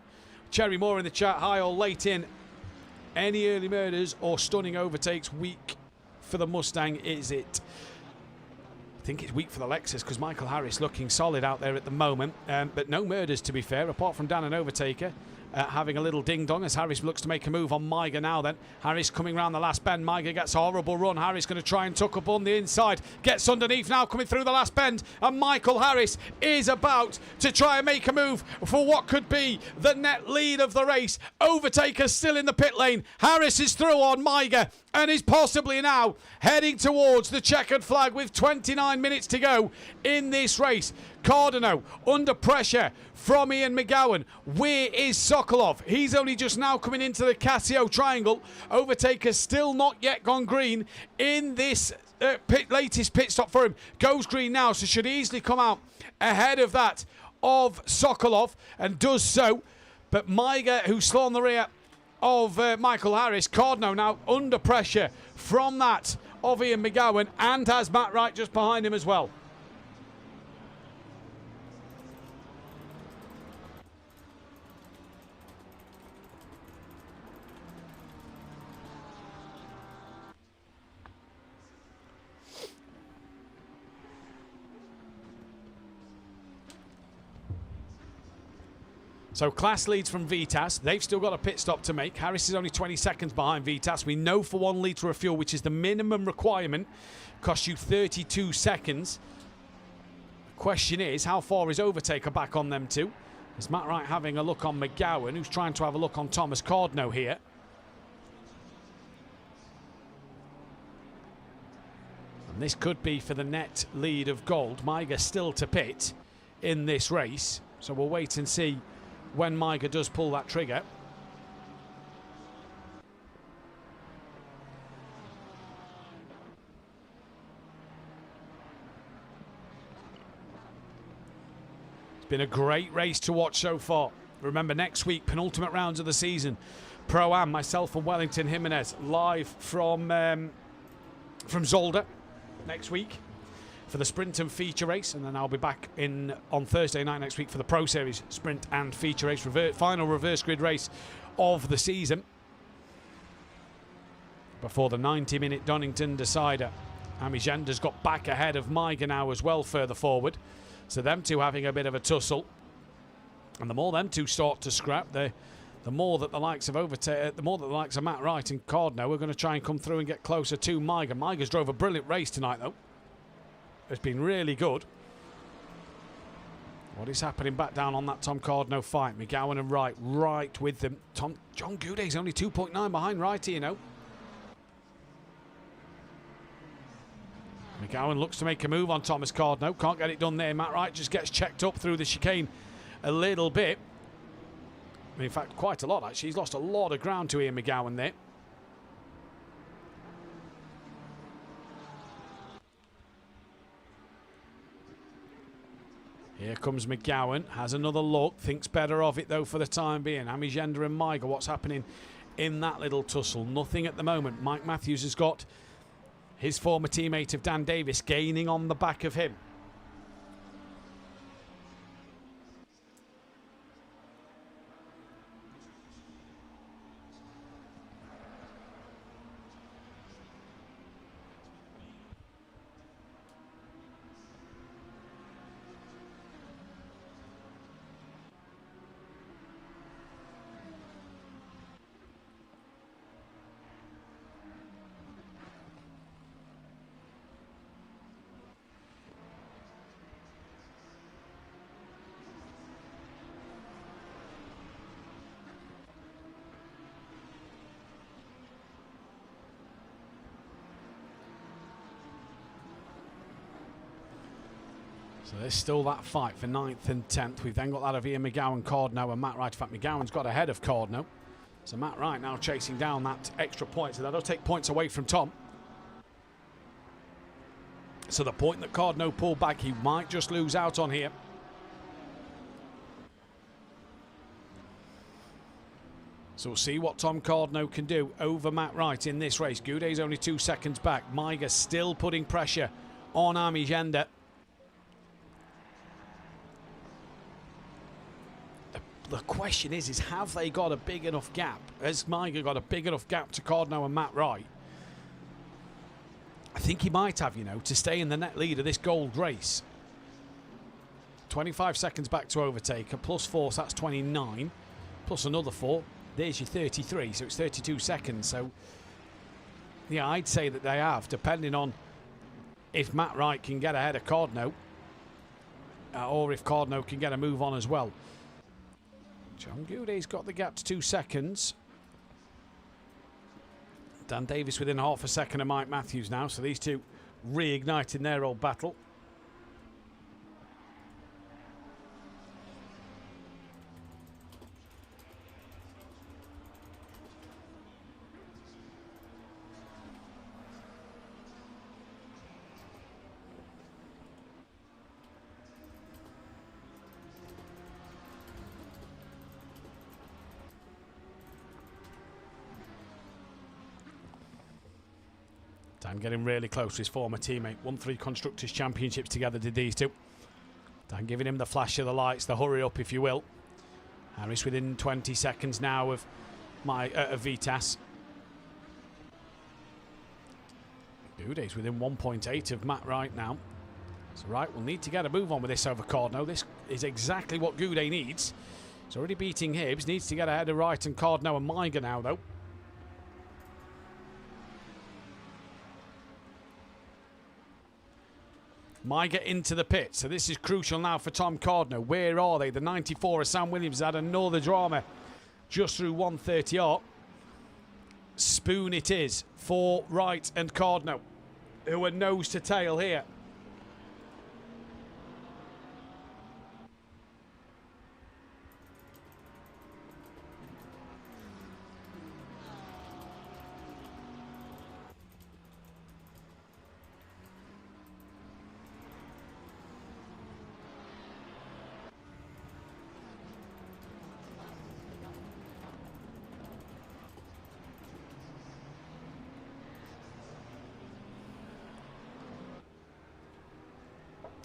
Cherry Moore in the chat, high or late in. Any early murders or stunning overtakes weak for the Mustang, is it? I think it's weak for the Lexus because Michael Harris looking solid out there at the moment. But no murders, to be fair, apart from Dan and Overtaker having a little ding-dong as Harris looks to make a move on Maiger now then. Harris coming round the last bend. Maiger gets a horrible run. Harris going to try and tuck up on the inside. Gets underneath now, coming through the last bend. And Michael Harris is about to try and make a move for what could be the net lead of the race. Overtaker still in the pit lane. Harris is through on Maiger and is possibly now heading towards the checkered flag with 29 minutes to go in this race. Cardno under pressure from Ian McGowan. Where is Sokolov? He's only just now coming into the Casio triangle. Overtaker still not yet gone green in this latest pit stop for him. Goes green now, so should easily come out ahead of that of Sokolov, and does so. But Maiger, who's slow on the rear of Michael Harris. Cardno now under pressure from that of Ian McGowan, and has Matt Wright just behind him as well. So Class leads from Vitas. They've still got a pit stop to make. Harris is only 20 seconds behind Vitas. We know for 1 litre of fuel, which is the minimum requirement, costs you 32 seconds. The question is, how far is Overtaker back on them two? Is Matt Wright having a look on McGowan, who's trying to have a look on Thomas Cardno here? And this could be for the net lead of gold. Maiger still to pit in this race. So we'll wait and see when Maiger does pull that trigger. It's been a great race to watch so far. Remember, next week, penultimate rounds of the season. Pro-Am, myself and Wellington Jimenez live from Zolder next week for the sprint and feature race, and then I'll be back on Thursday night next week for the Pro Series sprint and feature race, final reverse grid race of the season before the 90-minute Donington decider. Amigenda's got back ahead of Maiger now as well further forward, so them two having a bit of a tussle, and the more them two start to scrap, the more that the likes of Matt Wright and Cardno are going to try and come through and get closer to Maiger. Maiger's drove a brilliant race tonight though. It's been really good. What is happening back down on that Tom Cardno fight? McGowan and Wright right with them. John Goudet's only 2.9 behind Wright, you know. McGowan looks to make a move on Thomas Cardno. Can't get it done there. Matt Wright just gets checked up through the chicane a little bit. In fact, quite a lot actually. He's lost a lot of ground to Ian McGowan there. Here comes McGowan, has another look, thinks better of it though for the time being. Amigenda and Maiger, what's happening in that little tussle? Nothing at the moment. Mike Matthews has got His former teammate of Dan Davis gaining on the back of him. So there's still that fight for 9th and 10th. We've then got that of Ian McGowan, Cardno and Matt Wright. In fact, McGowan's got ahead of Cardno. So Matt Wright now chasing down that extra point. So that'll take points away from Tom. So the point that Cardno pulled back, he might just lose out on here. So we'll see what Tom Cardno can do over Matt Wright in this race. Goudet's only 2 seconds back. Maiga still putting pressure on Army Gender. The question is have they got a big enough gap? Has Maiga got a big enough gap to Cardno and Matt Wright? I think he might have, you know, to stay in the net lead of this gold race. 25 seconds back to overtake. A +4, so that's 29. Plus another 4. There's your 33, so it's 32 seconds. So, yeah, I'd say that they have, depending on if Matt Wright can get ahead of Cardno, or if Cardno can get a move on as well. John Goudet's got the gap to 2 seconds. Dan Davis within half a second of Mike Matthews now, so these two reigniting their old battle. Dan getting really close to his former teammate. Won 3 Constructors' Championships together, did these two. Dan giving him the flash of the lights, the hurry up, if you will. Harris within 20 seconds now of Vitas. Goudet's within 1.8 of Matt Wright now. So Wright will need to get a move on with this over Cardno. This is exactly what Goudet needs. He's already beating Hibbs. Needs to get ahead of Wright and Cardno and Maiga now, though. Maiga into the pit, so this is crucial now for Tom Cardno. Where are they? The 94 of Sam Williams had another drama just through 130 up. Spoon it is for Wright and Cardno, who are nose to tail here.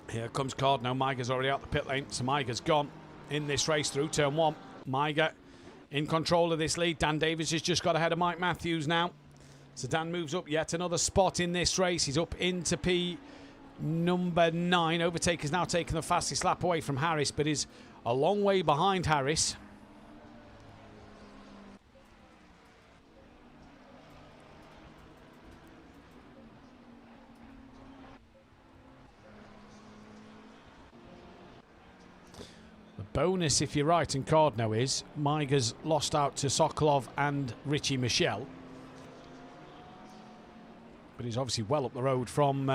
Here comes Cardno. Maiga's already out the pit lane, so Maiga's gone in this race through turn 1. Maiga in control of this lead. Dan Davis has just got ahead of Mike Matthews now. So Dan moves up yet another spot in this race. He's up into P number 9. Overtake has now taken the fastest lap away from Harris, but is a long way behind Harris. Bonus, if you're right, and Cardno is Maiga's lost out to Sokolov and Richie Michel, but he's obviously well up the road from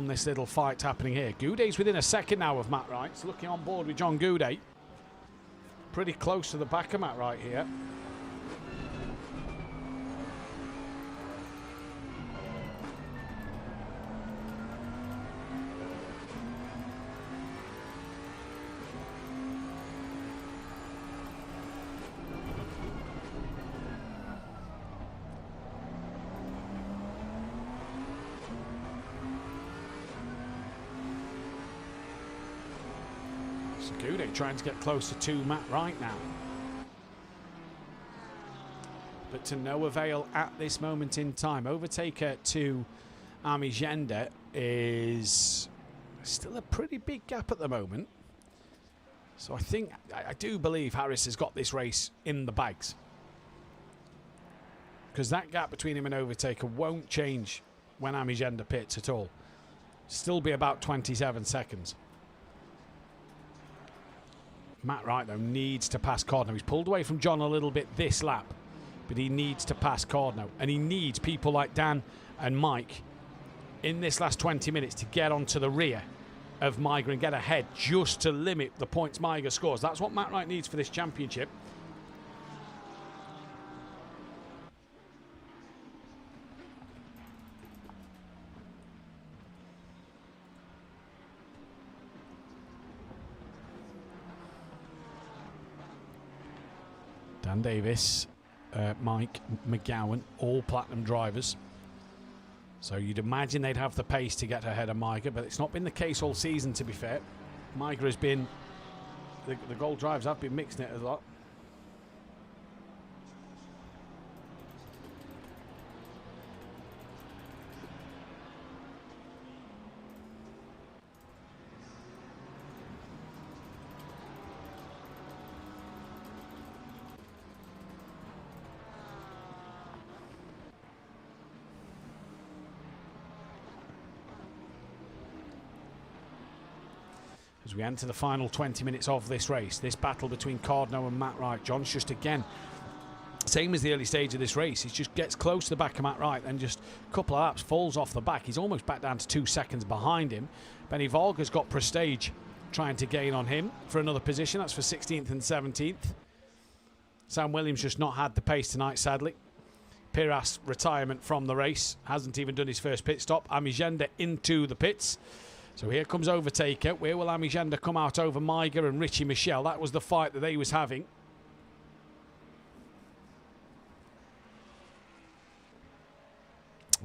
this little fight happening here. Goudet's within a second now of Matt Wright. He's looking on board with John Goudet. Pretty close to the back of Matt Wright here. So Goudet trying to get closer to Matt Wright now. But to no avail at this moment in time. Overtaker to Ami Gender is still a pretty big gap at the moment. So I do believe Harris has got this race in the bags. Because that gap between him and Overtaker won't change when Ami Gender pits at all. Still be about 27 seconds. Matt Wright, though, needs to pass Cordno. He's pulled away from John a little bit this lap, but he needs to pass Cordno. And he needs people like Dan and Mike in this last 20 minutes to get onto the rear of Miga and get ahead just to limit the points Miga scores. That's what Matt Wright needs for this championship. Dan Davis, Mike McGowan, all platinum drivers. So you'd imagine they'd have the pace to get ahead of Miga, but it's not been the case all season, to be fair. Miga has been... The gold drivers have been mixing it a lot. As we enter the final 20 minutes of this race, this battle between Cordno and Matt Wright. John's just again, same as the early stage of this race, he just gets close to the back of Matt Wright and just a couple of laps falls off the back. He's almost back down to 2 seconds behind him. Benny Volga's got Prestige trying to gain on him for another position. That's for 16th and 17th. Sam Williams just not had the pace tonight, sadly. Piras retirement from the race. Hasn't even done his first pit stop. Amigenda into the pits. So here comes Overtaker. Where will Amigenda come out over Miga and Richie Michelle? That was the fight that they was having.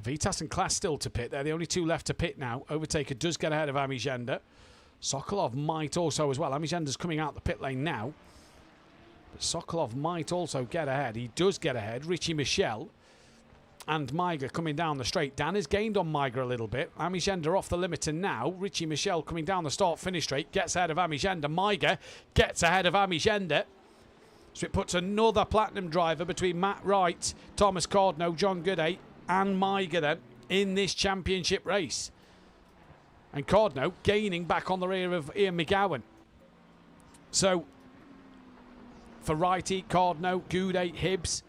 Vitas and Klass still to pit. They're the only two left to pit now. Overtaker does get ahead of Amigenda. Sokolov might also as well. Amigenda's coming out the pit lane now. But Sokolov might also get ahead. He does get ahead. Richie Michelle and Miga coming down the straight. Dan has gained on Miga a little bit. Amigenda off the limiter now. Richie Michelle coming down the start-finish straight. Gets ahead of Amigenda. Miga gets ahead of Amigenda. So it puts another platinum driver between Matt Wright, Thomas Cordno, John Gooday and Miga then in this championship race. And Cordno gaining back on the rear of Ian McGowan. So for Wrighty, Cordno, Gooday, Hibbs,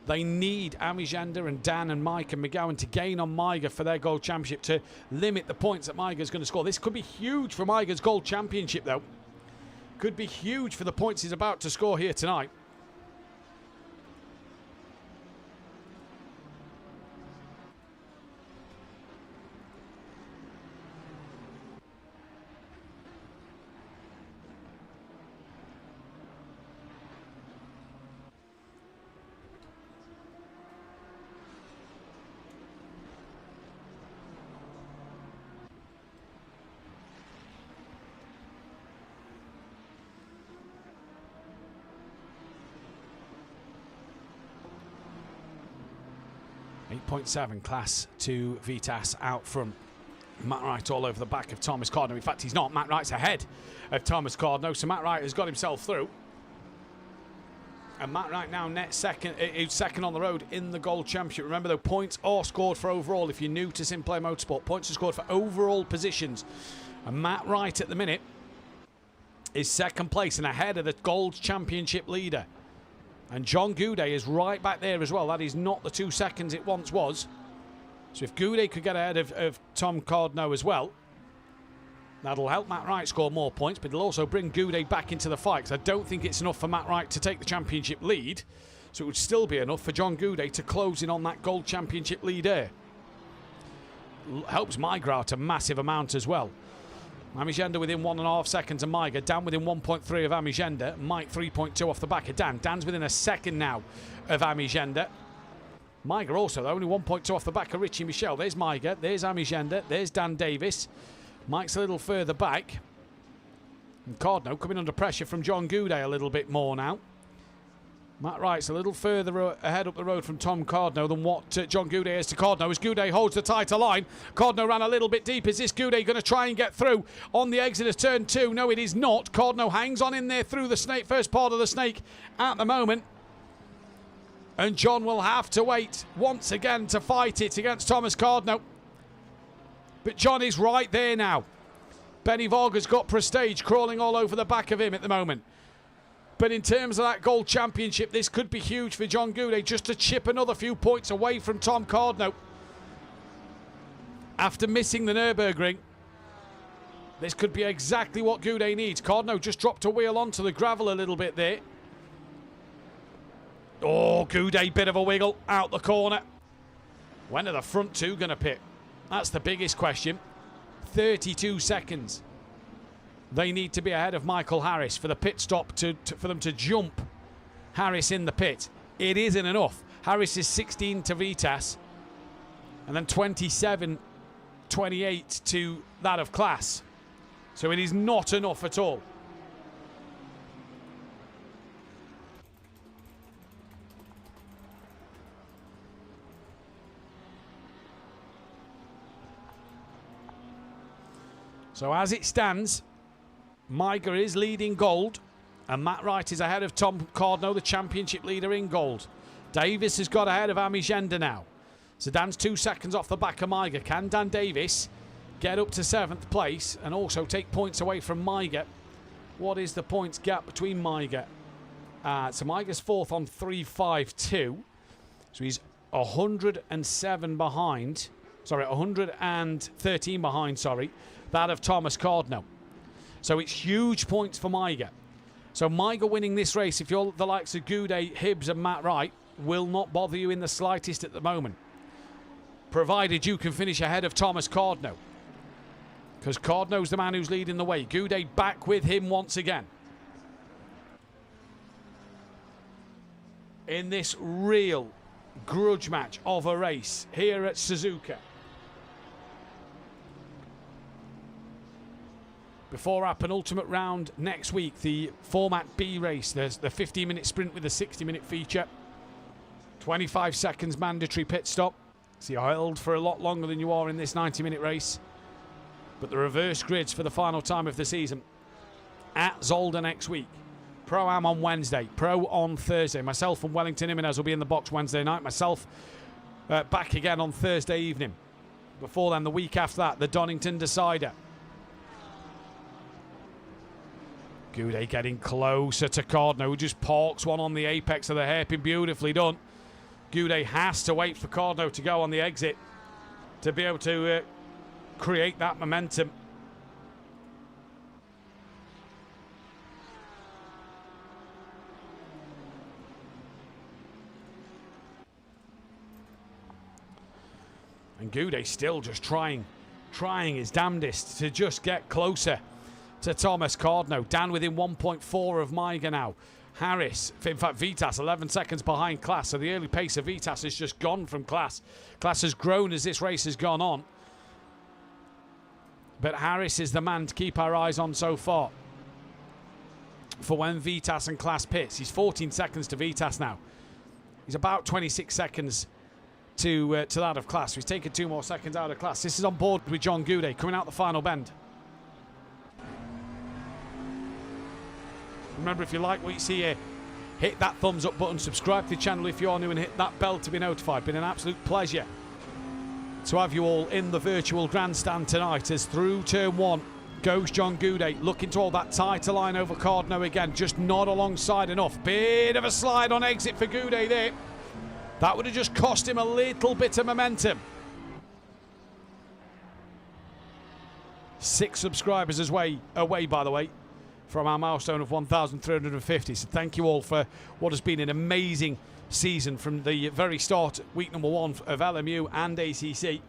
they need Amigenda and Dan and Mike and McGowan to gain on Miga for their gold championship to limit the points that Miga's going to score. This could be huge for Miga's gold championship, though. Could be huge for the points he's about to score here tonight. .7 Klass to Vitas out front. Matt Wright all over the back of Thomas Cordno. In fact, he's not. Matt Wright's ahead of Thomas Cordno, so Matt Wright has got himself through. And Matt Wright now is second on the road in the gold championship. Remember, though, points are scored for overall. If you're new to SimPlay Motorsport, points are scored for overall positions. And Matt Wright at the minute is second place and ahead of the gold championship leader. And John Gooday is right back there as well. That is not the 2 seconds it once was. So if Gooday could get ahead of Tom Cordno as well, that'll help Matt Wright score more points, but it'll also bring Gooday back into the fight, because I don't think it's enough for Matt Wright to take the championship lead. So it would still be enough for John Gooday to close in on that gold championship lead there. Helps Miga out a massive amount as well. Amigenda within 1.5 seconds of Miga. Dan within 1.3 of Amigenda. Mike 3.2 off the back of Dan. Dan's within a second now of Amigenda. Miga also, though, only 1.2 off the back of Richie Michelle. There's Miga. There's Amigenda. There's Dan Davis. Mike's a little further back. And Cardno coming under pressure from John Goudet a little bit more now. Matt Wright's a little further ahead up the road from Tom Cardno than what John Goudet is to Cardno, as Goudet holds the tighter line. Cardno ran a little bit deep. Is this Goudet going to try and get through on the exit of turn 2? No, it is not. Cardno hangs on in there through the snake, first part of the snake at the moment. And John will have to wait once again to fight it against Thomas Cardno. But John is right there now. Benny Varga's got Prestige crawling all over the back of him at the moment. But in terms of that gold championship, this could be huge for John Goudet, just to chip another few points away from Tom Cardno. After missing the Nürburgring, this could be exactly what Goudet needs. Cardno just dropped a wheel onto the gravel a little bit there. Oh, Goudet, bit of a wiggle out the corner. When are the front two going to pit? That's the biggest question. 32 seconds. They need to be ahead of Michael Harris for the pit stop for them to jump Harris in the pit. It isn't enough. Harris is 16 to Vitas and then 27-28 to that of Class. So it is not enough at all. So as it stands, Miga is leading gold, and Matt Wright is ahead of Tom Cardno, the championship leader in gold. Davis has got ahead of Ami Gender now. So Dan's 2 seconds off the back of Miga. Can Dan Davis get up to 7th place and also take points away from Miga? What is the points gap between Miga? So Miga's 4th on 352. So he's 107 behind. Sorry, 113 behind, sorry. That of Thomas Cardno. So it's huge points for Miga. So Miga winning this race, if you're the likes of Goudet, Hibbs and Matt Wright, will not bother you in the slightest at the moment. Provided you can finish ahead of Thomas Cardno. Because Cardno's the man who's leading the way. Goudet back with him once again. In this real grudge match of a race here at Suzuka. Before our penultimate round next week, the Format B race. There's the 15-minute sprint with a 60-minute feature. 25 seconds mandatory pit stop. So you're held for a lot longer than you are in this 90-minute race. But the reverse grids for the final time of the season at Zolder next week. Pro-Am on Wednesday, Pro on Thursday. Myself and Wellington Jimenez will be in the box Wednesday night. Myself back again on Thursday evening. Before then, the week after that, the Donington Decider. Goudet getting closer to Cardno, who just parks one on the apex of the hairpin. Beautifully done. Goudet has to wait for Cardno to go on the exit to be able to create that momentum. And Goudet still just trying his damnedest to just get closer to Thomas Cardno. Dan within 1.4 of Miga now. Harris, in fact Vitas, 11 seconds behind Class. So the early pace of Vitas has just gone from Class. Class has grown as this race has gone on. But Harris is the man to keep our eyes on so far for when Vitas and Class pits. He's 14 seconds to Vitas now. He's about 26 seconds to that of Class. He's taken 2 more seconds out of Class. This is on board with John Goudet coming out the final bend. Remember, if you like what you see here, hit that thumbs up button, subscribe to the channel if you're new, and hit that bell to be notified. Been an absolute pleasure to have you all in the virtual grandstand tonight, as through turn 1 goes John Goudet, looking to hold that tighter line over Cardno again, just not alongside enough. Bit of a slide on exit for Goudet there. That would have just cost him a little bit of momentum. 6 subscribers away, by the way, from our milestone of 1,350. So thank you all for what has been an amazing season from the very start, week number 1 of LMU and ACC,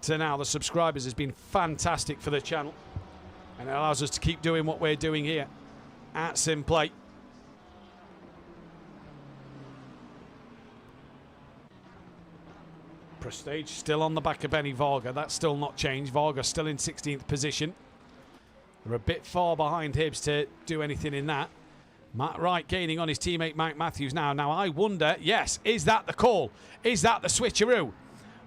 to now. The subscribers has been fantastic for the channel, and it allows us to keep doing what we're doing here at SimPlay. Prestige still on the back of Benny Varga. That's still not changed. Varga still in 16th position. They're a bit far behind Hibbs to do anything in that. Matt Wright gaining on his teammate Mike Matthews now. Now I wonder, yes, is that the call? Is that the switcheroo?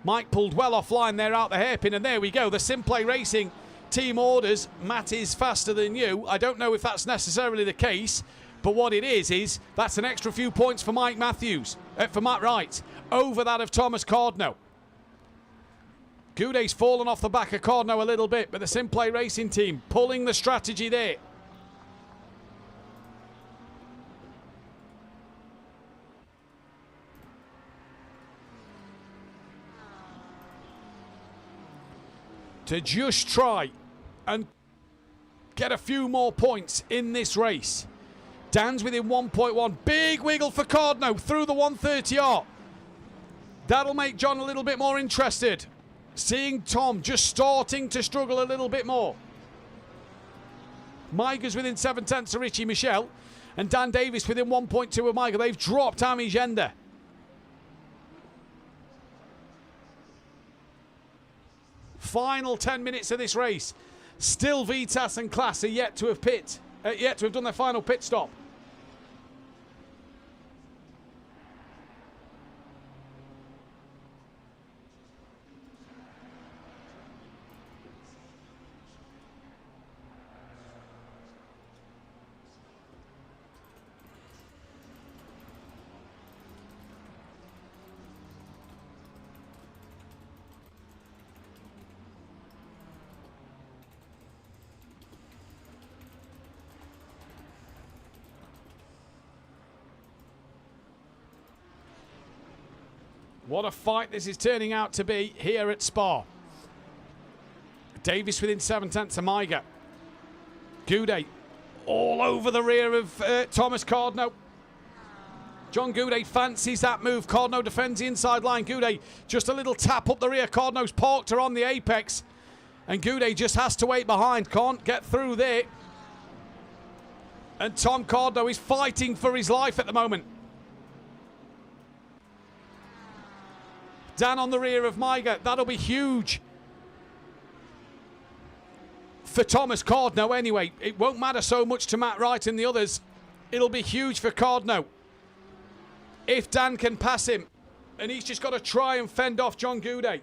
Mike pulled well offline there out the hairpin, and there we go. The SimPlay Racing team orders Matt is faster than you. I don't know if that's necessarily the case, but what it is that's an extra few points for Mike Matthews, for Matt Wright, over that of Thomas Cardno. Goudet's fallen off the back of Cardno a little bit, but the SimPlay Racing team pulling the strategy there. To just try and get a few more points in this race. Dan's within 1.1. Big wiggle for Cardno through the 130R. That'll make John a little bit more interested. Seeing Tom just starting to struggle a little bit more. Maiga's within 7/10 of Richie Michelle. And Dan Davis within 1.2 of Maiga. They've dropped Ami Gender. Final 10 minutes of this race. Still Vitas and Klaas are yet to have done their final pit stop. What a fight this is turning out to be here at Spa. Davis within 7/10 of Maiga. Goudet all over the rear of Thomas Cardno. John Goudet fancies that move. Cardno defends the inside line. Goudet just a little tap up the rear. Cardno's parked her on the apex. And Goudet just has to wait behind. Can't get through there. And Tom Cardno is fighting for his life at the moment. Dan on the rear of Maiga. That'll be huge for Thomas Cardno anyway. It won't matter so much to Matt Wright and the others. It'll be huge for Cardno if Dan can pass him. And he's just got to try and fend off John Goudet.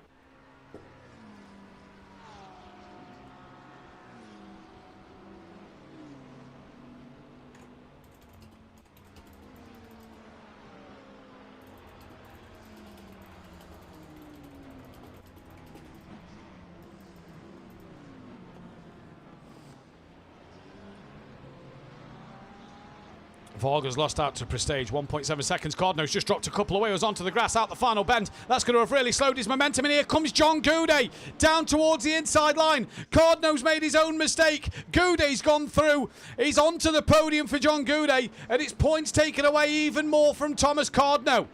Varga's lost out to Prestige, 1.7 seconds. Cardno's just dropped a couple of wheels onto the grass out the final bend. That's going to have really slowed his momentum. And here comes John Goudet down towards the inside line. Cardno's made his own mistake. Goudet's gone through. He's onto the podium for John Goudet. And it's points taken away even more from Thomas Cardno.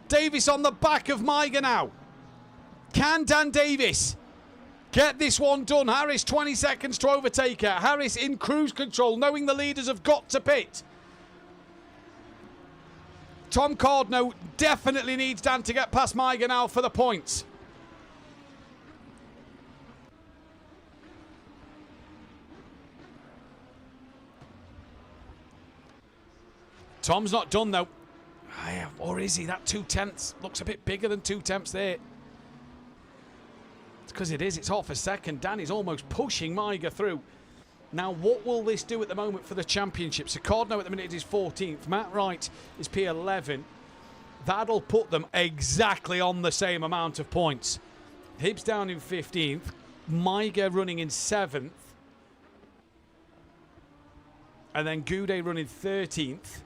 Davis on the back of Maiga now. Can Dan Davis get this one done? Harris 20 seconds to overtake her. Harris in cruise control, knowing the leaders have got to pit. Tom Cardno definitely needs Dan to get past Maiga now for the points. Tom's not done though. Or is he? That 2/10 looks a bit bigger than 2/10 there. Because it is, it's half a second. Danny's almost pushing Maiga through. Now, what will this do at the moment for the championship? So Cardno at the minute is 14th. Matt Wright is P11. That'll put them exactly on the same amount of points. Hibbs down in 15th. Maiga running in 7th. And then Goudet running 13th.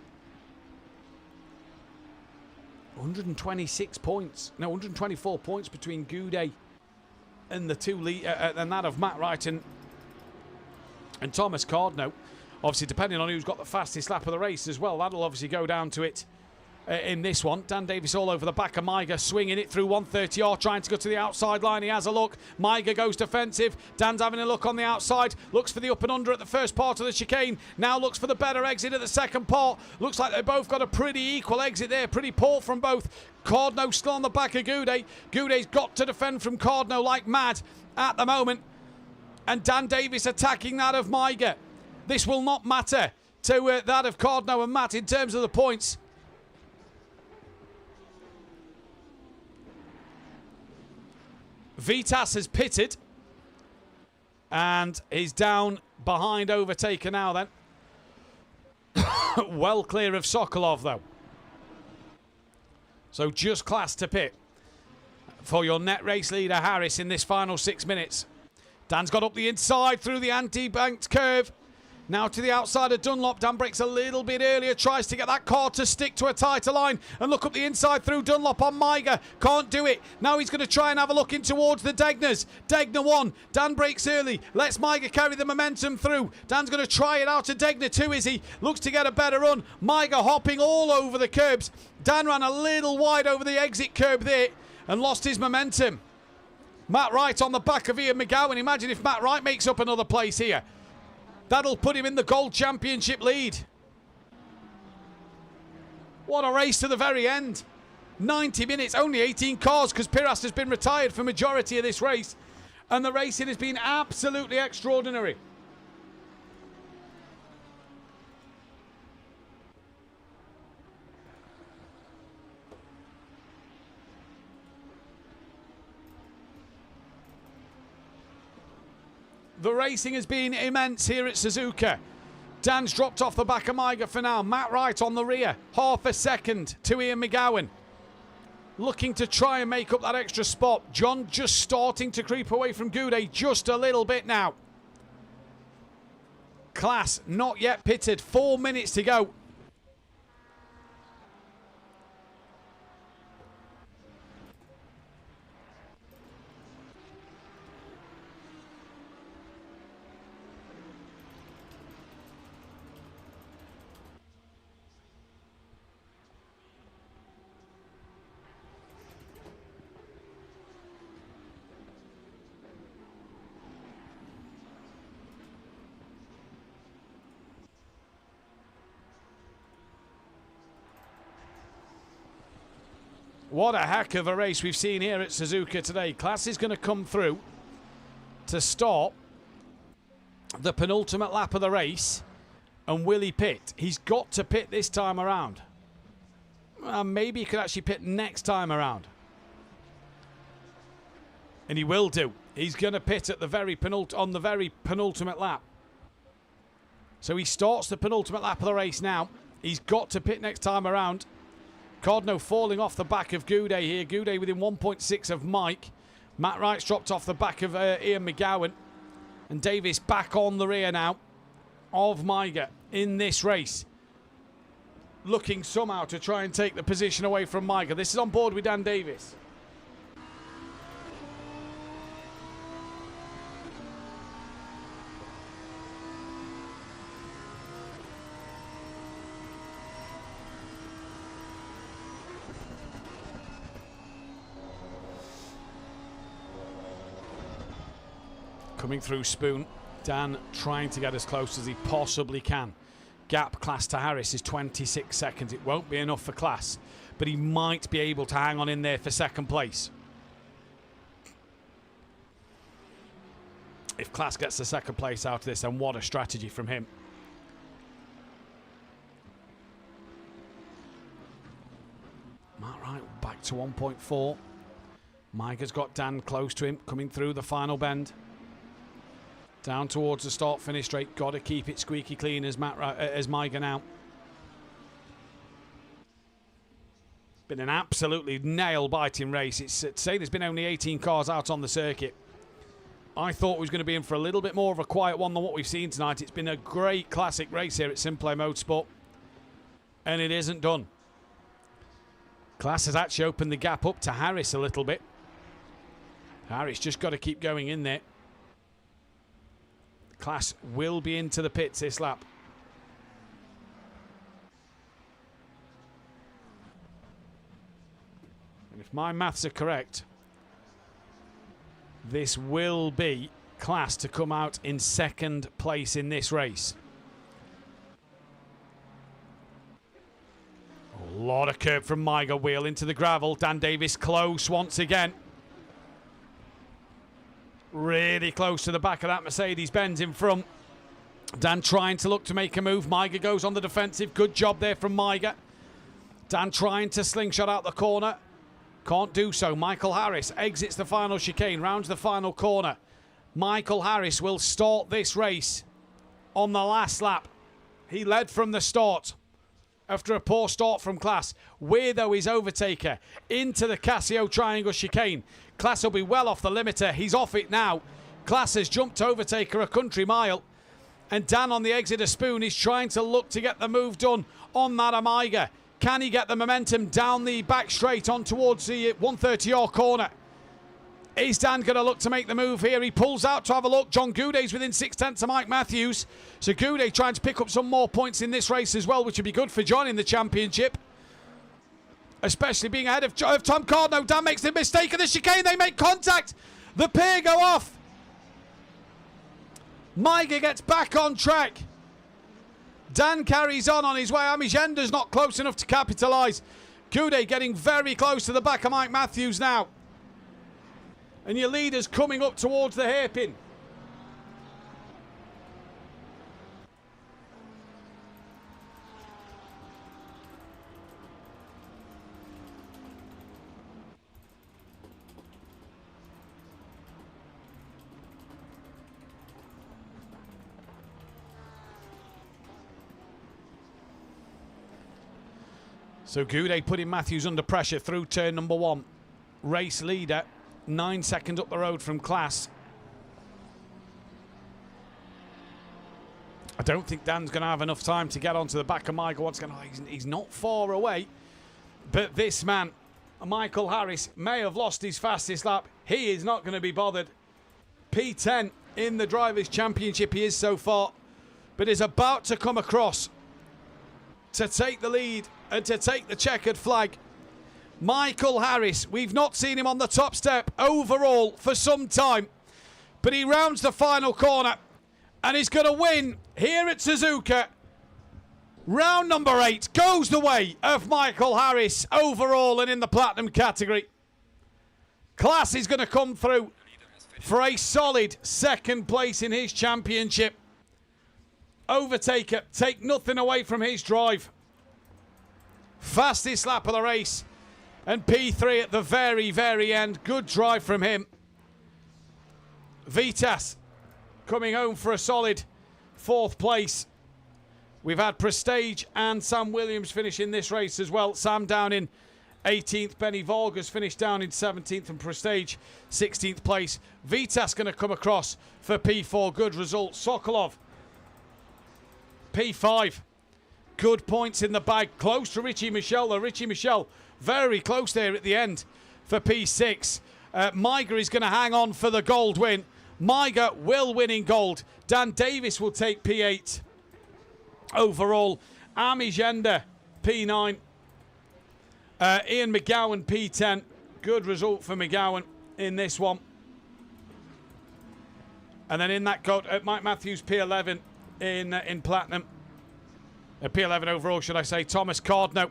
126 points. No, 124 points between Goudet and the two and that of Matt Wright and Thomas Cardno. Obviously, depending on who's got the fastest lap of the race as well, that'll obviously go down to it in this one. Dan Davis all over the back of Maiga, swinging it through 130R, trying to go to the outside line. He has a look. Maiga goes defensive. Dan's having a look on the outside. Looks for the up and under at the first part of the chicane. Now looks for the better exit at the second part. Looks like they both got a pretty equal exit there. Pretty poor from both. Cardno still on the back of Goudet. Goudet's got to defend from Cardno like mad at the moment. And Dan Davis attacking that of Maiger. This will not matter to that of Cardno and Matt in terms of the points. Vitas has pitted. And he's down behind overtaker now then. Well clear of Sokolov though. So just class to pit for your net race leader Harris in this final 6 minutes. Dan's got up the inside through the anti-banked curve. Now to the outside of Dunlop. Dan breaks a little bit earlier. Tries to get that car to stick to a tighter line. And look up the inside through Dunlop on Maiger. Can't do it. Now he's going to try and have a look in towards the Degners. Degner 1. Dan breaks early. Lets Maiger carry the momentum through. Dan's going to try it out to Degner 2, is he? Looks to get a better run. Maiger hopping all over the curbs. Dan ran a little wide over the exit curb there and lost his momentum. Matt Wright on the back of Ian McGowan. Imagine if Matt Wright makes up another place here. That'll put him in the Gold Championship lead. What a race to the very end. 90 minutes, only 18 cars because Piras has been retired for majority of this race. And the racing has been absolutely extraordinary. The racing has been immense here at Suzuka. Dan's dropped off the back of Maiger for now. Matt Wright on the rear. Half a second to Ian McGowan. Looking to try and make up that extra spot. John just starting to creep away from Goudet just a little bit now. Class not yet pitted. 4 minutes to go. What a heck of a race we've seen here at Suzuka today. Class is going to come through to start the penultimate lap of the race. And will he pit? He's got to pit this time around. Maybe he could actually pit next time around. And he will do. He's going to pit at the very on the very penultimate lap. So he starts the penultimate lap of the race now. He's got to pit next time around. Cardno falling off the back of Goudet here. Goudet within 1.6 of Mike. Matt Wright's dropped off the back of Ian McGowan. And Davis back on the rear now of Maiger in this race. Looking somehow to try and take the position away from Maiger. This is on board with Dan Davis. Coming through Spoon. Dan trying to get as close as he possibly can. Gap Class to Harris is 26 seconds. It won't be enough for Class, but he might be able to hang on in there for second place. If Class gets the second place out of this, then what a strategy from him. Matt Wright back to 1.4. Maiger's got Dan close to him, coming through the final bend. Down towards the start-finish straight. Got to keep it squeaky clean as Maiger now. Been an absolutely nail-biting race. It's to say there's been only 18 cars out on the circuit. I thought we was going to be in for a little bit more of a quiet one than what we've seen tonight. It's been a great classic race here at SimPlay Motorsport. And it isn't done. Class has actually opened the gap up to Harris a little bit. Harris just got to keep going in there. Class will be into the pits this lap. And if my maths are correct, this will be Class to come out in second place in this race. A lot of curb from Maiger. Wheel into the gravel. Dan Davis close once again. Really close to the back of that Mercedes-Benz in front. Dan trying to look to make a move. Maiger goes on the defensive. Good job there from Maiger. Dan trying to slingshot out the corner. Can't do so. Michael Harris exits the final chicane, rounds the final corner. Michael Harris will start this race on the last lap. He led from the start after a poor start from Class. Weirdo is overtaker into the Casio triangle chicane. Class will be well off the limiter. He's off it now. Class has jumped overtaker a country mile. And Dan on the exit of Spoon is trying to look to get the move done on that Amiga. Can he get the momentum down the back straight on towards the 130R corner? Is Dan going to look to make the move here? He pulls out to have a look. John Goudet's within 6/10 of Mike Matthews. So Goudet trying to pick up some more points in this race as well, which would be good for John in the championship. Especially being ahead of Tom Cardno. Dan makes the mistake of the chicane. They make contact. The pair go off. Maiger gets back on track. Dan carries on his way. Amigenda's not close enough to capitalise. Goudet getting very close to the back of Mike Matthews now. And your leader's coming up towards the hairpin. So Goudet putting Matthews under pressure through turn number 1. Race leader, 9 seconds up the road from Class. I don't think Dan's going to have enough time to get onto the back of Michael. Once again, he's not far away. But this man, Michael Harris, may have lost his fastest lap. He is not going to be bothered. P10 in the Drivers' Championship he is so far. But is about to come across to take the lead and to take the checkered flag. Michael Harris, we've not seen him on the top step overall for some time, but he rounds the final corner and he's going to win here at Suzuka. Round number 8 goes the way of Michael Harris overall and in the platinum category. Class is going to come through for a solid second place in his championship. Overtaker, take nothing away from his drive. Fastest lap of the race. And P3 at the very, very end. Good drive from him. Vitas coming home for a solid 4th place. We've had Prestige and Sam Williams finish in this race as well. Sam down in 18th. Benny Vargas finished down in 17th. And Prestige 16th place. Vitas going to come across for P4. Good result. Sokolov P5. Good points in the bag. Close to Richie Michel, though. Richie Michel very close there at the end for P6. Maiger is going to hang on for the gold win. Maiger will win in gold. Dan Davis will take P8 overall. Amigenda P9. Ian McGowan P10. Good result for McGowan in this one. And then in that gold, Mike Matthews P11 in platinum. P11 overall, should I say. Thomas Cardno.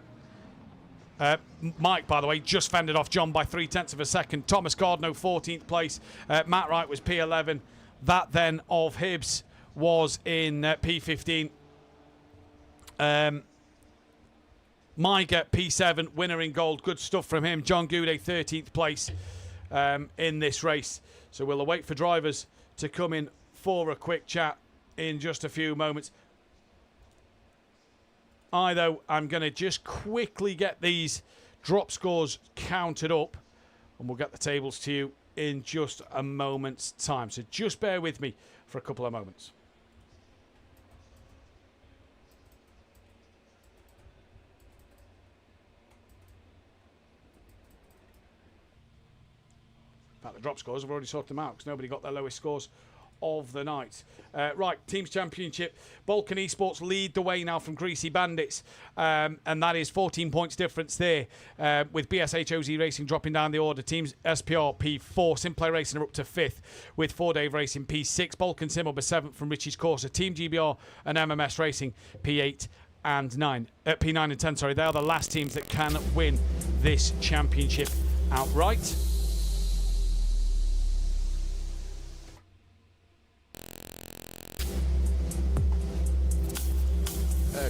Mike, by the way, just fended off John by 0.3 of a second. Thomas Cardno, 14th place. Matt Wright was P11. That then of Hibbs was in P15. Maiger, P7, winner in gold. Good stuff from him. John Goudet, 13th place in this race. So we'll await for drivers to come in for a quick chat in just a few moments. Though, I'm going to just quickly get these drop scores counted up and we'll get the tables to you in just a moment's time. So just bear with me for a couple of moments. In fact, the drop scores, I've already sorted them out because nobody got their lowest scores of the night. Right, Teams Championship. Balkan Esports lead the way now from Greasy Bandits, and that is 14 points difference there, with BSH OZ Racing dropping down the order. Teams SPR P4, SimPlay Racing are up to 5th with 4-Dave Racing P6, Balkan Sim up to 7th from Richie's Corsa, Team GBR and MMS Racing P8 and 9, P9 and 10, sorry. They are the last teams that can win this championship outright.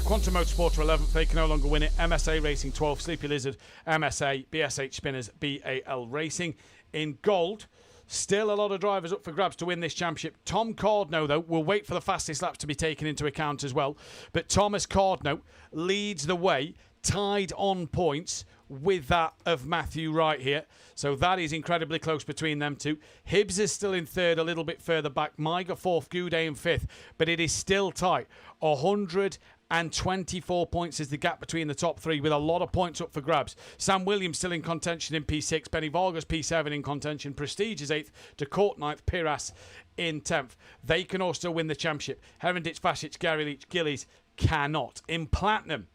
Quantum Motorsport are 11th. They can no longer win it. MSA Racing 12th. Sleepy Lizard, MSA, BSH Spinners, BAL Racing. In gold, still a lot of drivers up for grabs to win this championship. Tom Cardno, though, will wait for the fastest laps to be taken into account as well. But Thomas Cardno leads the way, tied on points with that of Mathew right here. So that is incredibly close between them two. Hibbs is still in third, a little bit further back. Miga fourth, Goudet in fifth. But it is still tight. 124 points is the gap between the top three, with a lot of points up for grabs. Sam Williams still in contention in P6. Benny Vargas P7 in contention. Prestige is 8th. De Court 9th. Piras in 10th. They can all still win the championship. Herendich, Vasic, Gary Leach, Gillies cannot. In Platinum,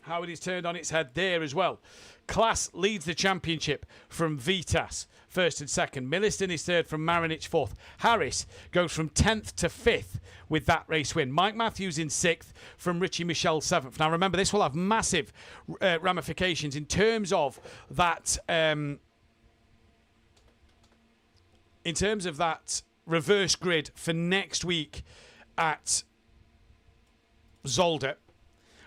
how it is turned on its head there as well. Class leads the championship from Vitas, first and second. Milliston is third from Marinich, fourth. Harris goes from 10th to 5th with that race win. Mike Matthews in 6th from Richie Michelle, 7th. Now remember, this will have massive ramifications in terms of that reverse grid for next week at Zolder.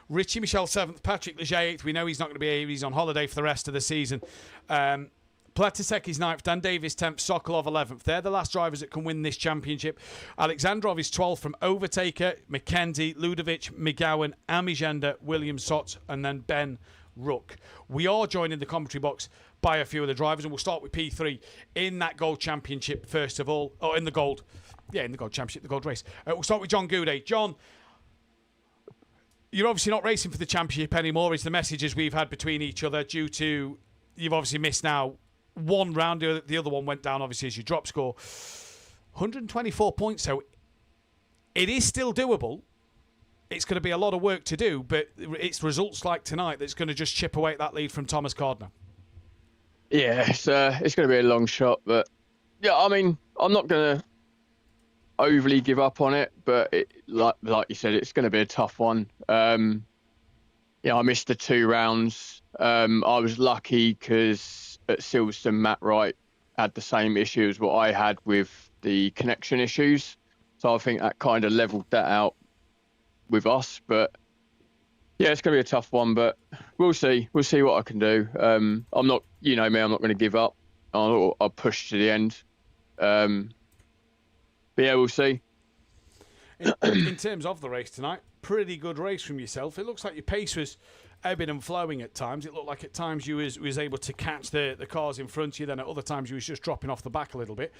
Richie Michelle 7th, Patrick Leger 8th. We know he's not going to be here. He's on holiday for the rest of the season. Pletisek is 9th, Dan Davis 10th, Sokolov 11th. They're the last drivers that can win this championship. Alexandrov is 12th from Overtaker, McKenzie, Ludovic, McGowan, Amigenda, William Sott, and then Ben Rook. We are joining the commentary box by a few of the drivers, and we'll start with P3 in that gold championship first of all. In the gold championship, the gold race. We'll start with John Goudet. John, you're obviously not racing for the championship anymore, is the messages we've had between each other, due to you've obviously missed now one round. The other one went down, obviously, as your drop score. 124 points, so it is still doable. It's going to be a lot of work to do, but it's results like tonight that's going to just chip away at that lead from Thomas Cardno. Yeah, it's going to be a long shot, but yeah, I mean, I'm not going to overly give up on it, but like you said, it's going to be a tough one. I missed the 2 rounds. I was lucky because at Silverstone, Matt Wright had the same issue as what I had with the connection issues, so I think that kind of leveled that out with us. But yeah, it's going to be a tough one, but we'll see what I can do. I'm not, you know me, I'm not going to give up. I'll push to the end. But yeah, we'll see. In terms of the race tonight, pretty good race from yourself. It looks like your pace was ebbing and flowing at times. It looked like at times you was able to catch the cars in front of you. Then at other times you was just dropping off the back a little bit.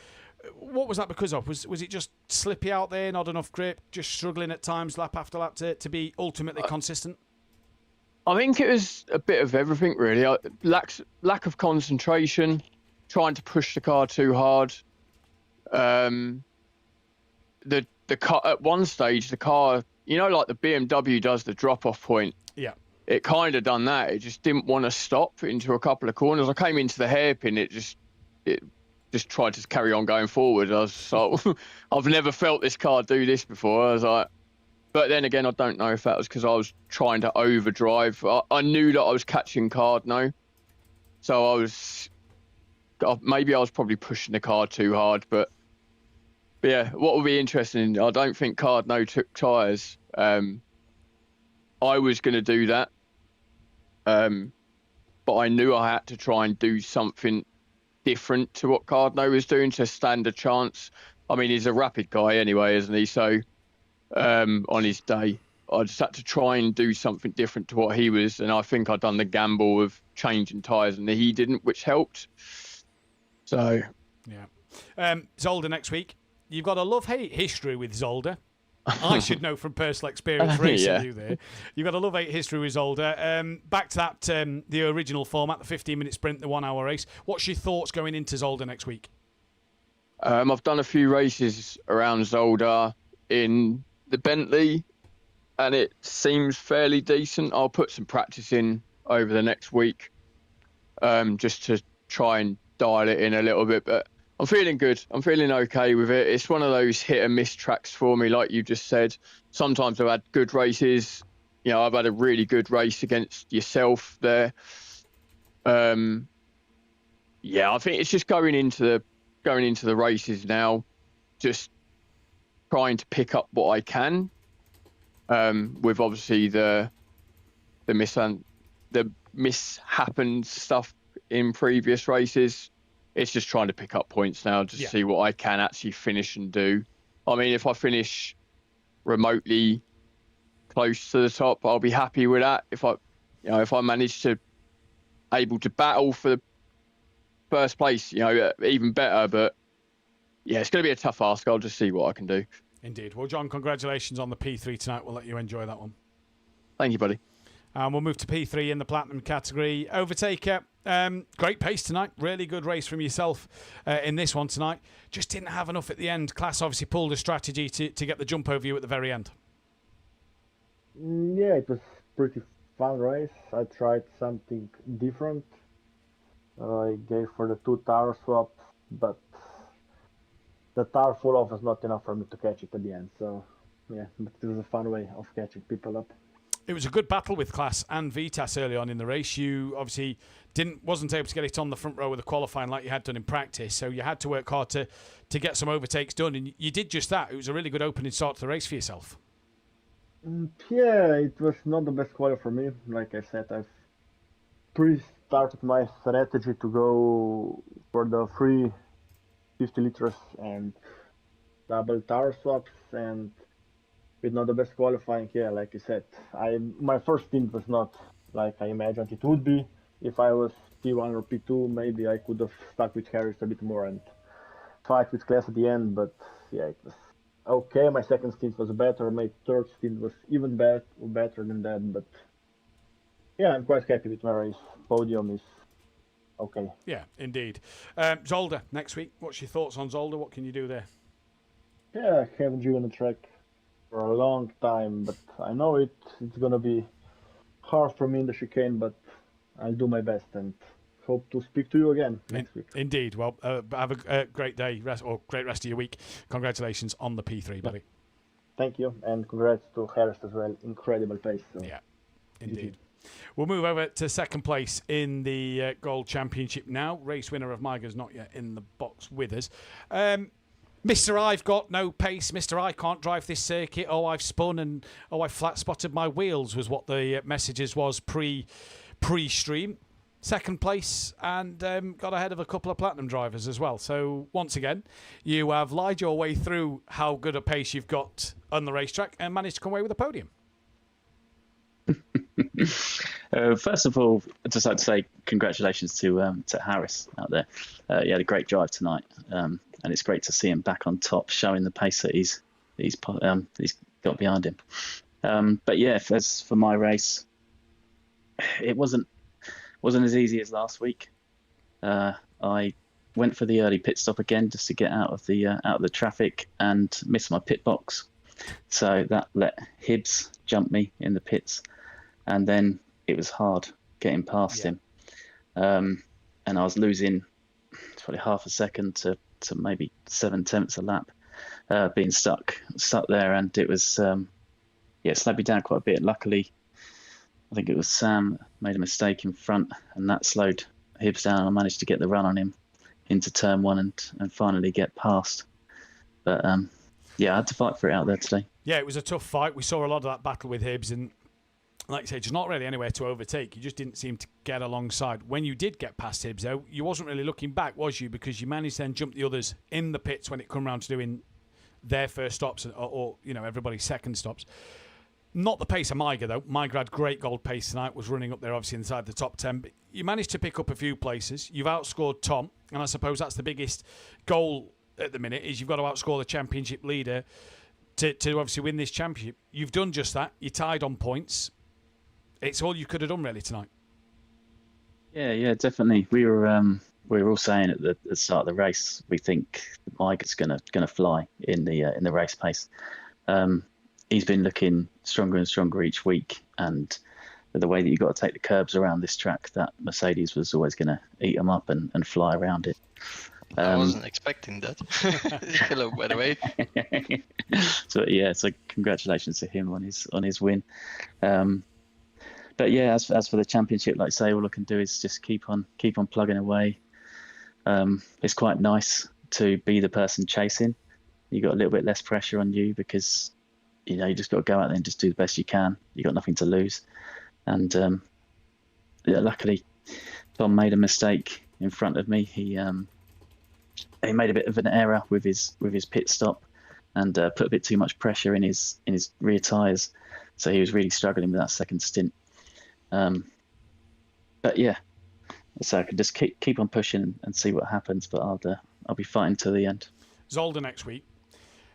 What was that because of? Was it just slippy out there, not enough grip, just struggling at times, lap after lap, to be ultimately consistent? I think it was a bit of everything, really. Lack of concentration, trying to push the car too hard. The car at one stage, the car, you know, like the BMW does the drop-off point. Yeah. It kind of done that. It just didn't want to stop into a couple of corners. I came into the hairpin. It just tried to carry on going forward. I was like, I've never felt this car do this before. I was like, but then again, I don't know if that was because I was trying to overdrive. I knew that I was catching Cardno, so maybe I was probably pushing the car too hard. But yeah, what will be interesting, I don't think Cardno took tyres. I was going to do that, but I knew I had to try and do something different to what Cardno was doing to stand a chance. I mean, he's a rapid guy anyway, isn't he? So on his day, I just had to try and do something different to what he was, and I think I'd done the gamble of changing tyres, and he didn't, which helped. So yeah, Zolder next week. You've got a love-hate history with Zolder. I should know from personal experience racing you there. You've got a love-hate history with Zolder. Back to that, the original format, the 15-minute sprint, the 1-hour race. What's your thoughts going into Zolder next week? I've done a few races around Zolder in the Bentley, and it seems fairly decent. I'll put some practice in over the next week, just to try and dial it in a little bit, but I'm feeling good. I'm feeling okay with it. It's one of those hit and miss tracks for me, like you just said. Sometimes I've had good races. You know, I've had a really good race against yourself there. Yeah, I think it's just going into the races now, just trying to pick up what I can. with obviously the mishappened stuff in previous races. It's just trying to pick up points now to see what I can actually finish and do. I mean, if I finish remotely close to the top, I'll be happy with that. If I manage to able to battle for the first place, even better. But yeah, it's going to be a tough ask. I'll just see what I can do. Indeed. Well, John, congratulations on the P3 tonight. We'll let you enjoy that one. Thank you, buddy. We'll move to P3 in the Platinum category. Overtaker, great pace tonight. Really good race from yourself in this one tonight. Just didn't have enough at the end. Class obviously pulled a strategy to get the jump over you at the very end. Yeah, it was pretty fun race. I tried something different. I gave for the 2 tire swaps, but the tire fall off was not enough for me to catch it at the end. So yeah, but it was a fun way of catching people up. It was a good battle with Class and Vitas early on in the race. You obviously wasn't able to get it on the front row with the qualifying like you had done in practice, so you had to work hard to get some overtakes done, and you did just that. It was a really good opening start to the race for yourself. Yeah, it was not the best quality for me. Like I said, I've pre-started my strategy to go for the free 50 liters and double tire swaps, and with not the best qualifying. Yeah, like you said, my first stint was not like I imagined it would be. If I was P1 or P2, maybe I could have stuck with Harris a bit more and fight with Class at the end. But yeah, it was okay. My second stint was better. My third stint was even better than that. But yeah, I'm quite happy with my race. Podium is okay. Yeah, indeed. Zolder, next week. What's your thoughts on Zolder? What can you do there? Yeah, I haven't driven the track for a long time, but I know it's gonna be hard for me in the chicane, but I'll do my best and hope to speak to you again next week. Indeed. Well, have a great day, great rest of your week. Congratulations on the P3, buddy. Thank you, and congrats to Harris as well. Incredible pace. So. Yeah, indeed. We'll move over to second place in the Gold Championship now. Race winner of Miga's not yet in the box with us. Mr. I've got no pace. Mr. I can't drive this circuit. Oh, I've spun and I flat spotted my wheels was what the messages was pre-stream. Second place and got ahead of a couple of platinum drivers as well. So once again, you have lied your way through how good a pace you've got on the racetrack and managed to come away with a podium. First of all, I'd just like to say congratulations to Harris out there. He had a great drive tonight, and it's great to see him back on top, showing the pace that he's got behind him. But yeah, as for my race, it wasn't as easy as last week. I went for the early pit stop again just to get out of the traffic and missed my pit box, so that let Hibbs jump me in the pits. And then it was hard getting past him. And I was losing probably half a second to maybe 7/10 a lap, being stuck there. And it was, slowed me down quite a bit. Luckily, I think it was Sam made a mistake in front, and that slowed Hibbs down. I managed to get the run on him into turn one and finally get past. But I had to fight for it out there today. Yeah, it was a tough fight. We saw a lot of that battle with Hibbs, and like I say, just not really anywhere to overtake. You just didn't seem to get alongside. When you did get past Hibbs, though, you wasn't really looking back, was you? Because you managed to then jump the others in the pits when it come round to doing their first stops or everybody's second stops. Not the pace of Miga, though. Miga had great gold pace tonight, was running up there, obviously, inside the top 10. But you managed to pick up a few places. You've outscored Tom, and I suppose that's the biggest goal at the minute, is you've got to outscore the championship leader to obviously win this championship. You've done just that. You're tied on points. It's all you could have done really tonight. Yeah, definitely. We were all saying at the start of the race, we think Mike is gonna fly in the race pace. He's been looking stronger and stronger each week, and the way that you've got to take the curbs around this track, that Mercedes was always going to eat them up and fly around it. I wasn't expecting that. Hello, by the way. So congratulations to him on his win. But yeah, as for the championship, like I say, all I can do is just keep on plugging away. It's quite nice to be the person chasing. You got a little bit less pressure on you because you just got to go out there and just do the best you can. You got nothing to lose, and yeah, luckily Tom made a mistake in front of me. He made a bit of an error with his pit stop, and put a bit too much pressure in his rear tyres, so he was really struggling with that second stint. But yeah, so I can just keep on pushing and see what happens. But I'll be fighting till the end. Zolder next week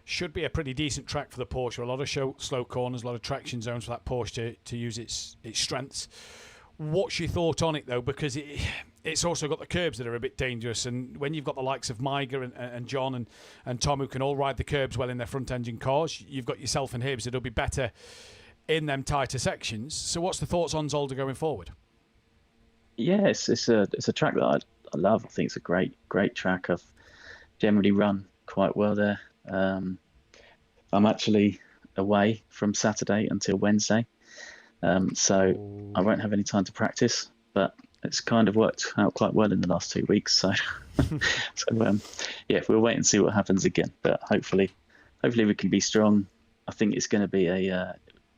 should be a pretty decent track for the Porsche. A lot of slow corners, a lot of traction zones for that Porsche to use its strengths. What's your thought on it though? Because it's also got the curbs that are a bit dangerous, and when you've got the likes of Maiga and John and Tom who can all ride the curbs well in their front engine cars, you've got yourself and Hibbs that'll be better in them tighter sections. So what's the thoughts on Zolder going forward? Yeah, it's a track that I love. I think it's a great track. I've generally run quite well there. I'm actually away from Saturday until Wednesday, so I won't have any time to practice, but it's kind of worked out quite well in the last 2 weeks. So, yeah, we'll wait and see what happens again. But hopefully we can be strong. I think it's going to be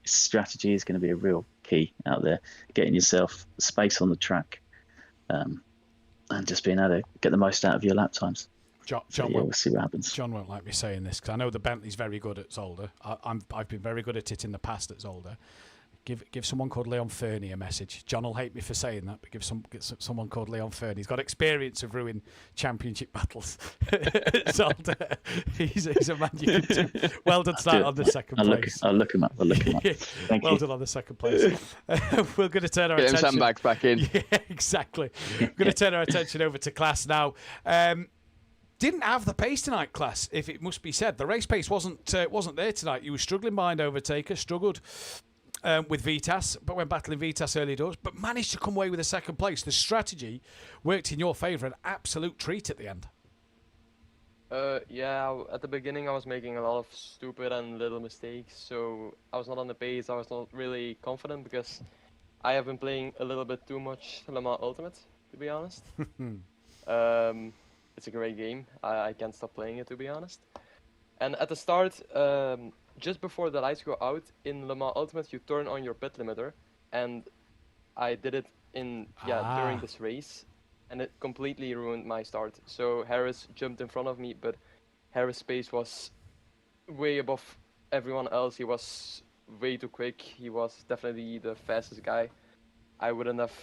strategy is going to be a real key out there, getting yourself space on the track, and just being able to get the most out of your lap times. We'll see what happens. John won't like me saying this because I know the Bentley's very good at Zolder. I've been very good at it in the past at Zolder. Give someone called Leon Fernie a message. John will hate me for saying that, but give someone called Leon Fernie. He's got experience of ruining championship battles. Zolder, he's a man you can do. Well done tonight on the second place. I'll look him up. Thank well you. done on the second place. We're going to turn our attention. Get them sandbags back in. Yeah, exactly. We're going to turn our attention over to Class now. Didn't have the pace tonight, Class, if it must be said. The race pace wasn't there tonight. You were struggling behind Overtaker, struggled with Vitas, but when battling Vitas early doors, but managed to come away with a second place. The strategy worked in your favour, an absolute treat at the end. Yeah, at the beginning I was making a lot of stupid and little mistakes, so I was not on the pace. I was not really confident because I have been playing a little bit too much Le Mans Ultimate, to be honest. It's a great game. I can't stop playing it, to be honest. And at the start, just before the lights go out in Le Mans Ultimate, you turn on your pit limiter, and I did it during this race, and it completely ruined my start. So Harris jumped in front of me, but Harris' pace was way above everyone else. He was way too quick. He was definitely the fastest guy. I wouldn't have,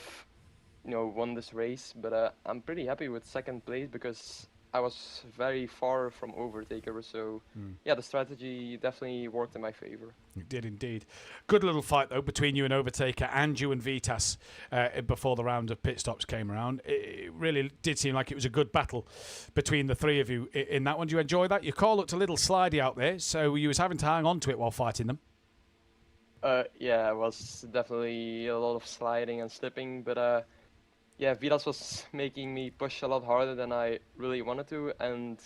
won this race, but I'm pretty happy with second place because I was very far from Overtaker, so yeah, the strategy definitely worked in my favor. It did indeed. Good little fight though between you and Overtaker and you and Vitas before the round of pit stops came around. It really did seem like it was a good battle between the three of you in that one. Do you enjoy that? Your car looked a little slidey out there, so you was having to hang on to it while fighting them. Yeah, it was definitely a lot of sliding and slipping, but yeah, Vitas was making me push a lot harder than I really wanted to, and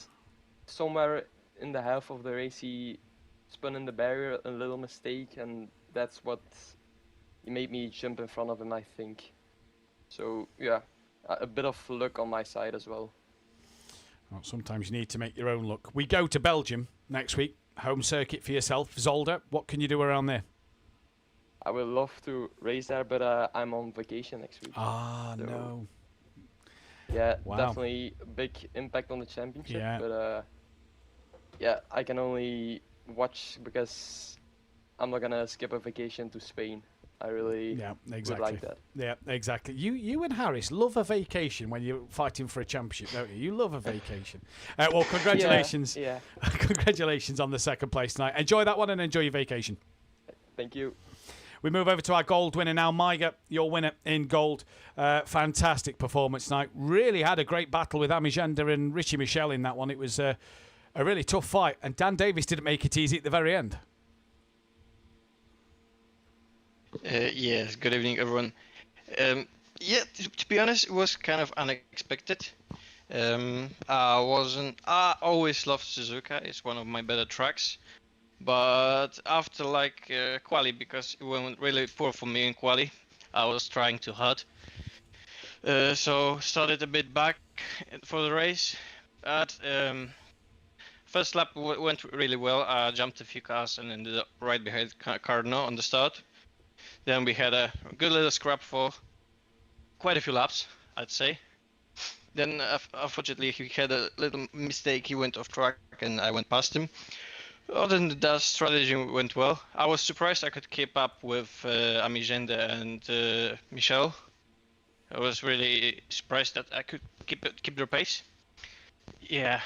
somewhere in the half of the race he spun in the barrier, a little mistake, and that's what made me jump in front of him, I think. So yeah, a bit of luck on my side as well. Well, sometimes you need to make your own luck. We go to Belgium next week, home circuit for yourself. Zolder, what can you do around there? I would love to race there, but I'm on vacation next week. No. Yeah, Wow. Definitely a big impact on the championship. Yeah. But yeah, I can only watch because I'm not gonna skip a vacation to Spain. I really would like that. Yeah, exactly. You and Harris love a vacation when you're fighting for a championship, don't you? You love a vacation. Well, congratulations. Yeah. Congratulations on the second place tonight. Enjoy that one and enjoy your vacation. Thank you. We move over to our gold winner now. Maiga, your winner in gold. Fantastic performance tonight. Really had a great battle with Amigenda and Richie Michel in that one. It was a really tough fight. And Dan Davis didn't make it easy at the very end. Yes, good evening, everyone. Yeah, to be honest, it was kind of unexpected. I always loved Suzuka. It's one of my better tracks. But after quali, because it went really poor for me in quali, I was trying too hard. So started a bit back for the race. But first lap went really well. I jumped a few cars and ended up right behind Cardinal on the start. Then we had a good little scrap for quite a few laps, I'd say. Then unfortunately he had a little mistake. He went off track and I went past him. Other than that, strategy went well. I was surprised I could keep up with Amigende and Michel. I was really surprised that I could keep their pace. Yeah.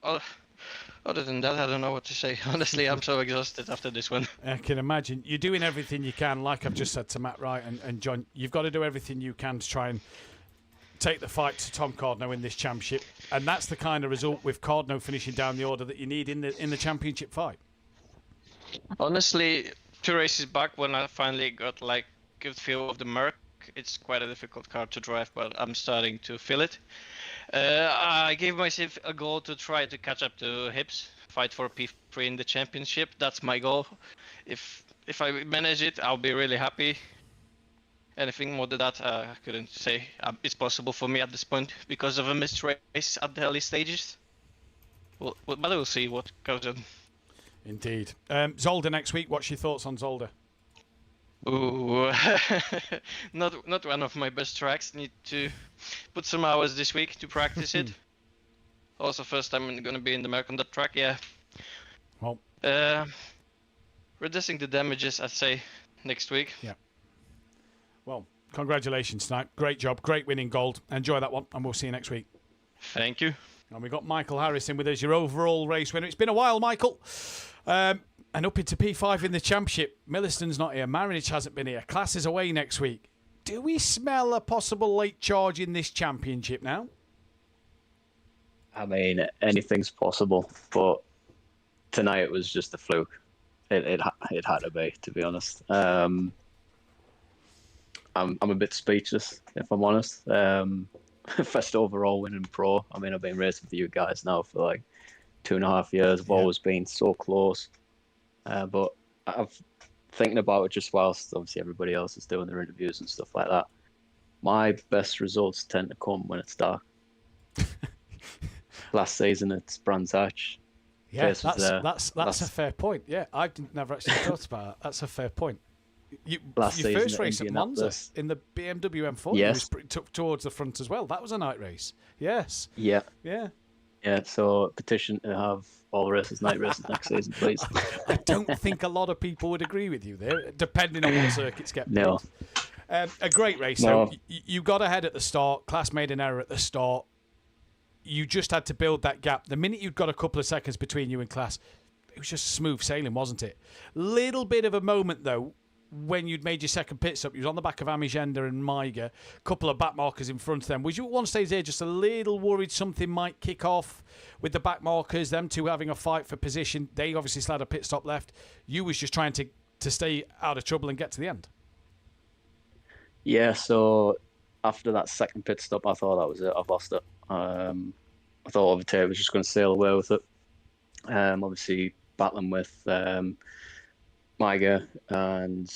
Other than that, I don't know what to say. Honestly, I'm so exhausted after this one. I can imagine. You're doing everything you can, like I've just said to Matt Wright and John. You've got to do everything you can to try and take the fight to Tom Cardno in this championship, and that's the kind of result with Cardno finishing down the order that you need in the championship fight. Honestly, 2 races back when I finally got like good feel of the Merc, it's quite a difficult car to drive, but I'm starting to feel it. I gave myself a goal to try to catch up to Hips, fight for P3 in the championship. That's my goal. If I manage it, I'll be really happy. Anything more than that, I couldn't say it's possible for me at this point because of a missed race at the early stages. Well, but we'll see what goes on. Indeed. Zolder next week. What's your thoughts on Zolder? Ooh, not one of my best tracks. Need to put some hours this week to practice it. Also, first time I'm gonna be in the Merc on that track. Yeah. Well, reducing the damages, I'd say, next week. Yeah. Well, congratulations tonight. Great job. Great winning gold. Enjoy that one, and we'll see you next week. Thank you. And we've got Michael Harrison with us, your overall race winner. It's been a while, Michael. And up into P5 in the championship. Milliston's not here. Marinich hasn't been here. Class is away next week. Do we smell a possible late charge in this championship now? I mean, anything's possible, but tonight it was just a fluke. It had to be honest. I'm a bit speechless, if I'm honest. First overall win in pro. I mean, I've been racing with you guys now for like 2.5 years. I've always been so close. But I've thinking about it just whilst obviously everybody else is doing their interviews and stuff like that. My best results tend to come when it's dark. Last season it's Brands Hatch. Yeah, that's a fair point. Yeah, I never actually thought about that. That's a fair point. Your first race at Monza in the BMW M4 yes. was towards the front as well. That was a night race. Yes. Yeah. Yeah. Yeah, so petition to have all races night races next season, please. I don't think a lot of people would agree with you there, depending on what circuits get No. built. A great race, No. though. You got ahead at the start. Class made an error at the start. You just had to build that gap. The minute you'd got a couple of seconds between you and Class, it was just smooth sailing, wasn't it? Little bit of a moment, though, when you'd made your second pit stop. You was on the back of Amigenda and Maiga, a couple of back markers in front of them. Was you at one stage there just a little worried something might kick off with the back markers, them two having a fight for position? They obviously still had a pit stop left. You was just trying to stay out of trouble and get to the end. Yeah, so after that second pit stop, I thought that was it. I've lost it. I thought Overtake was just going to sail away with it. Obviously battling with Maiga and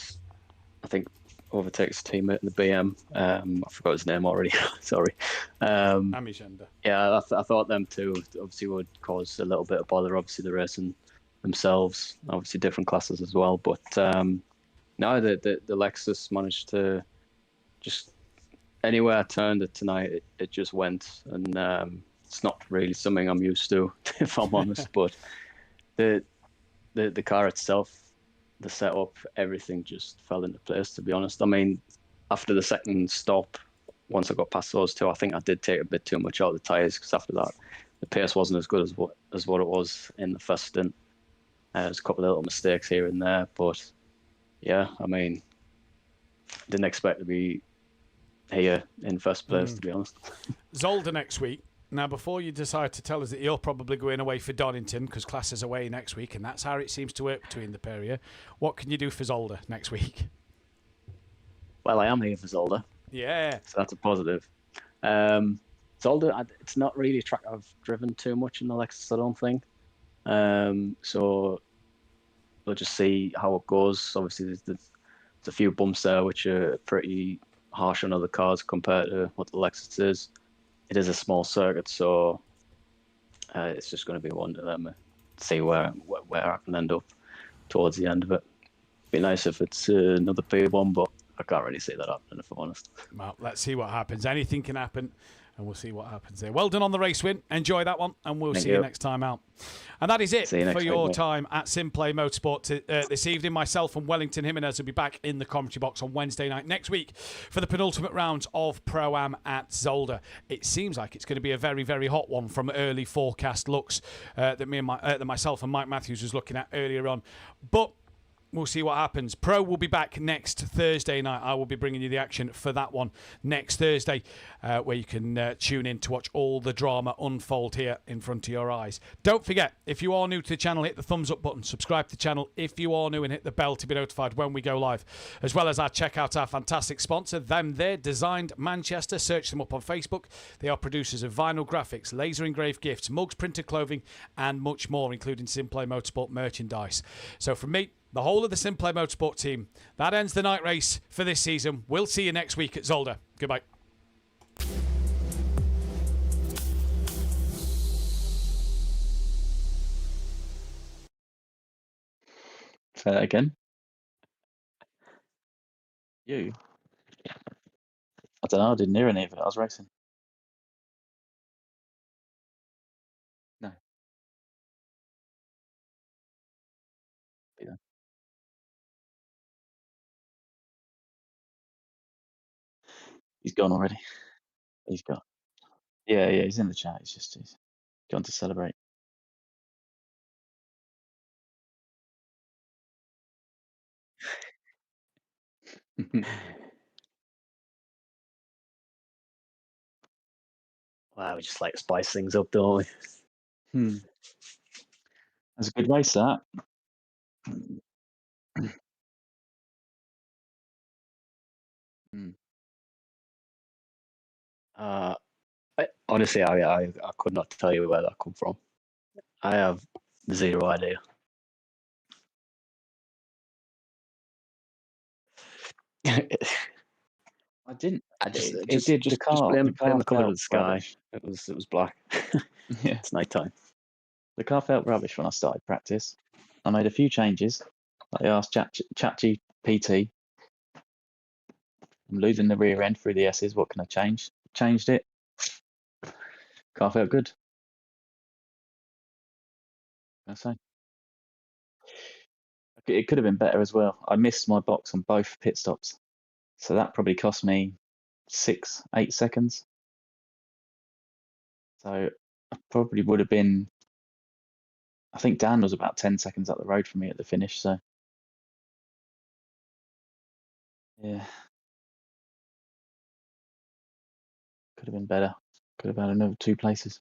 I think Overtake's teammate in the BM. I forgot his name already. Sorry. Amigenda. Yeah, I thought them two obviously would cause a little bit of bother. Obviously, the racing themselves, obviously different classes as well. But no, the Lexus managed to just anywhere I turned it tonight, it just went, and it's not really something I'm used to, if I'm honest. But the car itself, the setup, everything just fell into place, to be honest. I mean, after the second stop, once I got past those two, I think I did take a bit too much out of the tyres, because after that, the pace wasn't as good as what it was in the first stint. There's a couple of little mistakes here and there, but yeah, I mean, didn't expect to be here in first place, to be honest. Zolder next week. Now, before you decide to tell us that you're probably going away for Donington, because class is away next week, and that's how it seems to work between the pair of you, what can you do for Zolder next week? Well, I am here for Zolder. Yeah. So that's a positive. Zolder, it's not really a track I've driven too much in the Lexus, I don't think. So we'll just see how it goes. Obviously, there's a few bumps there which are pretty harsh on other cars compared to what the Lexus is. It is a small circuit, so It's just going to be one of them. See where I can end up towards the end of it. Be nice if it's another P1, but I can't really see that happening, if I'm honest. Well, let's see what happens. Anything can happen, and we'll see what happens there. Well done on the race win. Enjoy that one, and we'll see you next time out. And that is it for your time at SimPlay Motorsport this evening. Myself and Wellington Jimenez will be back in the commentary box on Wednesday night next week for the penultimate round of Pro-Am at Zolder. It seems like it's going to be a very, very hot one from early forecast looks that myself and Mike Matthews was looking at earlier on. But we'll see what happens. Pro will be back next Thursday night. I will be bringing you the action for that one next Thursday, where you can tune in to watch all the drama unfold here in front of your eyes. Don't forget, if you are new to the channel, hit the thumbs up button, subscribe to the channel if you are new, and hit the bell to be notified when we go live. As well as check out our fantastic sponsor, They're Designed Manchester. Search them up on Facebook. They are producers of vinyl graphics, laser engraved gifts, mugs, printed clothing, and much more, including SimPlay Motorsport merchandise. So from me, the whole of the SimPlay Motorsport team, that ends the night race for this season. We'll see you next week at Zolder. Goodbye. Say that again. You? I don't know. I didn't hear any of it. I was racing. No. Yeah. He's gone already. He's gone. Yeah, he's in the chat. He's gone to celebrate. Wow, we just like spice things up, don't we? That's a good race, that. Honestly, I could not tell you where that come from. I have zero idea. I didn't. It did. The car blame the colour of the sky. rubbish. It was black. Yeah, it's nighttime. The car felt rubbish when I started practice. I made a few changes. I asked ChatGPT. I'm losing the rear end through the S's. What can I change? Changed it. Car felt good. I say. It could have been better as well. I missed my box on both pit stops, so that probably cost me 6-8 seconds. So I probably would have been. I think Dan was about 10 seconds up the road from me at the finish. So yeah, could have been better. Could have had another 2 places.